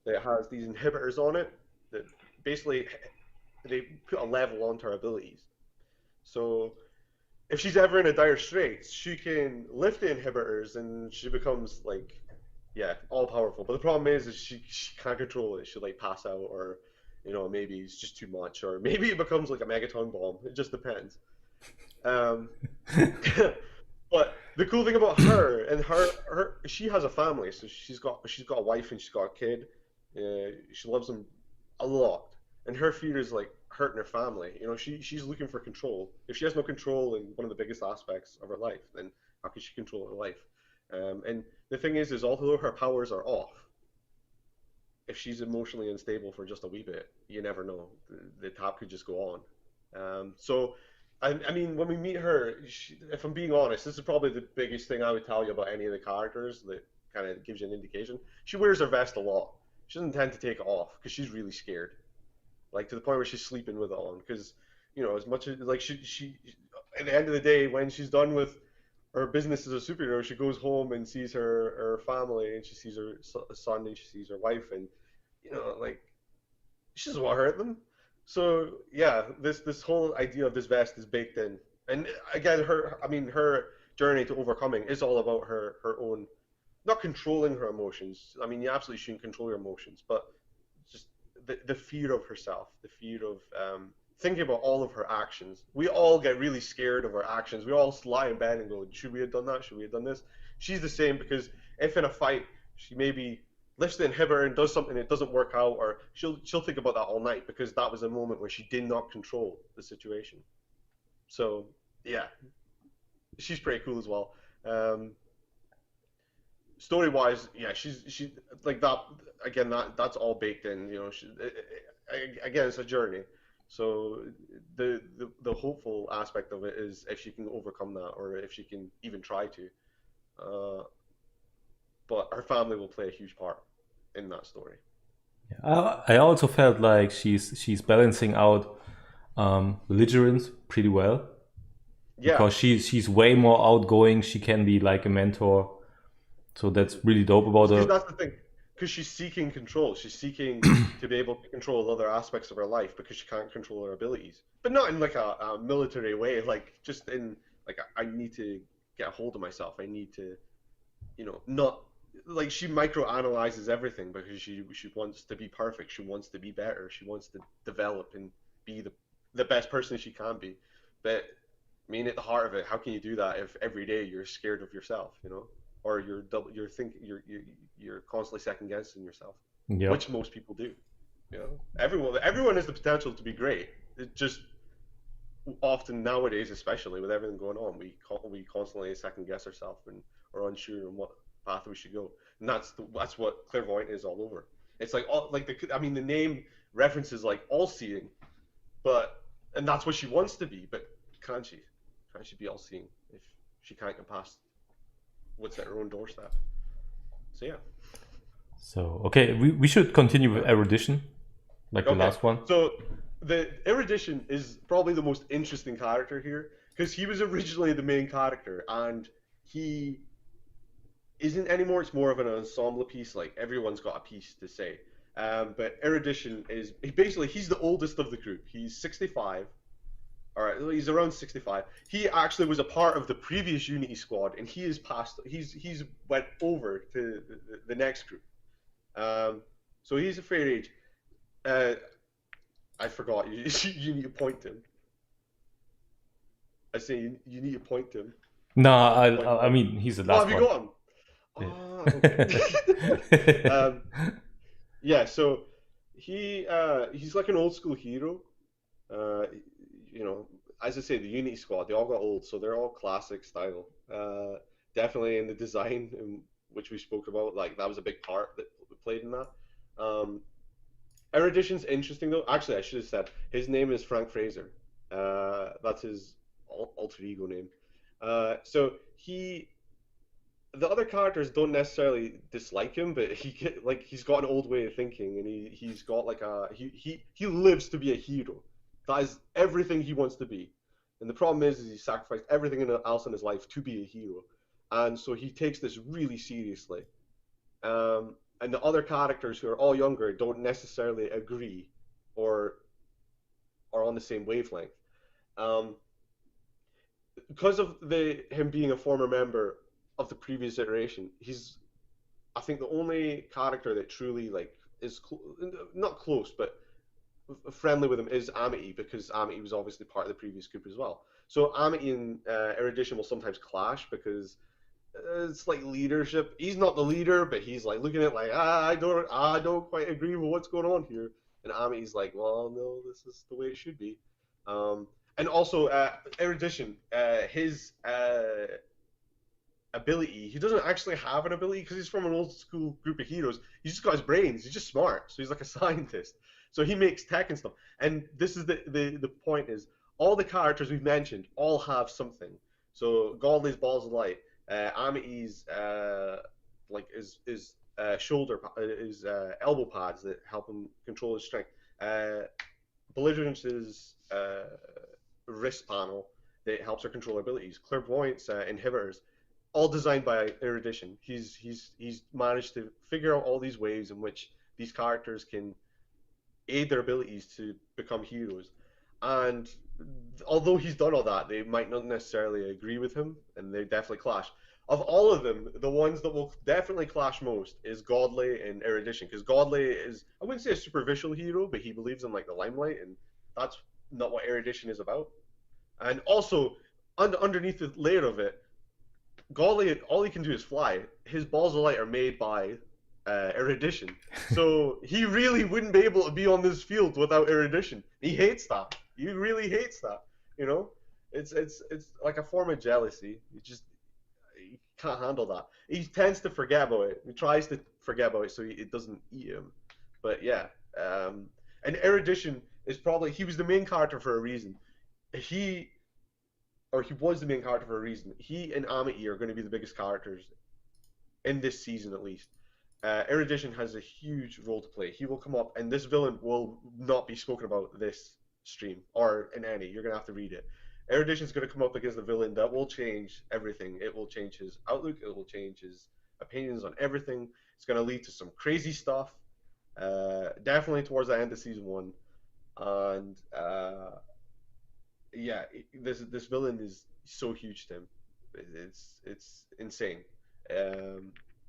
that has these inhibitors on it that basically they put a level onto her abilities. So if she's ever in a dire straits, she can lift the inhibitors and she becomes like, yeah, all powerful. But the problem is she can't control it. She'll like pass out, or maybe it's just too much, or maybe it becomes like a megaton bomb. It just depends. Um, but the cool thing about her and she has a family, so she's got a wife and she's got a kid. She loves them a lot, and her fear is like hurting her family. She's looking for control. If she has no control in one of the biggest aspects of her life, then how can she control her life? And the thing is although her powers are off, if she's emotionally unstable for just a wee bit, you never know. The tap could just go on. So, I mean, when we meet her, if I'm being honest, this is probably the biggest thing I would tell you about any of the characters that kind of gives you an indication. She wears her vest a lot. She doesn't tend to take it off because she's really scared, like to the point where she's sleeping with it on. Because as much as like she at the end of the day, when she's done with her business as a superhero, she goes home and sees her family, and she sees her son, and she sees her wife, and like she doesn't want to hurt them. So yeah, this whole idea of this vest is baked in, and again, her journey to overcoming is all about her own, not controlling her emotions. I mean, you absolutely shouldn't control your emotions, but just the fear of herself, the fear of thinking about all of her actions. We all get really scared of our actions. We all lie in bed and go, should we have done that? Should we have done this? She's the same, because if in a fight she maybe lifts the inhibitor and does something that doesn't work out, or she'll think about that all night because that was a moment where she did not control the situation. So yeah, she's pretty cool as well. Story wise, yeah, she like that again. That's all baked in. Again, it's a journey. So the hopeful aspect of it is if she can overcome that, or if she can even try to. Uh, but her family will play a huge part in that story. I also felt like she's balancing out belligerence pretty well, Yeah, because she's way more outgoing. She can be like a mentor, so that's really dope about because her. that's the thing. Because she's seeking control. She's seeking to be able to control other aspects of her life because she can't control her abilities. But not in like a military way. Like just in like I need to get a hold of myself. I need to, not like she micro analyzes everything because she wants to be perfect. She wants to be better. She wants to develop and be the best person she can be. But I mean, at the heart of it, how can you do that if every day you're scared of yourself, or you're constantly second guessing yourself, Yeah. which most people do. Everyone has the potential to be great. It just often nowadays, especially with everything going on, we constantly second guess ourselves and are unsure on what path we should go. And that's what clairvoyant is all over. It's like the name references like all seeing, and that's what she wants to be, but can she? Can she be all seeing if she can't get past what's at her own doorstep? So yeah. So okay, we should continue with erudition, like the last one. So the erudition is probably the most interesting character here because he was originally the main character and he isn't anymore. It's more of an ensemble piece. Like everyone's got a piece to say. But erudition is he's the oldest of the group. He's 65. All right, he's around 65. He actually was a part of the previous Unity squad, and he is passed. He's went over to the next group. So he's a fair age. I forgot. You need to point to him. I say you need to point to him. No, I mean he's the last have you got him? Okay. Yeah. So he's like an old school hero. As I say, the Unity squad, they all got old, so they're all classic style. Definitely in the design, which we spoke about, like that was a big part that played in that. Erudition's interesting though. Actually, I should have said his name is Frank Fraser. That's his alter ego name. So the other characters don't necessarily dislike him, but he's got an old way of thinking, and he's got like he lives to be a hero. That is everything he wants to be. And the problem is he sacrificed everything else in his life to be a hero, and so he takes this really seriously. And the other characters who are all younger don't necessarily agree, or are on the same wavelength. Um, because of him being a former member of the previous iteration, he's, I think, the only character that truly like is not close, but friendly with him is Amity, because Amity was obviously part of the previous group as well. So Amity and Erudition will sometimes clash because it's like leadership. He's not the leader, but he's like looking at it like, I don't quite agree with what's going on here. And Amity's like, well, no, this is the way it should be. And also, Erudition, his ability, he doesn't actually have an ability because he's from an old school group of heroes. He's just got his brains. He's just smart. So he's like a scientist. So he makes tech and stuff. And this is the point is, all the characters we've mentioned all have something. So Godley's Balls of Light, Amity's like his elbow pads that help him control his strength. Belligerence's wrist panel that helps her control her abilities. Clairvoyance inhibitors, all designed by Erudition. He's managed to figure out all these ways in which these characters can aid their abilities to become heroes. And although he's done all that, they might not necessarily agree with him, and they definitely clash. Of all of them, the ones that will definitely clash most is Godley and Erudition, because Godley is, I wouldn't say a superficial hero, but he believes in like the limelight, and that's not what Erudition is about. And also, underneath the layer of it, Godley, all he can do is fly. His balls of light are made by Erudition, so he really wouldn't be able to be on this field without Erudition. He hates that. He really hates that. You know, it's like a form of jealousy. He can't handle that. He tends to forget about it. He tries to forget about it so it doesn't eat him. But yeah, and Erudition is probably, he was the main character for a reason. He was the main character for a reason. He and Amity are going to be the biggest characters in this season, at least. Erudition has a huge role to play. He will come up, and this villain will not be spoken about this stream or in any. You're going to have to read it. Erudition is going to come up against a villain that will change everything. It will change his outlook. It will change his opinions on everything. It's going to lead to some crazy stuff. Definitely towards the end of season 1. And yeah, this villain is so huge to him. It's insane.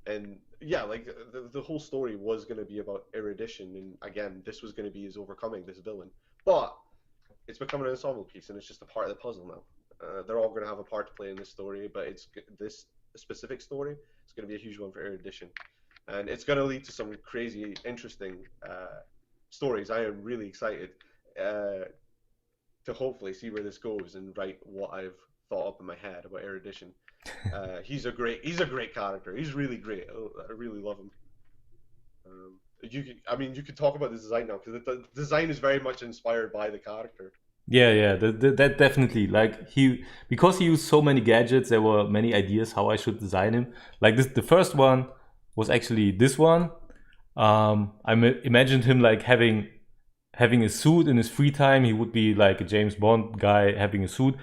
And yeah, like the whole story was going to be about Erudition, and again, this was going to be his overcoming this villain. But it's becoming an ensemble piece, and it's just a part of the puzzle now. They're all going to have a part to play in this story, but this specific story is going to be a huge one for Erudition, and it's going to lead to some crazy, interesting stories. I am really excited to hopefully see where this goes and write what I've thought up in my head about Erudition. He's a great character. He's really great. I really love him. You could talk about the design now, because the design is very much inspired by the character. Yeah, that definitely. Like because he used so many gadgets, there were many ideas how I should design him. Like the first one was actually this one. I imagined him like having a suit in his free time. He would be like a James Bond guy having a suit.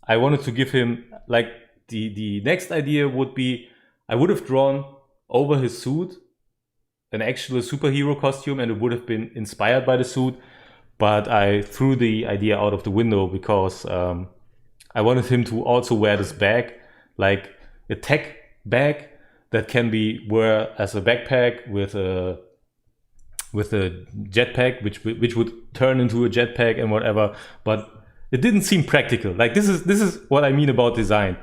I wanted to give him like the next idea would be, I would have drawn over his suit an actual superhero costume, and it would have been inspired by the suit, but I threw the idea out of the window because I wanted him to also wear this bag, like a tech bag that can be wear as a backpack with a jetpack, which would turn into a jetpack and whatever. But it didn't seem practical. Like this is what I mean about design.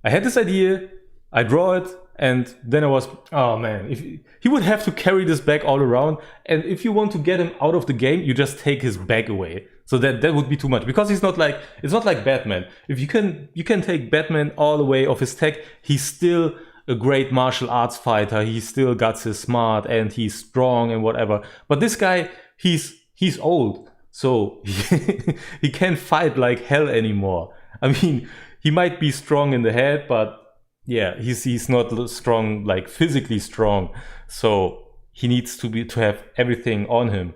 I had this idea, I draw it, and then I was, oh man, if he would have to carry this bag all around, and if you want to get him out of the game, you just take his bag away. So that would be too much, because it's not like Batman. If you can take Batman all the way off his tech, he's still a great martial arts fighter. He still got his smart and he's strong and whatever. But this guy, he's old, so he can't fight like hell anymore. I mean, he might be strong in the head, but yeah, he's not strong, like physically strong. So he needs to have everything on him.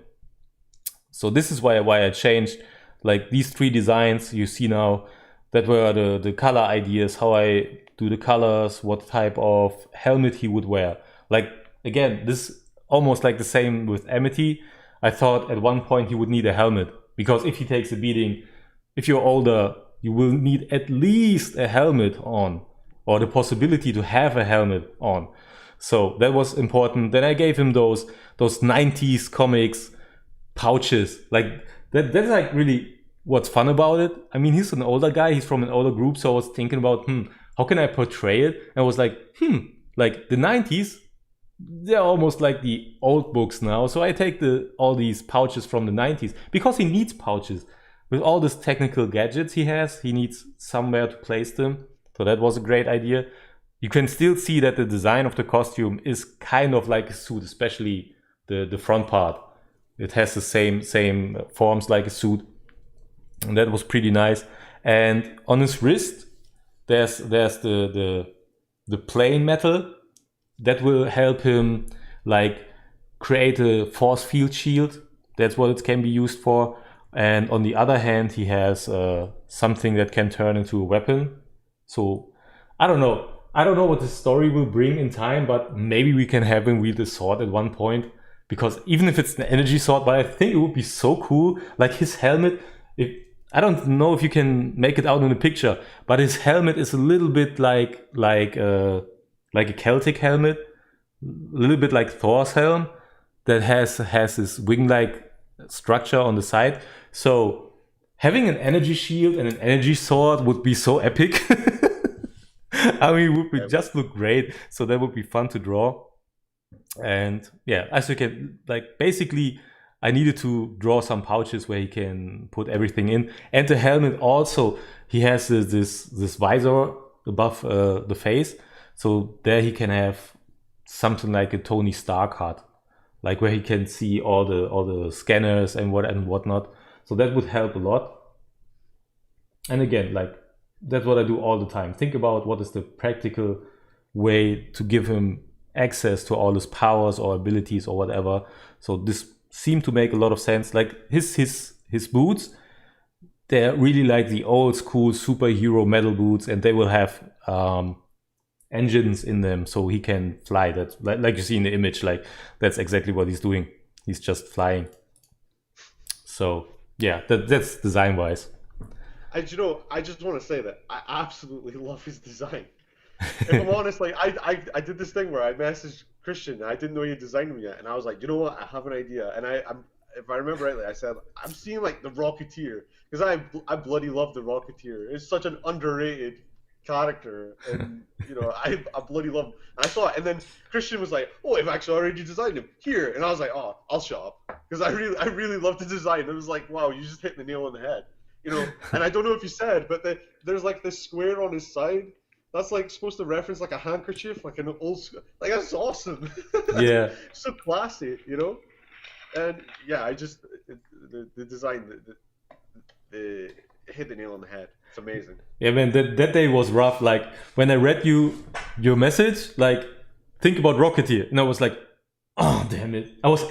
So this is why I changed like these three designs you see now. That were the color ideas, how I do the colors, what type of helmet he would wear. Like again, this almost like the same with Amity. I thought at one point he would need a helmet, because if he takes a beating, if you're older, you will need at least a helmet on, or the possibility to have a helmet on. So that was important. Then I gave him those 90s comics pouches. Like that's like really what's fun about it. I mean, he's an older guy, he's from an older group, so I was thinking about, how can I portray it? And I was like, like the 90s, they're almost like the old books now. So I take all these pouches from the 90s, because he needs pouches. With all these technical gadgets he has, he needs somewhere to place them. So that was a great idea. You can still see that the design of the costume is kind of like a suit, especially the front part. It has the same forms like a suit. And that was pretty nice. And on his wrist, there's the plain metal that will help him like create a force field shield. That's what it can be used for. And on the other hand, he has something that can turn into a weapon. So I don't know what the story will bring in time, but maybe we can have him wield a sword at one point. Because even if it's an energy sword, but I think it would be so cool. Like his helmet, I don't know if you can make it out in the picture, but his helmet is a little bit like a Celtic helmet, a little bit like Thor's helm, that has this wing-like structure on the side. So having an energy shield and an energy sword would be so epic. I mean, it would just look great. So that would be fun to draw. And yeah, as you can, like, basically I needed to draw some pouches where he can put everything in. And the helmet also, he has this visor above the face. So there he can have something like a Tony Stark hat, like where he can see all the scanners and whatnot. So that would help a lot. And again, like, that's what I do all the time. Think about what is the practical way to give him access to all his powers or abilities or whatever. So this seemed to make a lot of sense. Like his boots, they're really like the old school superhero metal boots, and they will have engines in them so he can fly. That like you see in the image, like that's exactly what he's doing. He's just flying. So yeah, that's design wise. I just want to say that I absolutely love his design. If I'm honest, like I did this thing where I messaged Christian and I didn't know he had designed them yet, and I was like, you know what, I have an idea. And I'm if I remember rightly, I said I'm seeing like the Rocketeer, because I bloody love the Rocketeer. It's such an underrated character, and you know I bloody love him. And I saw it, and then Christian was like, oh, I've actually already designed him here, and I was like, oh, I'll shut up, because I really love the design. It was like, wow, you just hit the nail on the head, you know. And I don't know if you said, but there's like this square on his side. That's like supposed to reference like a handkerchief, like an old school. Like, that's awesome. Yeah. So classy, you know. And yeah, the design, the hit the nail on the head. It's amazing. Yeah, man, that day was rough. Like when I read your message, like think about Rocketeer, and I was like, oh damn it! I was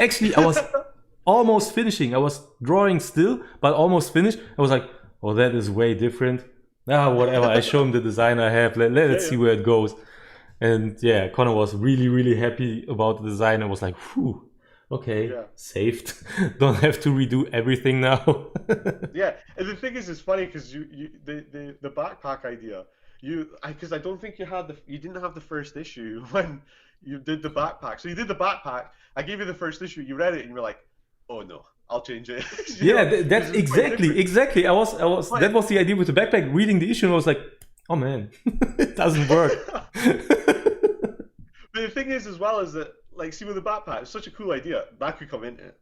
almost finishing. I was drawing still, but almost finished. I was like, oh, that is way different. Whatever. I show him the design I have. Let's see where it goes. And yeah, Connor was really, really happy about the design. I was like, whew, okay, saved. Don't have to redo everything now. Yeah, and the thing is, it's funny because the backpack idea, because I don't think you didn't have the first issue when you did the backpack. So you did the backpack. I gave you the first issue. You read it and you were like, oh no, I'll change it. That's exactly. I was. That was the idea with the backpack. Reading the issue, and I was like, oh man, it doesn't work. But the thing is, as well, is that, like, see, with the backpack, it's such a cool idea. That could come into it,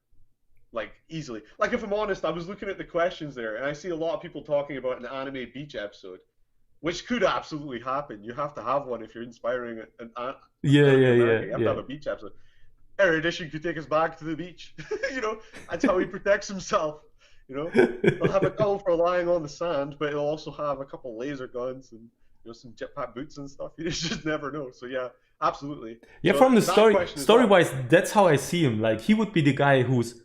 like, easily. Like, if I'm honest, I was looking at the questions there, and I see a lot of people talking about an anime beach episode, which could absolutely happen. You have to have one if you're inspiring an Yeah. You have to have a beach episode. erudition could take us back to the beach. That's how he protects himself. He'll have a gun for lying on the sand, but he'll also have a couple laser guns and some jetpack boots and stuff. You just never know. So yeah, absolutely. Yeah, so from the story wise, that's how I see him. Like he would be the guy who's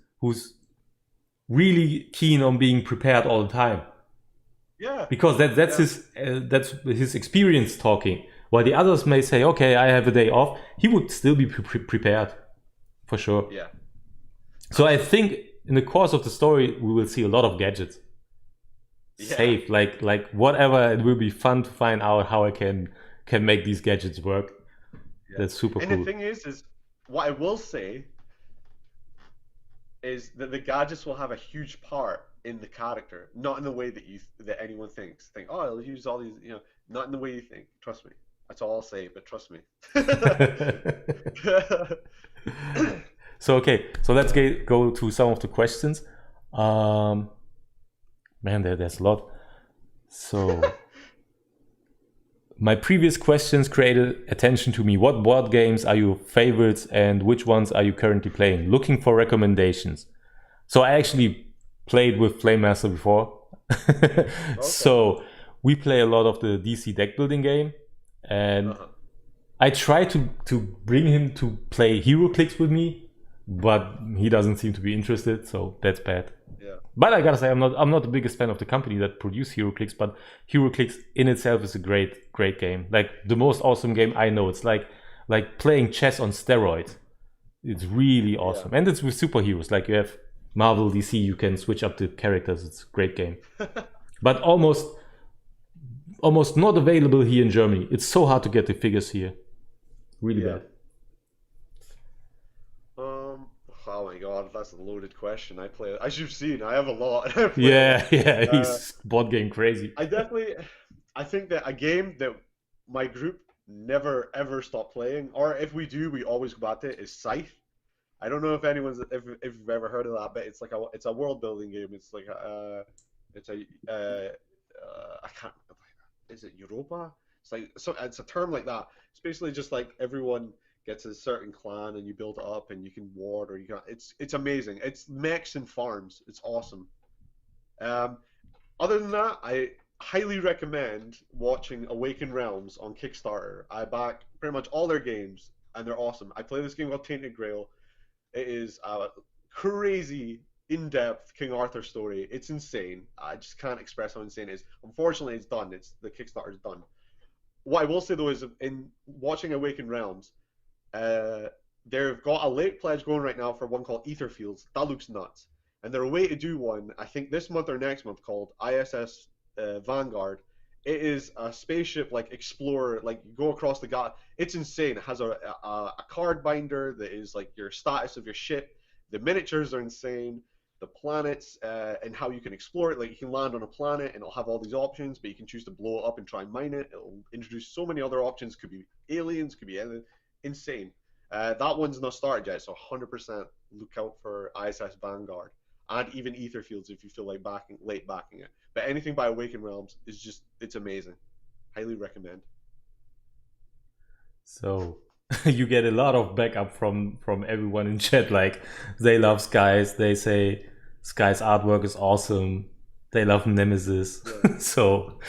really keen on being prepared all the time. Yeah. Because that's his experience talking. While the others may say, okay, I have a day off, he would still be prepared, for sure. Yeah. So I think in the course of the story, we will see a lot of gadgets. Yeah. Safe, like whatever. It will be fun to find out how I can make these gadgets work. Yeah. That's super cool. And the thing is what I will say is that the gadgets will have a huge part in the character, not in the way that anyone thinks. Oh, I'll use all these, not in the way you think. Trust me. That's all I'll say, but trust me. So let's go to some of the questions. Man, there's a lot. So my previous questions created attention to me. What board games are your favorites and which ones are you currently playing? Looking for recommendations. So I actually played with Flame Master before. Okay. So we play a lot of the DC deck building game, and I try to bring him to play HeroClix with me, but he doesn't seem to be interested, so that's bad. Yeah. But I gotta say, I'm not the biggest fan of the company that produced HeroClix, but HeroClix in itself is a great game. Like the most awesome game I know. It's like playing chess on steroids. It's really awesome, and it's with superheroes. Like you have Marvel, DC, you can switch up the characters. It's a great game, but almost not available here in Germany. It's so hard to get the figures here. Really bad. Oh my god, that's a loaded question. As you've seen, I have a lot. Yeah, he's board game crazy. I think that a game that my group never ever stop playing, or if we do, we always go back to it, is Scythe. I don't know if you've ever heard of that, but it's a world building game. It's like I can't. Is it Europa? It's a term like that. It's basically just like everyone gets a certain clan and you build it up and you can ward or you can. It's amazing. It's mechs and farms. It's awesome. Other than that, I highly recommend watching Awaken Realms on Kickstarter. I back pretty much all their games and they're awesome. I play this game called Tainted Grail. It is a crazy, in-depth King Arthur story. It's insane. I just can't express how insane it is. Unfortunately, it's done. The Kickstarter's done. What I will say though is, in watching Awaken Realms, they've got a late pledge going right now for one called Etherfields. That looks nuts. And they're away to do one, I think this month or next month, called ISS Vanguard. It is a spaceship like explorer, like you go across the galaxy. It's insane. It has a card binder that is like your status of your ship. The miniatures are insane. The planets and how you can explore it. Like you can land on a planet and it'll have all these options, but you can choose to blow it up and try and mine it. It'll introduce so many other options. Could be aliens, could be anything. Insane. That one's not started yet, so 100% look out for ISS Vanguard and even Etherfields if you feel like late backing it. But anything by Awaken Realms is it's amazing. Highly recommend. So you get a lot of backup from everyone in chat. Like they love Skies. They say Skies' artwork is awesome. They love Nemesis. Yeah. So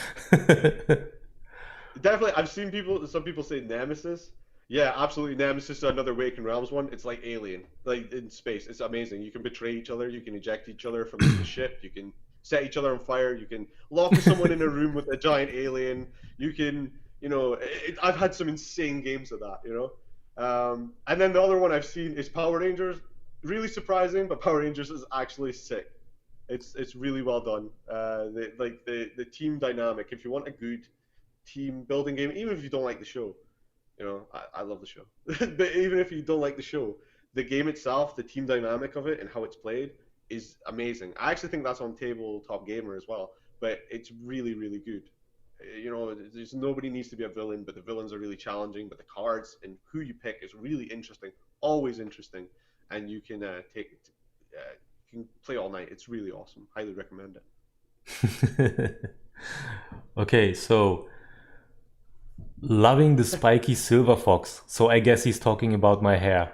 definitely, I've seen some people say Nemesis. Yeah, absolutely. Nemesis is another Awaken Realms one. It's like Alien, like in space. It's amazing. You can betray each other. You can eject each other from the ship. You can set each other on fire. You can lock someone in a room with a giant alien. You can, I've had some insane games of that, And then the other one I've seen is Power Rangers. Really surprising, but Power Rangers is actually sick. It's really well done. The team dynamic. If you want a good team building game, even if you don't like the show. I love the show. But even if you don't like the show, the game itself, the team dynamic of it and how it's played is amazing. I actually think that's on Tabletop Gamer as well, but it's really, really good. There's nobody needs to be a villain, but the villains are really challenging, but the cards and who you pick is really interesting, always interesting, and you can you can play all night. It's really awesome. Highly recommend it. Okay, so loving the spiky silver fox. So I guess he's talking about my hair.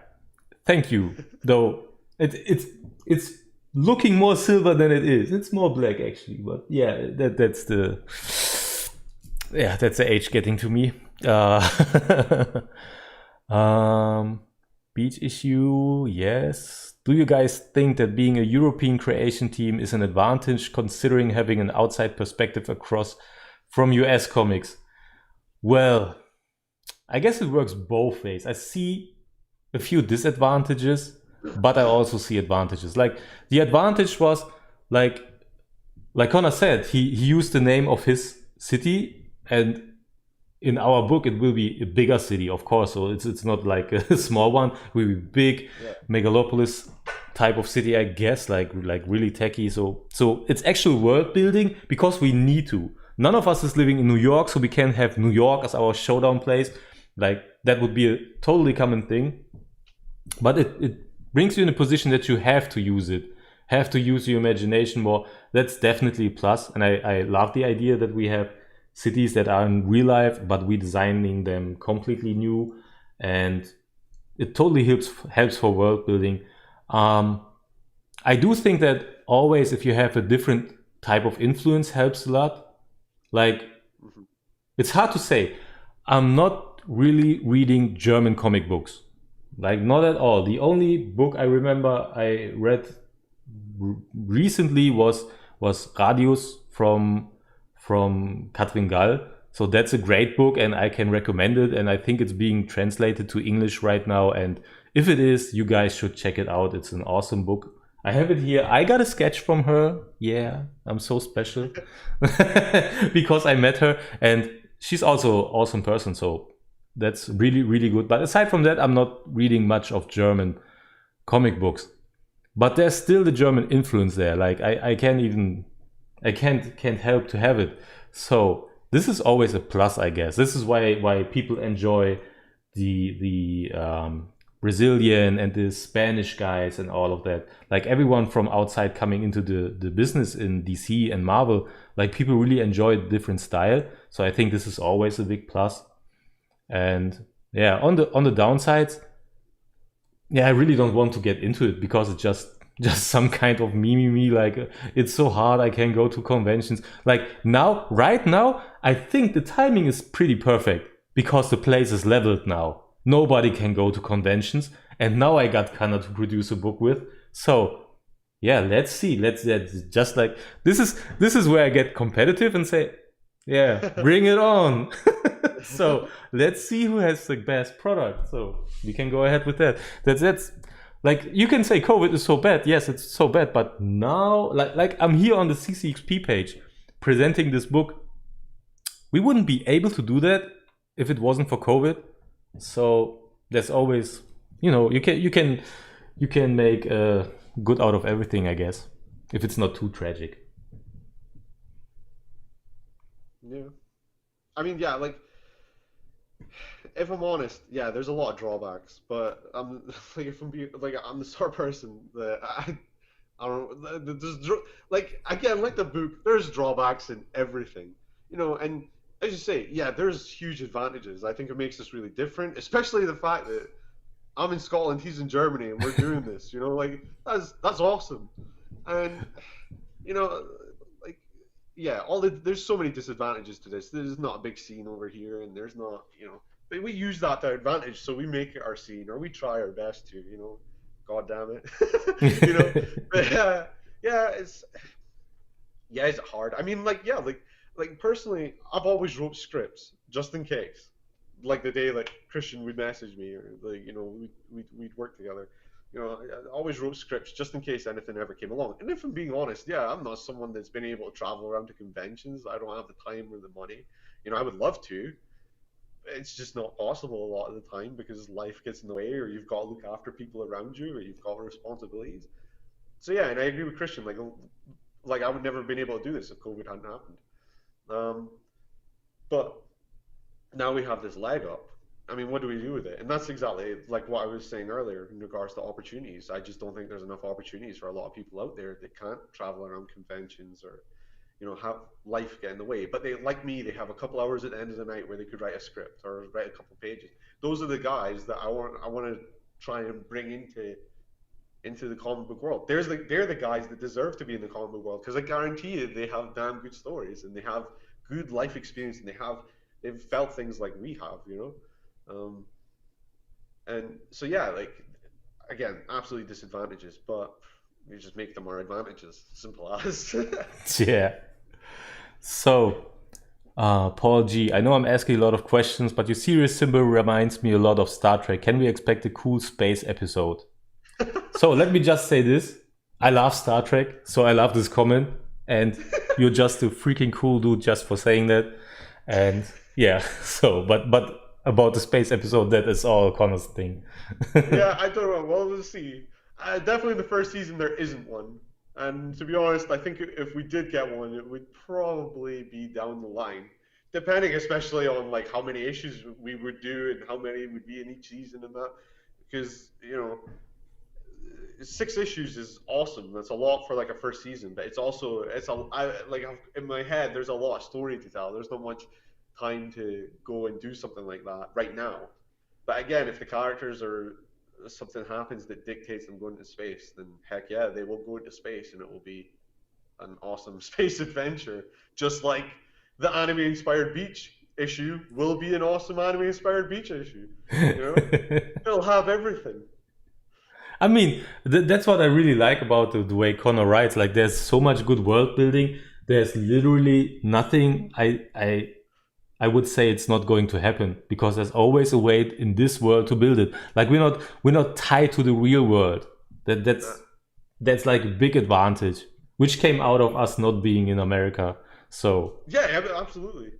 Thank you. Though it's looking more silver than it is. It's more black actually, but yeah, that's the age getting to me. Um, beach issue, yes. Do you guys think that being a European creation team is an advantage considering having an outside perspective across from US comics? Well, I guess it works both ways. I see a few disadvantages, but I also see advantages. Like the advantage was like Connor said, he used the name of his city, and in our book it will be a bigger city, of course. So it's not like a small one. It will be big, megalopolis type of city, I guess, like really techy. So it's actual world building because we need to. None of us is living in New York, so we can have New York as our showdown place. Like that would be a totally common thing. But it brings you in a position that you have to use it, have to use your imagination more. That's definitely a plus. And I love the idea that we have cities that are in real life, but we designing them completely new. And it totally helps for world building. I do think that always if you have a different type of influence helps a lot. Like, it's hard to say. I'm not really reading German comic books. Like, not at all. The only book I remember I read recently was Radius from Katrin Gall. So that's a great book and I can recommend it. And I think it's being translated to English right now. And if it is, you guys should check it out. It's an awesome book. I have it here. I got a sketch from her. Yeah, I'm so special because I met her and she's also an awesome person. So that's really, really good. But aside from that, I'm not reading much of German comic books. But there's still the German influence there. Like I can't help to have it. So this is always a plus, I guess. This is why people enjoy the Brazilian and the Spanish guys and all of that. Like everyone from outside coming into the business in DC and Marvel, like people really enjoy the different style. So I think this is always a big plus. And yeah, on the downsides, yeah, I really don't want to get into it because it's just some kind of me. Like it's so hard. I can't go to conventions. Like right now, I think the timing is pretty perfect because the place is leveled now. Nobody can go to conventions, and now I got Kana to produce a book with. So yeah, let's see. Let's just like this is where I get competitive and say, yeah, bring it on. So let's see who has the best product. So we can go ahead with that. That's like you can say COVID is so bad. Yes, it's so bad. But now, like I'm here on the CCXP page presenting this book. We wouldn't be able to do that if it wasn't for COVID. So there's always, you can make good out of everything, I guess, if it's not too tragic. Yeah. I mean, yeah, like if I'm honest, yeah, there's a lot of drawbacks, but I'm like if I'm being like I'm the sort of person that I don't like again like the book. There's drawbacks in everything, and as you say, yeah, there's huge advantages. I think it makes us really different, especially the fact that I'm in Scotland, he's in Germany, and we're doing this. Like that's awesome, and you know, like yeah, there's so many disadvantages to this. There's not a big scene over here, and there's not, but we use that to our advantage, so we make it our scene, or we try our best to, God damn it, But yeah, it's hard. I mean, like personally, I've always wrote scripts just in case. Like the day like Christian would message me, or like we'd work together. I always wrote scripts just in case anything ever came along. And if I'm being honest, yeah, I'm not someone that's been able to travel around to conventions. I don't have the time or the money. I would love to. It's just not possible a lot of the time because life gets in the way, or you've got to look after people around you, or you've got responsibilities. So yeah, and I agree with Christian. Like I would never have been able to do this if COVID hadn't happened. But now we have this leg up. I mean, what do we do with it? And that's exactly like what I was saying earlier in regards to opportunities. I just don't think there's enough opportunities for a lot of people out there that can't travel around conventions or, have life get in the way. But they, like me, they have a couple hours at the end of the night where they could write a script or write a couple pages. Those are the guys that I want to try and bring into the comic book world. They're the guys that deserve to be in the comic book world because I guarantee you they have damn good stories and they have good life experience and they've felt things like we have, and so yeah, like again, absolutely disadvantages, but we just make them our advantages. Simple as. Yeah. So, Paul G, I know I'm asking a lot of questions, but your serious symbol reminds me a lot of Star Trek. Can we expect a cool space episode? So let me just say this. I love Star Trek, so I love this comment. And you're just a freaking cool dude just for saying that. And yeah, so, but about the space episode, that is all Connor's thing. Yeah, I don't know. Well, we'll see. Definitely the first season there isn't one. And to be honest, I think if we did get one, it would probably be down the line, depending especially on like how many issues we would do and how many would be in each season and that. Because, 6 issues is awesome. That's a lot for like a first season, but in my head there's a lot of story to tell. There's not much time to go and do something like that right now. But again, if the characters or something happens that dictates them going to space, then heck yeah, they will go into space and it will be an awesome space adventure. Just like the anime inspired beach issue will be an awesome anime inspired beach issue. It'll have everything. I mean, that's what I really like about the way Connor writes. Like, there's so much good world building. There's literally nothing I would say it's not going to happen because there's always a way in this world to build it. Like, we're not tied to the real world. That's like a big advantage, which came out of us not being in America. So yeah, absolutely.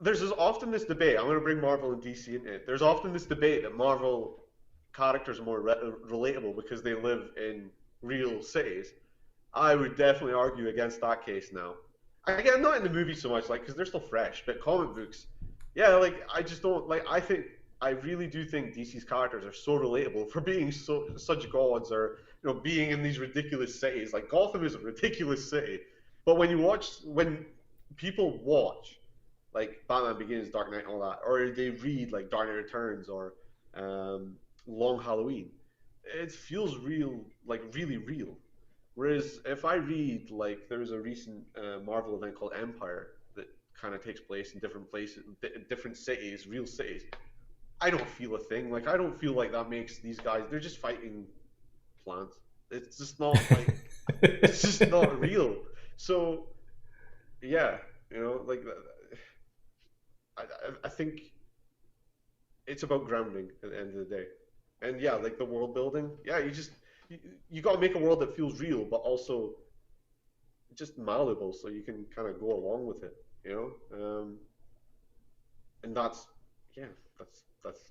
There's often this debate. I'm going to bring Marvel and DC into it. There's often this debate that Marvel characters are more relatable because they live in real cities. I would definitely argue against that case now. Again, not in the movies so much, like, because they're still fresh, but comic books, yeah, like, I just don't, like, I really do think DC's characters are so relatable for being such gods or, being in these ridiculous cities. Like, Gotham is a ridiculous city, but when people watch, like, Batman Begins, Dark Knight, and all that, or they read, like, Dark Knight Returns or Long Halloween, it feels real, like, really real. Whereas if I read, like, there was a recent Marvel event called Empire that kind of takes place in different places, different cities, real cities, I don't feel a thing. Like, I don't feel like that makes these guys, they're just fighting plants. It's just not, like, it's just not real. So, yeah, like, I think it's about grounding at the end of the day. And yeah, like the world building, yeah, you got to make a world that feels real, but also just malleable, so you can kind of go along with it, and that's my answer that's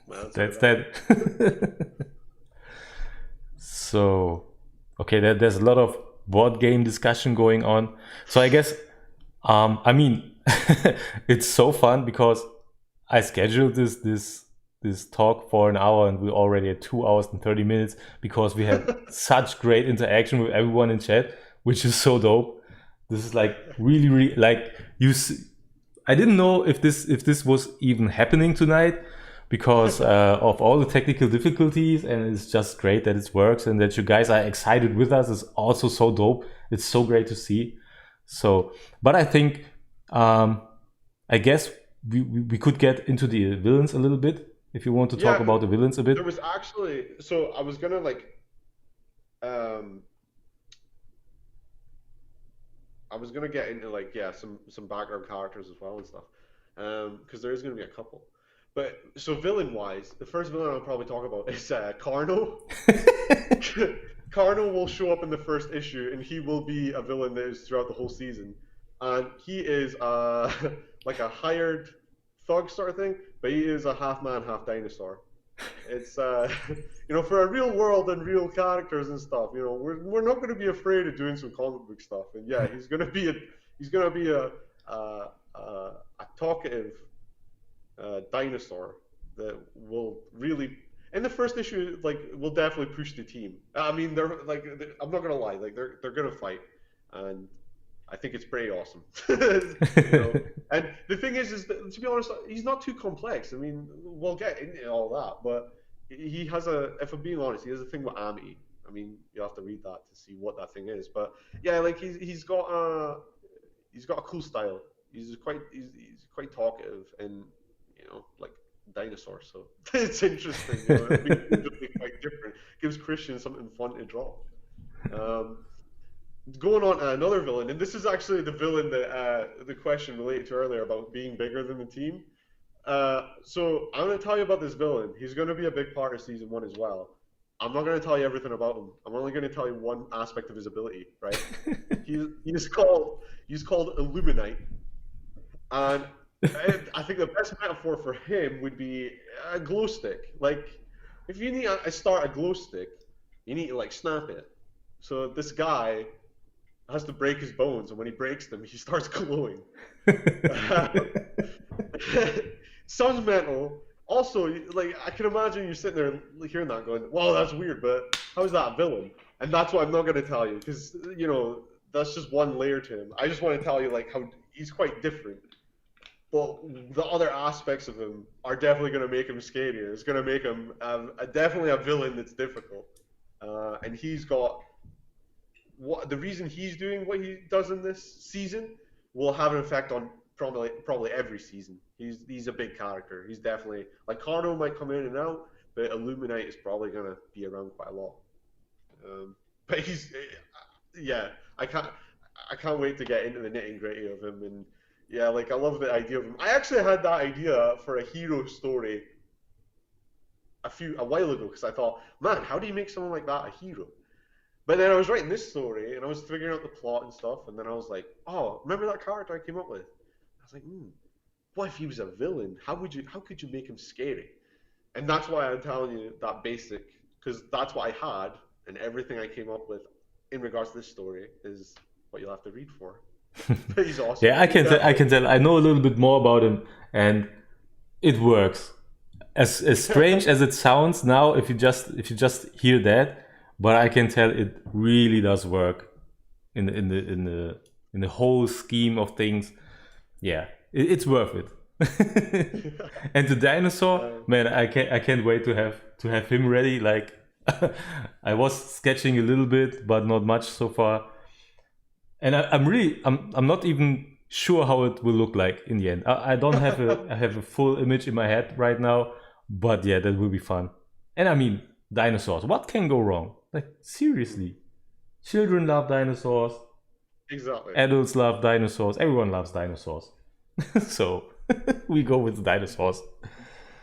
to that. So, okay, there's a lot of board game discussion going on. So I guess, I mean, it's so fun because I scheduled this talk for an hour and we're already at 2 hours and 30 minutes because we had such great interaction with everyone in chat, which is so dope. This is like really like I didn't know if this was even happening tonight because of all the technical difficulties, and it's just great that it works and that you guys are excited with us is also so dope. It's so great to see. So, but I think I guess we could get into the villains a little bit if you want to talk about the villains a bit. There was actually, so I was gonna I was gonna get into like some background characters as well and stuff, because there is gonna be a couple. But so villain wise, the first villain I'll probably talk about is Carno. Carno will show up in the first issue, and he will be a villain that is throughout the whole season. And he is like a hired thug sort of thing, but he is a half man, half dinosaur. It's for a real world and real characters and stuff. We're not going to be afraid of doing some comic book stuff. And yeah, he's going to be a talkative dinosaur that will really, in the first issue, like, will definitely push the team. I mean, I'm not gonna lie, like they're gonna fight, and I think it's pretty awesome. You know, and the thing is that, to be honest, he's not too complex. I mean, we'll get into all that, but he has a. If I'm being honest, he has a thing with Amity. I mean, you have to read that to see what that thing is. But yeah, like he's got a cool style. He's quite talkative and like dinosaurs. So it's interesting. It'll be quite different. Gives Christian something fun to draw. Um, Going on to another villain, and this is actually the villain that the question related to earlier about being bigger than the team. So I'm going to tell you about this villain. He's going to be a big part of season 1 as well. I'm not going to tell you everything about him. I'm only going to tell you one aspect of his ability, right? He's called Illuminite, and I think the best metaphor for him would be a glow stick. Like, if you need to start a glow stick, you need to like snap it. So this guy has to break his bones, and when he breaks them, he starts glowing. Sounds mental. Also, like I can imagine you sitting there hearing that, going, "Well, that's weird, but how is that a villain?" And that's what I'm not going to tell you, because that's just one layer to him. I just want to tell you like how he's quite different, but the other aspects of him are definitely going to make him scarier. It's going to make him definitely a villain that's difficult, and he's got the reason he's doing what he does in this season will have an effect on probably every season. He's a big character. He's definitely like Carno might come in and out, but Illuminite is probably gonna be around quite a lot. But yeah, I can't wait to get into the nitty gritty of him. And yeah, like I love the idea of him. I actually had that idea for a hero story a while ago, because I thought, man, how do you make someone like that a hero? But then I was writing this story, and I was figuring out the plot and stuff, and then I was like, oh, remember that character I came up with? I was like, what if he was a villain? How could you make him scary? And that's why I'm telling you that basic, because that's what I had, and everything I came up with in regards to this story is what you'll have to read for. He's awesome. Yeah, I can tell. I know a little bit more about him, and it works. As strange as it sounds now, if you just hear that. But I can tell it really does work in the whole scheme of things. Yeah, it's worth it. And the dinosaur, man, I can't wait to have him ready. Like I was sketching a little bit, but not much so far. And I'm not even sure how it will look like in the end. I don't have I have a full image in my head right now, but yeah, that will be fun. And I mean, dinosaurs. What can go wrong? Like seriously, children love dinosaurs. Exactly. Adults love dinosaurs. Everyone loves dinosaurs. So we go with dinosaurs.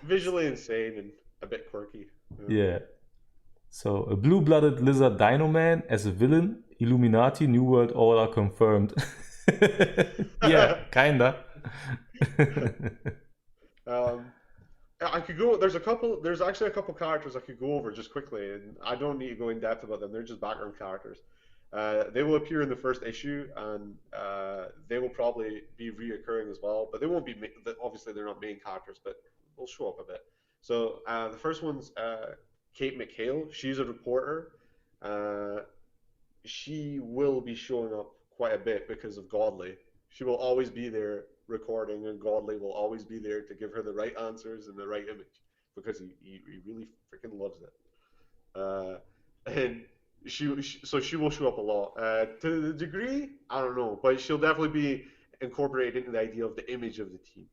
Visually insane and a bit quirky. Yeah. So a blue-blooded lizard Dino Man as a villain. Illuminati, New World Order confirmed. Yeah, kinda. I could go. There's actually a couple characters I could go over just quickly, and I don't need to go in depth about them. They're just background characters. They will appear in the first issue, and they will probably be reoccurring as well. But they won't be. Obviously, they're not main characters, but they'll show up a bit. So the first one's Kate McHale. She's a reporter. She will be showing up quite a bit because of Godly. She will always be there recording, and Godly will always be there to give her the right answers and the right image, because he really freaking loves it. And she will show up a lot. To the degree, I don't know, but she'll definitely be incorporated into the idea of the image of the team.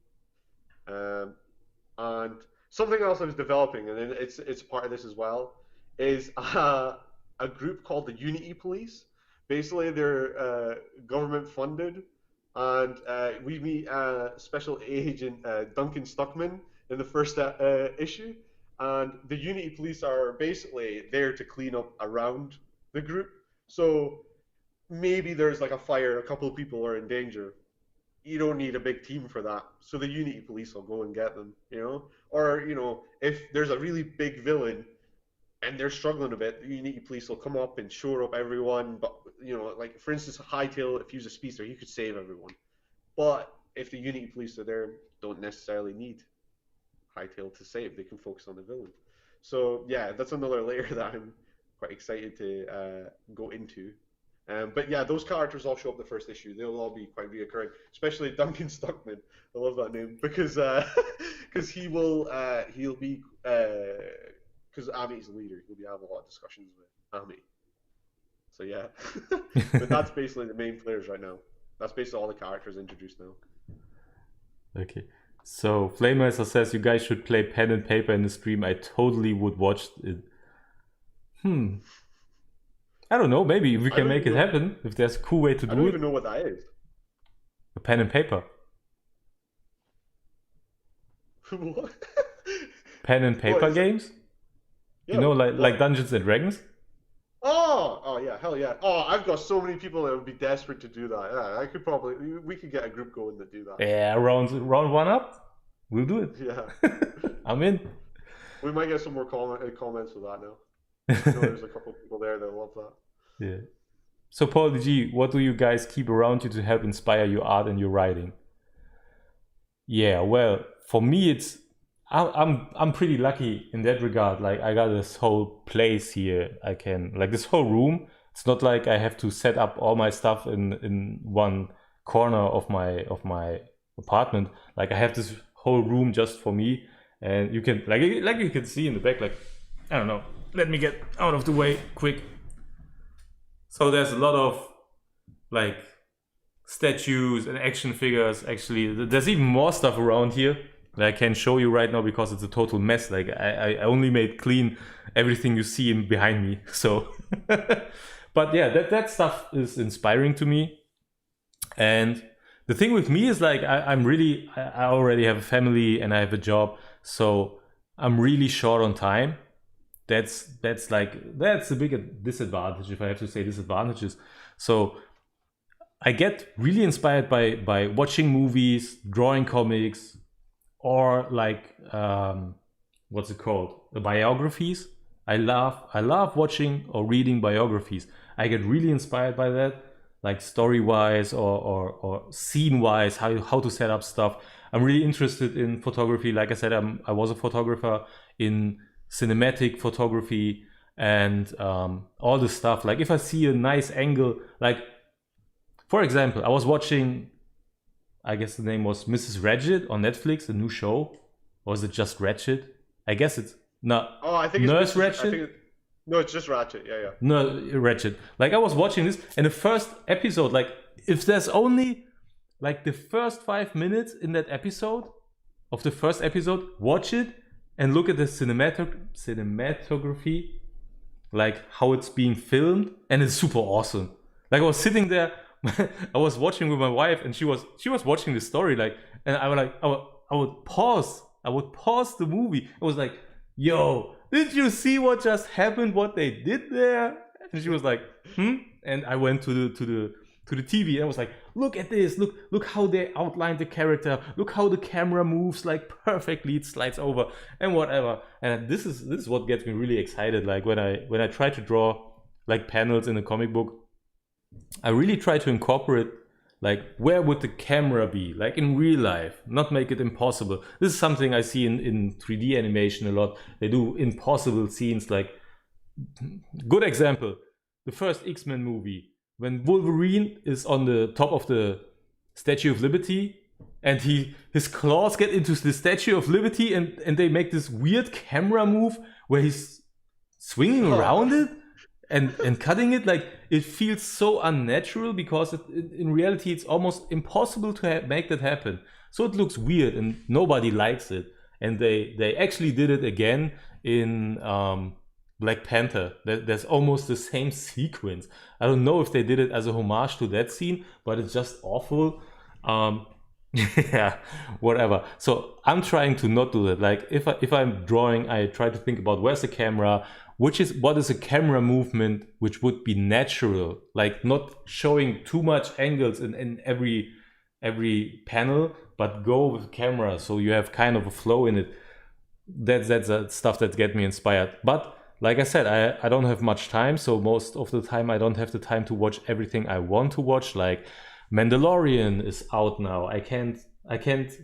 And something else I was developing, and it's part of this as well, is a group called the Unity Police. Basically, they're government funded, and we meet Special Agent Duncan Stuckman in the first issue. And the Unity Police are basically there to clean up around the group. So maybe there's like a fire, a couple of people are in danger. You don't need a big team for that. So the Unity Police will go and get them, Or, if there's a really big villain and they're struggling a bit, the Unity Police will come up and shore up everyone. But, like, for instance, Hightail, if he was a speedster, he could save everyone. But if the Unity Police are there, don't necessarily need Hightail to save. They can focus on the villain. So, yeah, that's another layer that I'm quite excited to go into. But yeah, those characters all show up the first issue. They'll all be quite reoccurring, especially Duncan Stuckman. I love that name because because he'll be because Ami's the leader. He'll be having a lot of discussions with Ami. So yeah, but that's basically the main players right now. That's basically all the characters introduced now. Okay. So Flamemeister says you guys should play pen and paper in the stream. I totally would watch it. I don't know. Maybe we can make it happen if there's a cool way to do it. I don't even know what that is. A pen and paper. What? Pen and paper games. Yeah, you know, like Dungeons and Dragons. Oh yeah, hell yeah. Oh, I've got so many people that would be desperate to do that. Yeah, we could get a group going to do that. Yeah, round one up. We'll do it. Yeah. I'm in. We might get some more comments with that now. I know there's a couple of people there that love that. Yeah. So Paul G, what do you guys keep around you to help inspire your art and your writing? Yeah, well, for me it's I'm pretty lucky in that regard. Like I got this whole place here. I can like this whole room. It's not like I have to set up all my stuff in one corner of my apartment. Like I have this whole room just for me, and you can like you can see in the back. Like I don't know. Let me get out of the way quick. So there's a lot of like statues and action figures. Actually, there's even more stuff around here that I can show you right now because it's a total mess. Like I only made clean everything you see behind me. So, but yeah, that stuff is inspiring to me. And the thing with me is like I already have a family and I have a job, so I'm really short on time. That's a big disadvantage, if I have to say disadvantages. So I get really inspired by watching movies, drawing comics, or like what's it called? The biographies. I love watching or reading biographies. I get really inspired by that, like story-wise or scene-wise, how to set up stuff. I'm really interested in photography. Like I said, I was a photographer in cinematic photography and all this stuff. Like if I see a nice angle, like for example, I was watching, I guess the name was Mrs. Ratched on Netflix, a new show. Or is it just Ratched? I guess it's not. Oh, I think it's Nurse Ratched. No, it's just Ratched. Yeah. No, Ratched. Like I was watching this, and the first episode, like if there's only like the first 5 minutes in that episode of the first episode, watch it and look at the cinematography, like how it's being filmed, and it's super awesome. Like I was sitting there, I was watching with my wife, and she was watching the story, like, and I would pause the movie. I was like, "Yo, did you see what just happened? What they did there?" And she was like, And I went to the TV and I was like, look at this, look how they outlined the character, look how the camera moves like perfectly, it slides over and whatever. And this is what gets me really excited. Like when I try to draw like panels in a comic book, I really try to incorporate like where would the camera be, like in real life, not make it impossible. This is something I see in 3D animation a lot. They do impossible scenes. Like good example, the first X-Men movie, when Wolverine is on the top of the Statue of Liberty and his claws get into the Statue of Liberty and they make this weird camera move where he's swinging around it and cutting it. Like it feels so unnatural because in reality it's almost impossible to make that happen. So it looks weird and nobody likes it. And they actually did it again in Black Panther. There's almost the same sequence. I don't know if they did it as a homage to that scene, but it's just awful. Yeah, whatever. So I'm trying to not do that. Like if I'm drawing, I try to think about where's the camera, what is a camera movement which would be natural, like not showing too much angles in every panel, but go with camera so you have kind of a flow in it. That's stuff that get me inspired. But like I said, I don't have much time, so most of the time I don't have the time to watch everything I want to watch. Like Mandalorian is out now. I can't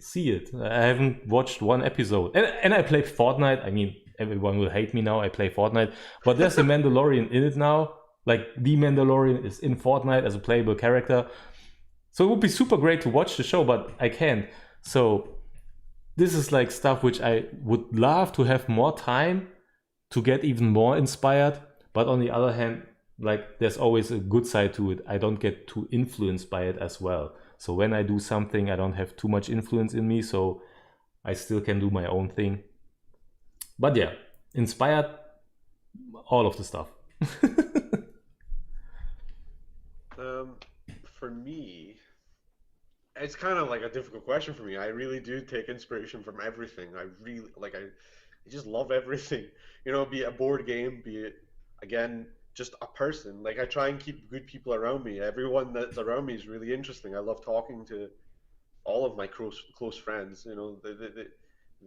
see it. I haven't watched one episode. And I play Fortnite. I mean, everyone will hate me now. I play Fortnite. But there's a Mandalorian in it now. Like the Mandalorian is in Fortnite as a playable character. So it would be super great to watch the show, but I can't. So this is like stuff which I would love to have more time to get even more inspired. But on the other hand, like there's always a good side to it. I don't get too influenced by it as well. So when I do something, I don't have too much influence in me, so I still can do my own thing. But yeah, inspired, all of the stuff. For me, it's kind of like a difficult question for me. I really do take inspiration from everything. I really like I just love everything. You know, be it a board game, be it again just a person. Like I try and keep good people around me. Everyone that's around me is really interesting. I love talking to all of my close friends. You know,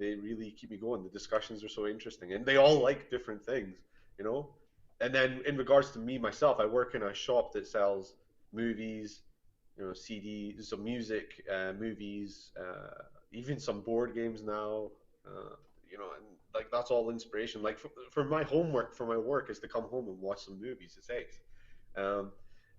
they really keep me going. The discussions are so interesting, and they all like different things. You know, and then in regards to me myself, I work in a shop that sells movies, you know, CDs, some music, movies, even some board games now. You know, and like that's all inspiration. Like for my homework for my work is to come home and watch some movies. It's eight. Um,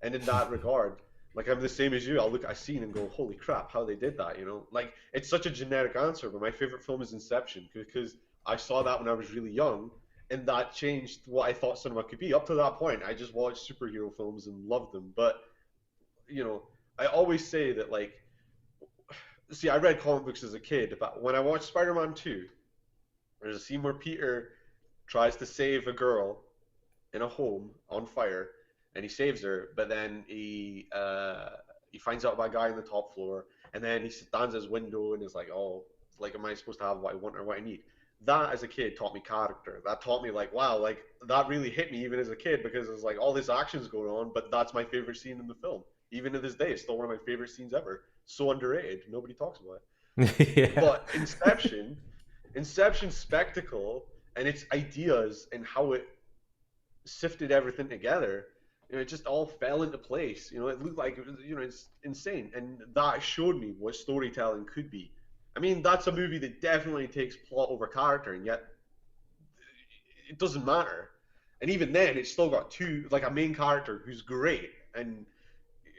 and in that regard, like I'm the same as you. I'll look at a scene and go, "Holy crap, how they did that!" You know, like it's such a generic answer, but my favorite film is Inception because I saw that when I was really young, and that changed what I thought cinema could be. Up to that point, I just watched superhero films and loved them. But you know, I always say that like, see, I read comic books as a kid, but when I watched Spider-Man 2, there's a scene where Peter tries to save a girl in a home on fire, and he saves her, but then he finds out about a guy on the top floor, and then he stands at his window and is like, oh, like, am I supposed to have what I want or what I need? That as a kid taught me character. That taught me like, wow, like that really hit me even as a kid because it's like all this action's going on, but that's my favorite scene in the film. Even to this day, it's still one of my favorite scenes ever. So underrated, nobody talks about it. Yeah. But Inception's spectacle and its ideas and how it sifted everything together, you know, it just all fell into place. You know, it looked like it was, you know, it's insane, and that showed me what storytelling could be. I mean, that's a movie that definitely takes plot over character, and yet it doesn't matter. And even then, it's still got two, like a main character who's great, and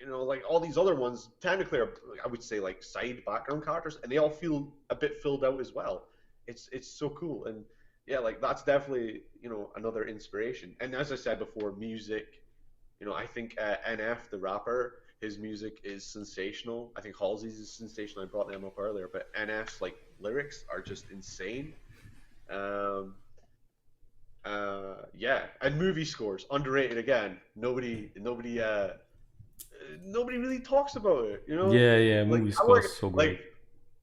you know, like all these other ones technically are, I would say, like side background characters, and they all feel a bit filled out as well. It's so cool, and yeah, like that's definitely, you know, another inspiration. And as I said before, music, you know, I think NF the rapper, his music is sensational. I think Halsey's is sensational. I brought them up earlier, but NF's like lyrics are just insane. Um, yeah, and movie scores underrated again. Nobody really talks about it, you know? Yeah, Like movie I work scores so like great.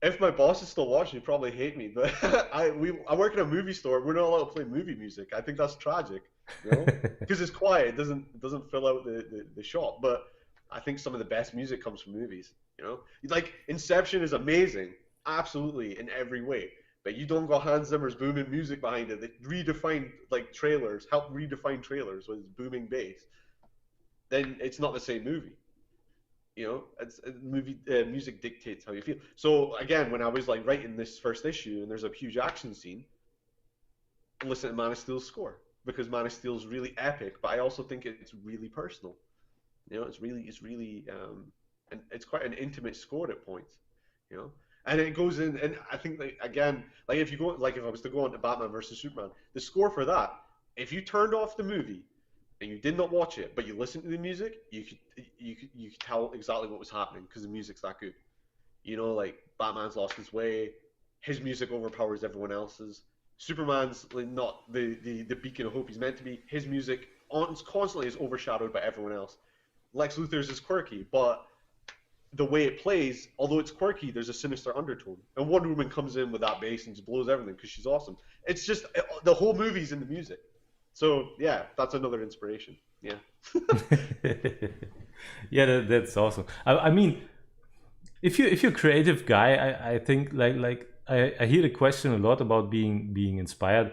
if my boss is still watching, he'd probably hate me, but I work in a movie store. We're not allowed to play movie music. I think that's tragic, you know, because it's quiet. It doesn't fill out the shop. But I think some of the best music comes from movies. You know, like Inception is amazing, absolutely in every way. But you don't got Hans Zimmer's booming music behind it that redefined like trailers, helped redefine trailers with booming bass. Then it's not the same movie. You know, it's movie music dictates how you feel. So again, when I was like writing this first issue and there's a huge action scene, listen to Man of Steel's score because Man of Steel's really epic, but I also think it's really personal. You know, and it's quite an intimate score at points. You know, and it goes in, and I think like again, like if you go, like if I was to go on to Batman versus Superman, the score for that, if you turned off the movie and you did not watch it, but you listened to the music, you could tell exactly what was happening because the music's that good. You know, like Batman's lost his way, his music overpowers everyone else's. Superman's like not the beacon of hope he's meant to be. His music constantly is overshadowed by everyone else. Lex Luthor's is quirky, but the way it plays, although it's quirky, there's a sinister undertone. And Wonder Woman comes in with that bass and just blows everything because she's awesome. It's just the whole movie's in the music. So yeah, that's another inspiration. Yeah. Yeah, that's awesome. I mean, if you're a creative guy, I think like I hear the question a lot about being inspired,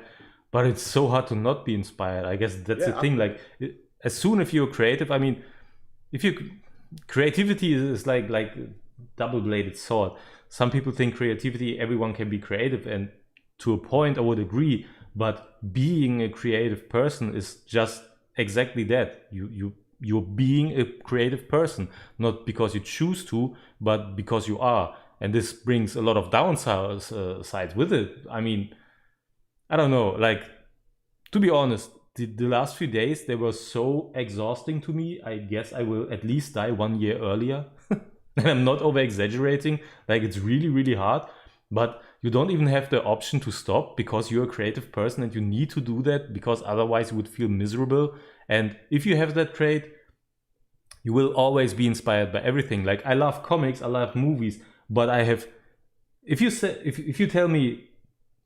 but it's so hard to not be inspired. I guess that's the Yeah, thing. absolutely. Like as soon if you're creative, I mean, if you creativity is like a double-bladed sword. Some people think creativity, everyone can be creative, and to a point I would agree, but being a creative person is just exactly that. You're being a creative person, not because you choose to, but because you are. And this brings a lot of downsides sides with it. I mean, I don't know. Like, to be honest, the last few days they were so exhausting to me. I guess I will at least die 1 year earlier. And I'm not over exaggerating. Like, it's really, really hard. But you don't even have the option to stop because you're a creative person and you need to do that because otherwise you would feel miserable. And if you have that trait, you will always be inspired by everything. Like, I love comics, I love movies, but I have. If you tell me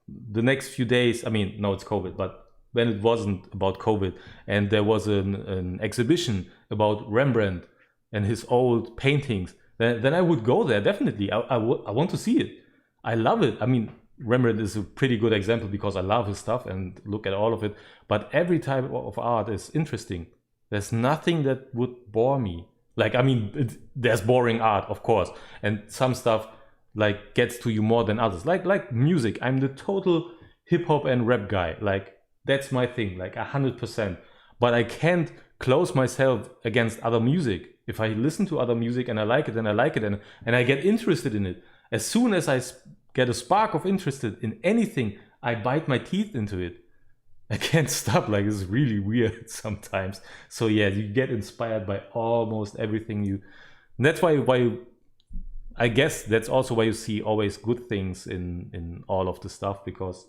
the next few days, I mean, no, it's COVID, but when it wasn't about COVID and there was an exhibition about Rembrandt and his old paintings, then I would go there definitely. I want to see it. I love it. I mean, Rembrandt is a pretty good example because I love his stuff and look at all of it. But every type of art is interesting. There's nothing that would bore me. Like, I mean, there's boring art, of course, and some stuff like gets to you more than others. Like music, I'm the total hip hop and rap guy. Like, that's my thing, like 100%. But I can't close myself against other music. If I listen to other music and I like it, then I like it, and I get interested in it. As soon as I get a spark of interest in anything, I bite my teeth into it. I can't stop. Like, it's really weird sometimes. So yeah, you get inspired by almost everything you. And that's why I guess that's also why you see always good things in all of the stuff, because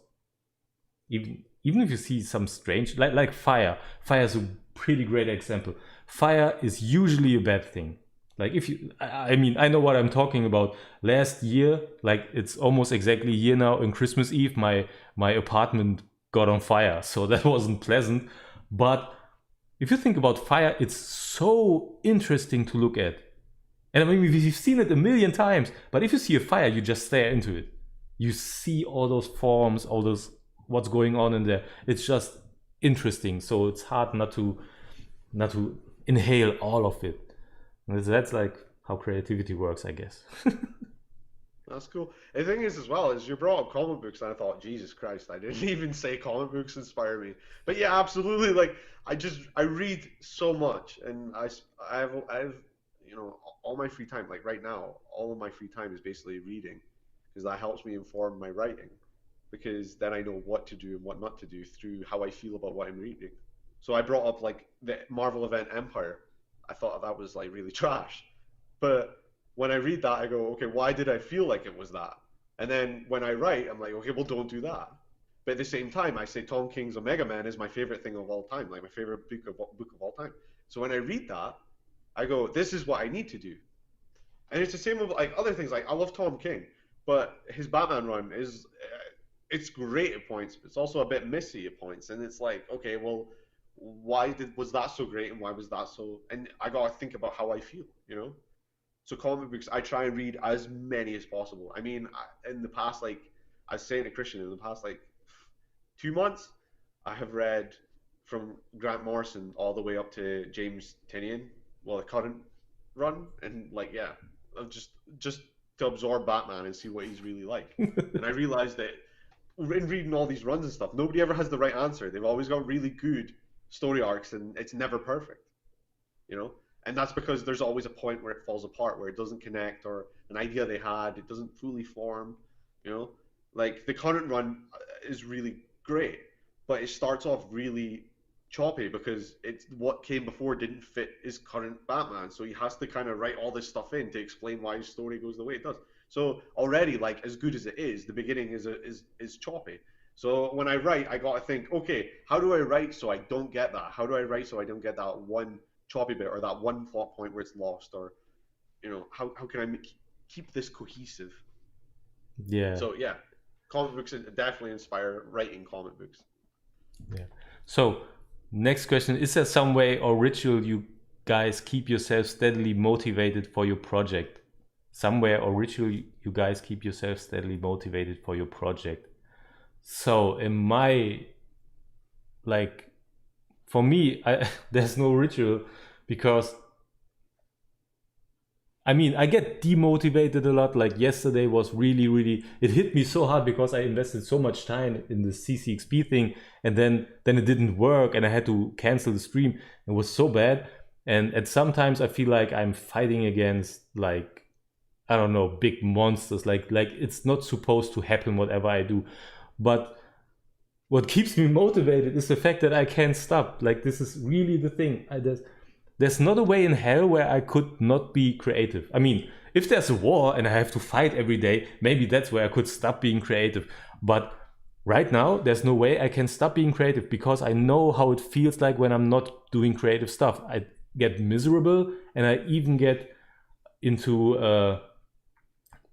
even if you see some strange, like fire is a pretty great example. Fire is usually a bad thing. Like, if you, I mean, I know what I'm talking about. Last year, like, it's almost exactly a year now, on Christmas Eve, my apartment got on fire, so that wasn't pleasant. But if you think about fire, it's so interesting to look at. And I mean, we've seen it a million times, but if you see a fire, you just stare into it. You see all those forms, all those, what's going on in there. It's just interesting. So it's hard not to inhale all of it. And that's like how creativity works, I guess. That's cool. The thing is, as well, is you brought up comic books, and I thought, Jesus Christ, I didn't even say comic books inspire me. But yeah, absolutely. Like, I read so much, and I have, you know, all my free time. Like right now, all of my free time is basically reading, because that helps me inform my writing, because then I know what to do and what not to do through how I feel about what I'm reading. So I brought up like the Marvel event Empire. I thought that was like really trash, but when I read that, I go, okay, why did I feel like it was that? And then when I write, I'm like, okay, well, don't do that. But at the same time, I say Tom King's Omega Man is my favorite thing of all time, like my favorite book of all time. So when I read that, I go, this is what I need to do. And it's the same with like other things. Like, I love Tom King, but his Batman run is it's great at points, but it's also a bit messy at points. And it's like, okay, well, was that so great, and why was that so? And I gotta think about how I feel, you know. So comic books, I try and read as many as possible. I mean, in the past, like I was saying to Christian, in the past like 2 months, I have read from Grant Morrison all the way up to James Tynion, well, the current run, and like, yeah, just to absorb Batman and see what he's really like. And I realized that in reading all these runs and stuff, nobody ever has the right answer. They've always got really good story arcs, and it's never perfect, you know. And that's because there's always a point where it falls apart, where it doesn't connect, or an idea they had, it doesn't fully form, you know. Like the current run is really great, but it starts off really choppy because it's what came before didn't fit his current Batman, so he has to kind of write all this stuff in to explain why his story goes the way it does. So already, like, as good as it is, the beginning is choppy. So when I write, I got to think, okay, how do I write so I don't get that? How do I write so I don't get that one choppy bit or that one plot point where it's lost, or, you know, how can I keep this cohesive? Yeah. So yeah, comic books definitely inspire writing comic books. Yeah. So next question, is there some way or ritual you guys keep yourself steadily motivated for your project? Somewhere or ritual you guys keep yourself steadily motivated for your project? So in my, like, for me, there's no ritual, because I mean, I get demotivated a lot. Like yesterday was really, it hit me so hard because I invested so much time in the CCXP thing, and then it didn't work, and I had to cancel the stream. It was so bad, and sometimes I feel like I'm fighting against, like, I don't know, big monsters. Like it's not supposed to happen whatever I do, but what keeps me motivated is the fact that I can't stop. Like, this is really the thing. There's not a way in hell where I could not be creative. I mean, if there's a war and I have to fight every day, maybe that's where I could stop being creative. But right now, there's no way I can stop being creative because I know how it feels like when I'm not doing creative stuff. I get miserable, and I even get into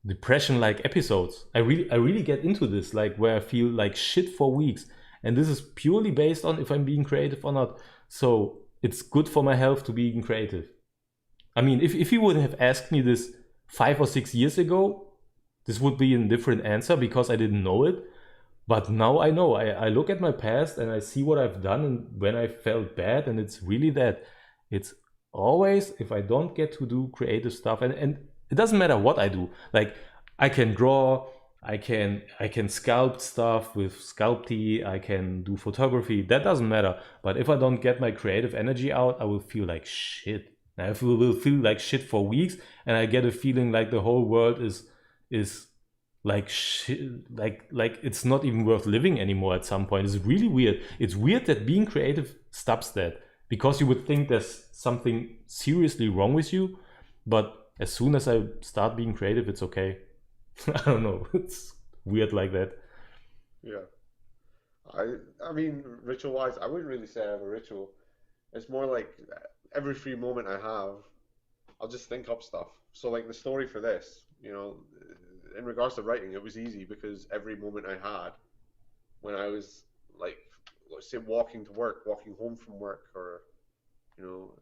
depression-like episodes. I really get into this, like, where I feel like shit for weeks, and this is purely based on if I'm being creative or not. So it's good for my health to be creative. I mean, if you would have asked me this 5 or 6 years ago, this would be a different answer because I didn't know it. But now I know. I look at my past and I see what I've done and when I felt bad, and it's really that. It's always if I don't get to do creative stuff, and it doesn't matter what I do. Like, I can draw, I can sculpt stuff with Sculpty, I can do photography. That doesn't matter. But if I don't get my creative energy out, I will feel like shit. I will feel like shit for weeks, and I get a feeling like the whole world is like shit, like it's not even worth living anymore at some point. It's really weird. It's weird that being creative stops that, because you would think there's something seriously wrong with you, but as soon as I start being creative, it's okay. I don't know. It's weird like that. Yeah. I mean, ritual wise, I wouldn't really say I have a ritual. It's more like every free moment I have, I'll just think up stuff. So like the story for this, in regards to writing, it was easy because every moment I had when I was like, let's say walking to work, walking home from work, or you know,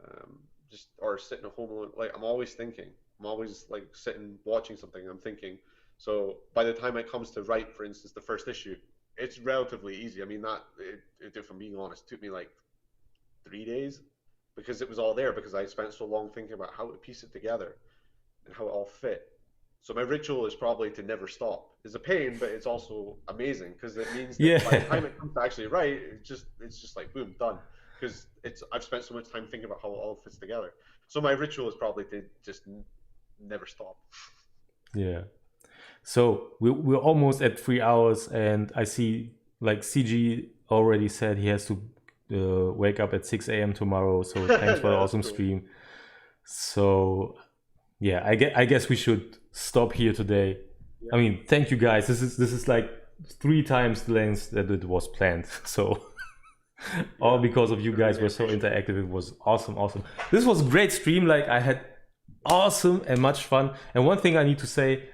just or sitting at home alone, like I'm always thinking. I'm always like sitting watching something. I'm thinking. So by the time it comes to write, for instance, the first issue, it's relatively easy. I mean, if I'm being honest, it took me like 3 days because it was all there because I spent so long thinking about how to piece it together and how it all fit. So my ritual is probably to never stop. It's a pain, but it's also amazing because it means that by the Yeah. time it comes to actually write, it's just like boom, done. Because I've spent so much time thinking about how it all fits together. So my ritual is probably to just never stop. Yeah. So we're almost at 3 hours, and I see, like, CG already said he has to wake up at 6 a.m. tomorrow. So thanks for the Yeah, that's awesome cool. stream. So yeah, I guess we should stop here today. Yeah, I mean, thank you guys. This is like 3 times the length that it was planned. So all yeah. because of you I guys really were so appreciate it. interactive. It was awesome. This was a great stream. Like, I had awesome and much fun. And one thing I need to say,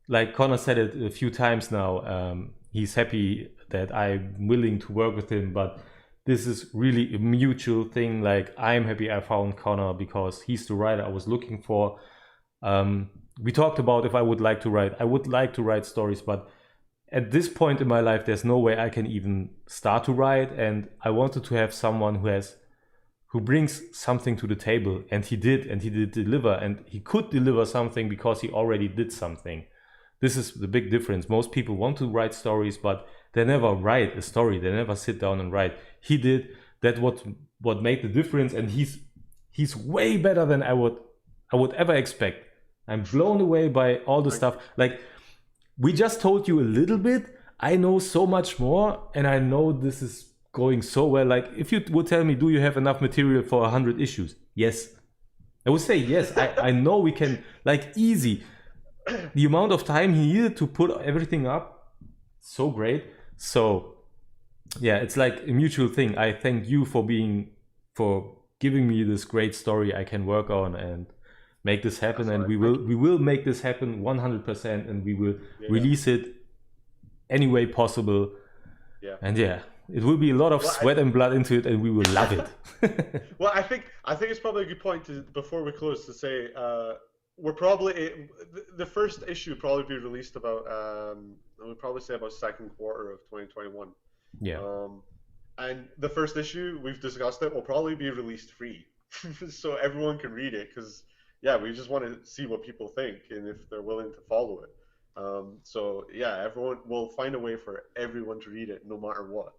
like Connor said it a few times now, he's happy that I'm willing to work with him, but this is really a mutual thing. Like, I'm happy I found Connor because he's the writer I was looking for. We talked about if I would like to write. I would like to write stories, but at this point in my life, there's no way I can even start to write. And I wanted to have someone who brings something to the table, and he did deliver, and he could deliver something because he already did something. This is the big difference. Most people want to write stories, but they never write a story. They never sit down and write. He did. That what made the difference, and he's way better than I would ever expect. I'm blown away by all the Thank stuff. you. Like, we just told you a little bit. I know so much more, and I know this is going so well. Like, if you would tell me, do you have enough material for 100 issues? Yes. I would say yes. I know we can, like, easy. The amount of time he needed to put everything up, so great. So yeah, it's like a mutual thing. I thank you for giving me this great story I can work on and make this happen. That's all And right. we Thank will make this happen 100%, and we will you. Yeah, release it any way possible. yeah. And yeah, it will be a lot of Well, sweat and blood into it, and we will love it. well, I think it's probably a good point to before we close to say we're probably the first issue will probably be released about I would probably say about second quarter of 2021. Yeah. And the first issue we've discussed it will probably be released free, so everyone can read it because yeah, we just want to see what people think and if they're willing to follow it. So yeah, everyone will find a way for everyone to read it no matter what,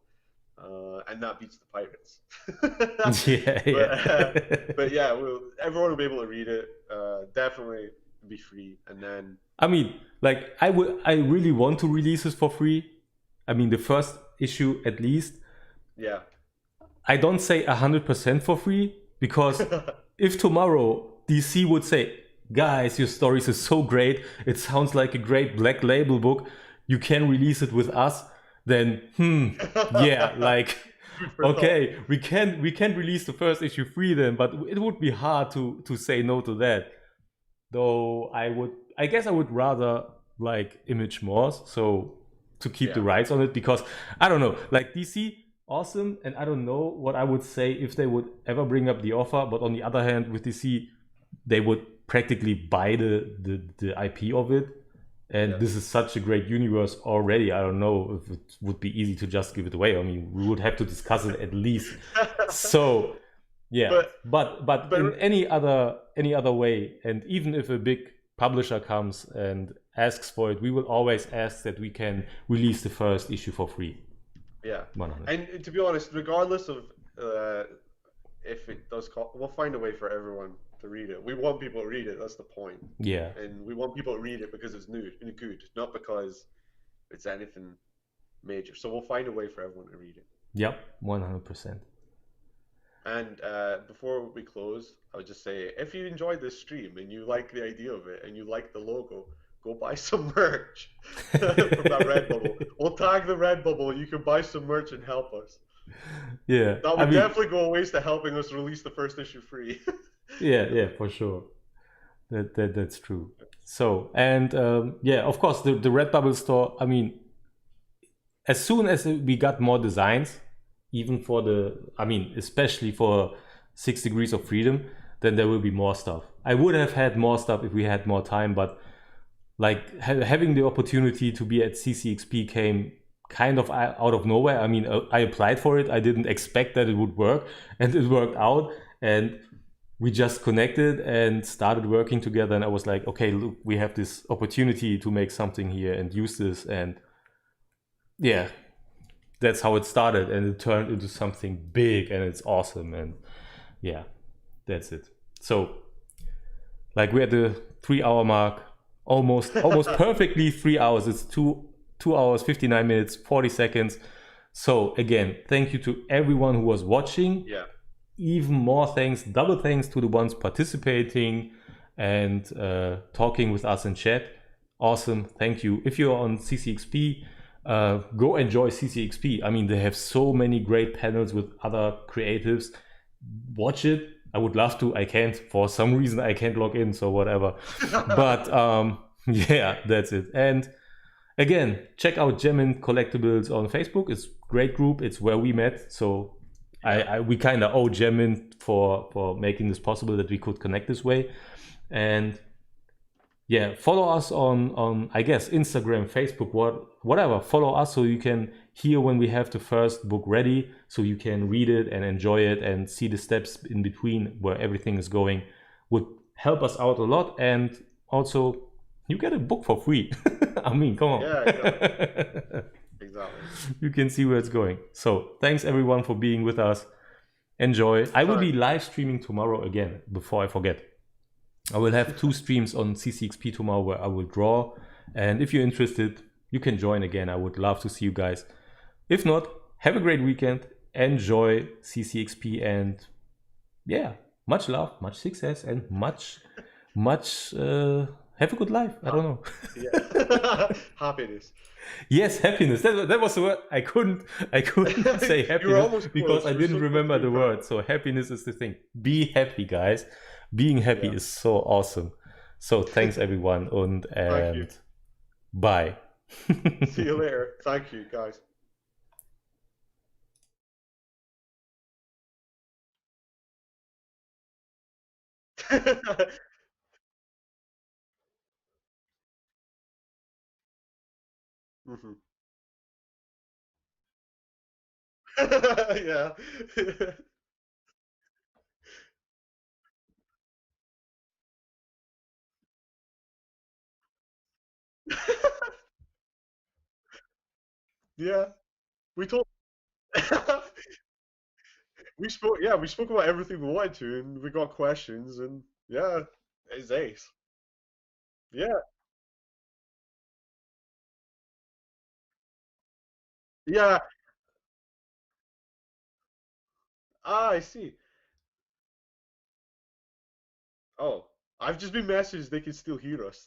and that beats the pirates. Yeah, but uh, yeah. but yeah, everyone will be able to read it. Definitely be free, and then I mean, like I really want to release this for free. I mean, the first issue at least. yeah, I don't say 100% for free because if tomorrow DC would say, guys, your stories is so great, it sounds like a great black label book, you can release it with us, then yeah, like food for thought. okay, we can release the first issue free then, but it would be hard to say no to that. Though I guess I would rather like Image more, so to keep the Yeah, rights on it, because I don't know, like DC, awesome, and I don't know what I would say if they would ever bring up the offer. But on the other hand, with DC, they would practically buy the IP of it, and yeah. this is such a great universe already. I don't know if it would be easy to just give it away. I mean, we would have to discuss it at least. So yeah, but but but in any other way, and even if a big publisher comes and asks for it, we will always ask that we can release the first issue for free. yeah, 100. and to be honest, regardless of uh, if it does call, we'll find a way for everyone to read it. We want people to read it. That's the point, Yeah. and we want people to read it because it's new and good, not because it's anything major. So we'll find a way for everyone to read it. Yep. 100%. And before we close, I would just say if you enjoyed this stream and you like the idea of it and you like the logo, go buy some merch from that Redbubble. We'll tag the Redbubble. You can buy some merch and help us. Yeah. That I would mean, definitely go a ways to helping us release the first issue free. yeah, for sure. That's true. So, and yeah, of course, the Redbubble store. I mean, as soon as we got more designs, even for I mean, especially for 6 Degrees of Freedom, then there will be more stuff. I would have had more stuff if we had more time, but like having the opportunity to be at CCXP came kind of out of nowhere. I mean, I applied for it. I didn't expect that it would work, and it worked out. And we just connected and started working together. And I was like, okay, look, we have this opportunity to make something here and use this. And yeah, that's how it started, and it turned into something big, and it's awesome. And yeah, that's it. So like we're at the 3 hour mark, almost perfectly 3 hours. It's 2 hours 59 minutes 40 seconds. So again, thank you to everyone who was watching. Yeah. Even more thanks, double thanks to the ones participating and talking with us in chat. Awesome, thank you. If you're on CCXP, go enjoy CCXP. I mean, they have so many great panels with other creatives. Watch it. I would love to. I can't. For some reason, I can't log in, so whatever. But yeah, that's it. And again, check out Gemin Collectibles on Facebook. It's a great group. It's where we met. So we kind of owe Gemin for making this possible, that we could connect this way. And yeah, follow us on I guess Instagram, Facebook, whatever. Follow us so you can hear when we have the first book ready, so you can read it and enjoy it and see the steps in between where everything is going. Would help us out a lot, and also you get a book for free. I mean, come on. Yeah, exactly. Exactly. You can see where it's going. So thanks everyone for being with us. Enjoy. I will be live streaming tomorrow again, before I forget. I will have 2 streams on CCXP tomorrow where I will draw. And if you're interested, you can join again. I would love to see you guys. If not, have a great weekend. Enjoy CCXP, and yeah, much love, much success, and much have a good life. I don't know. Yeah. Happiness. Yes, happiness. That was the word. I couldn't say You were happiness almost because close. I You were didn't so close remember to the being word. So happiness is the thing. Be happy, guys. Being happy Yeah. is so awesome. So thanks everyone, Thank you. and bye. See you later. Thank you, guys. Mhm. Yeah. Yeah, we told. We spoke. Yeah, we spoke about everything we wanted to, and we got questions, and yeah, it's ace. Yeah, yeah. Ah, I see. Oh, I've just been messaged. They can still hear us.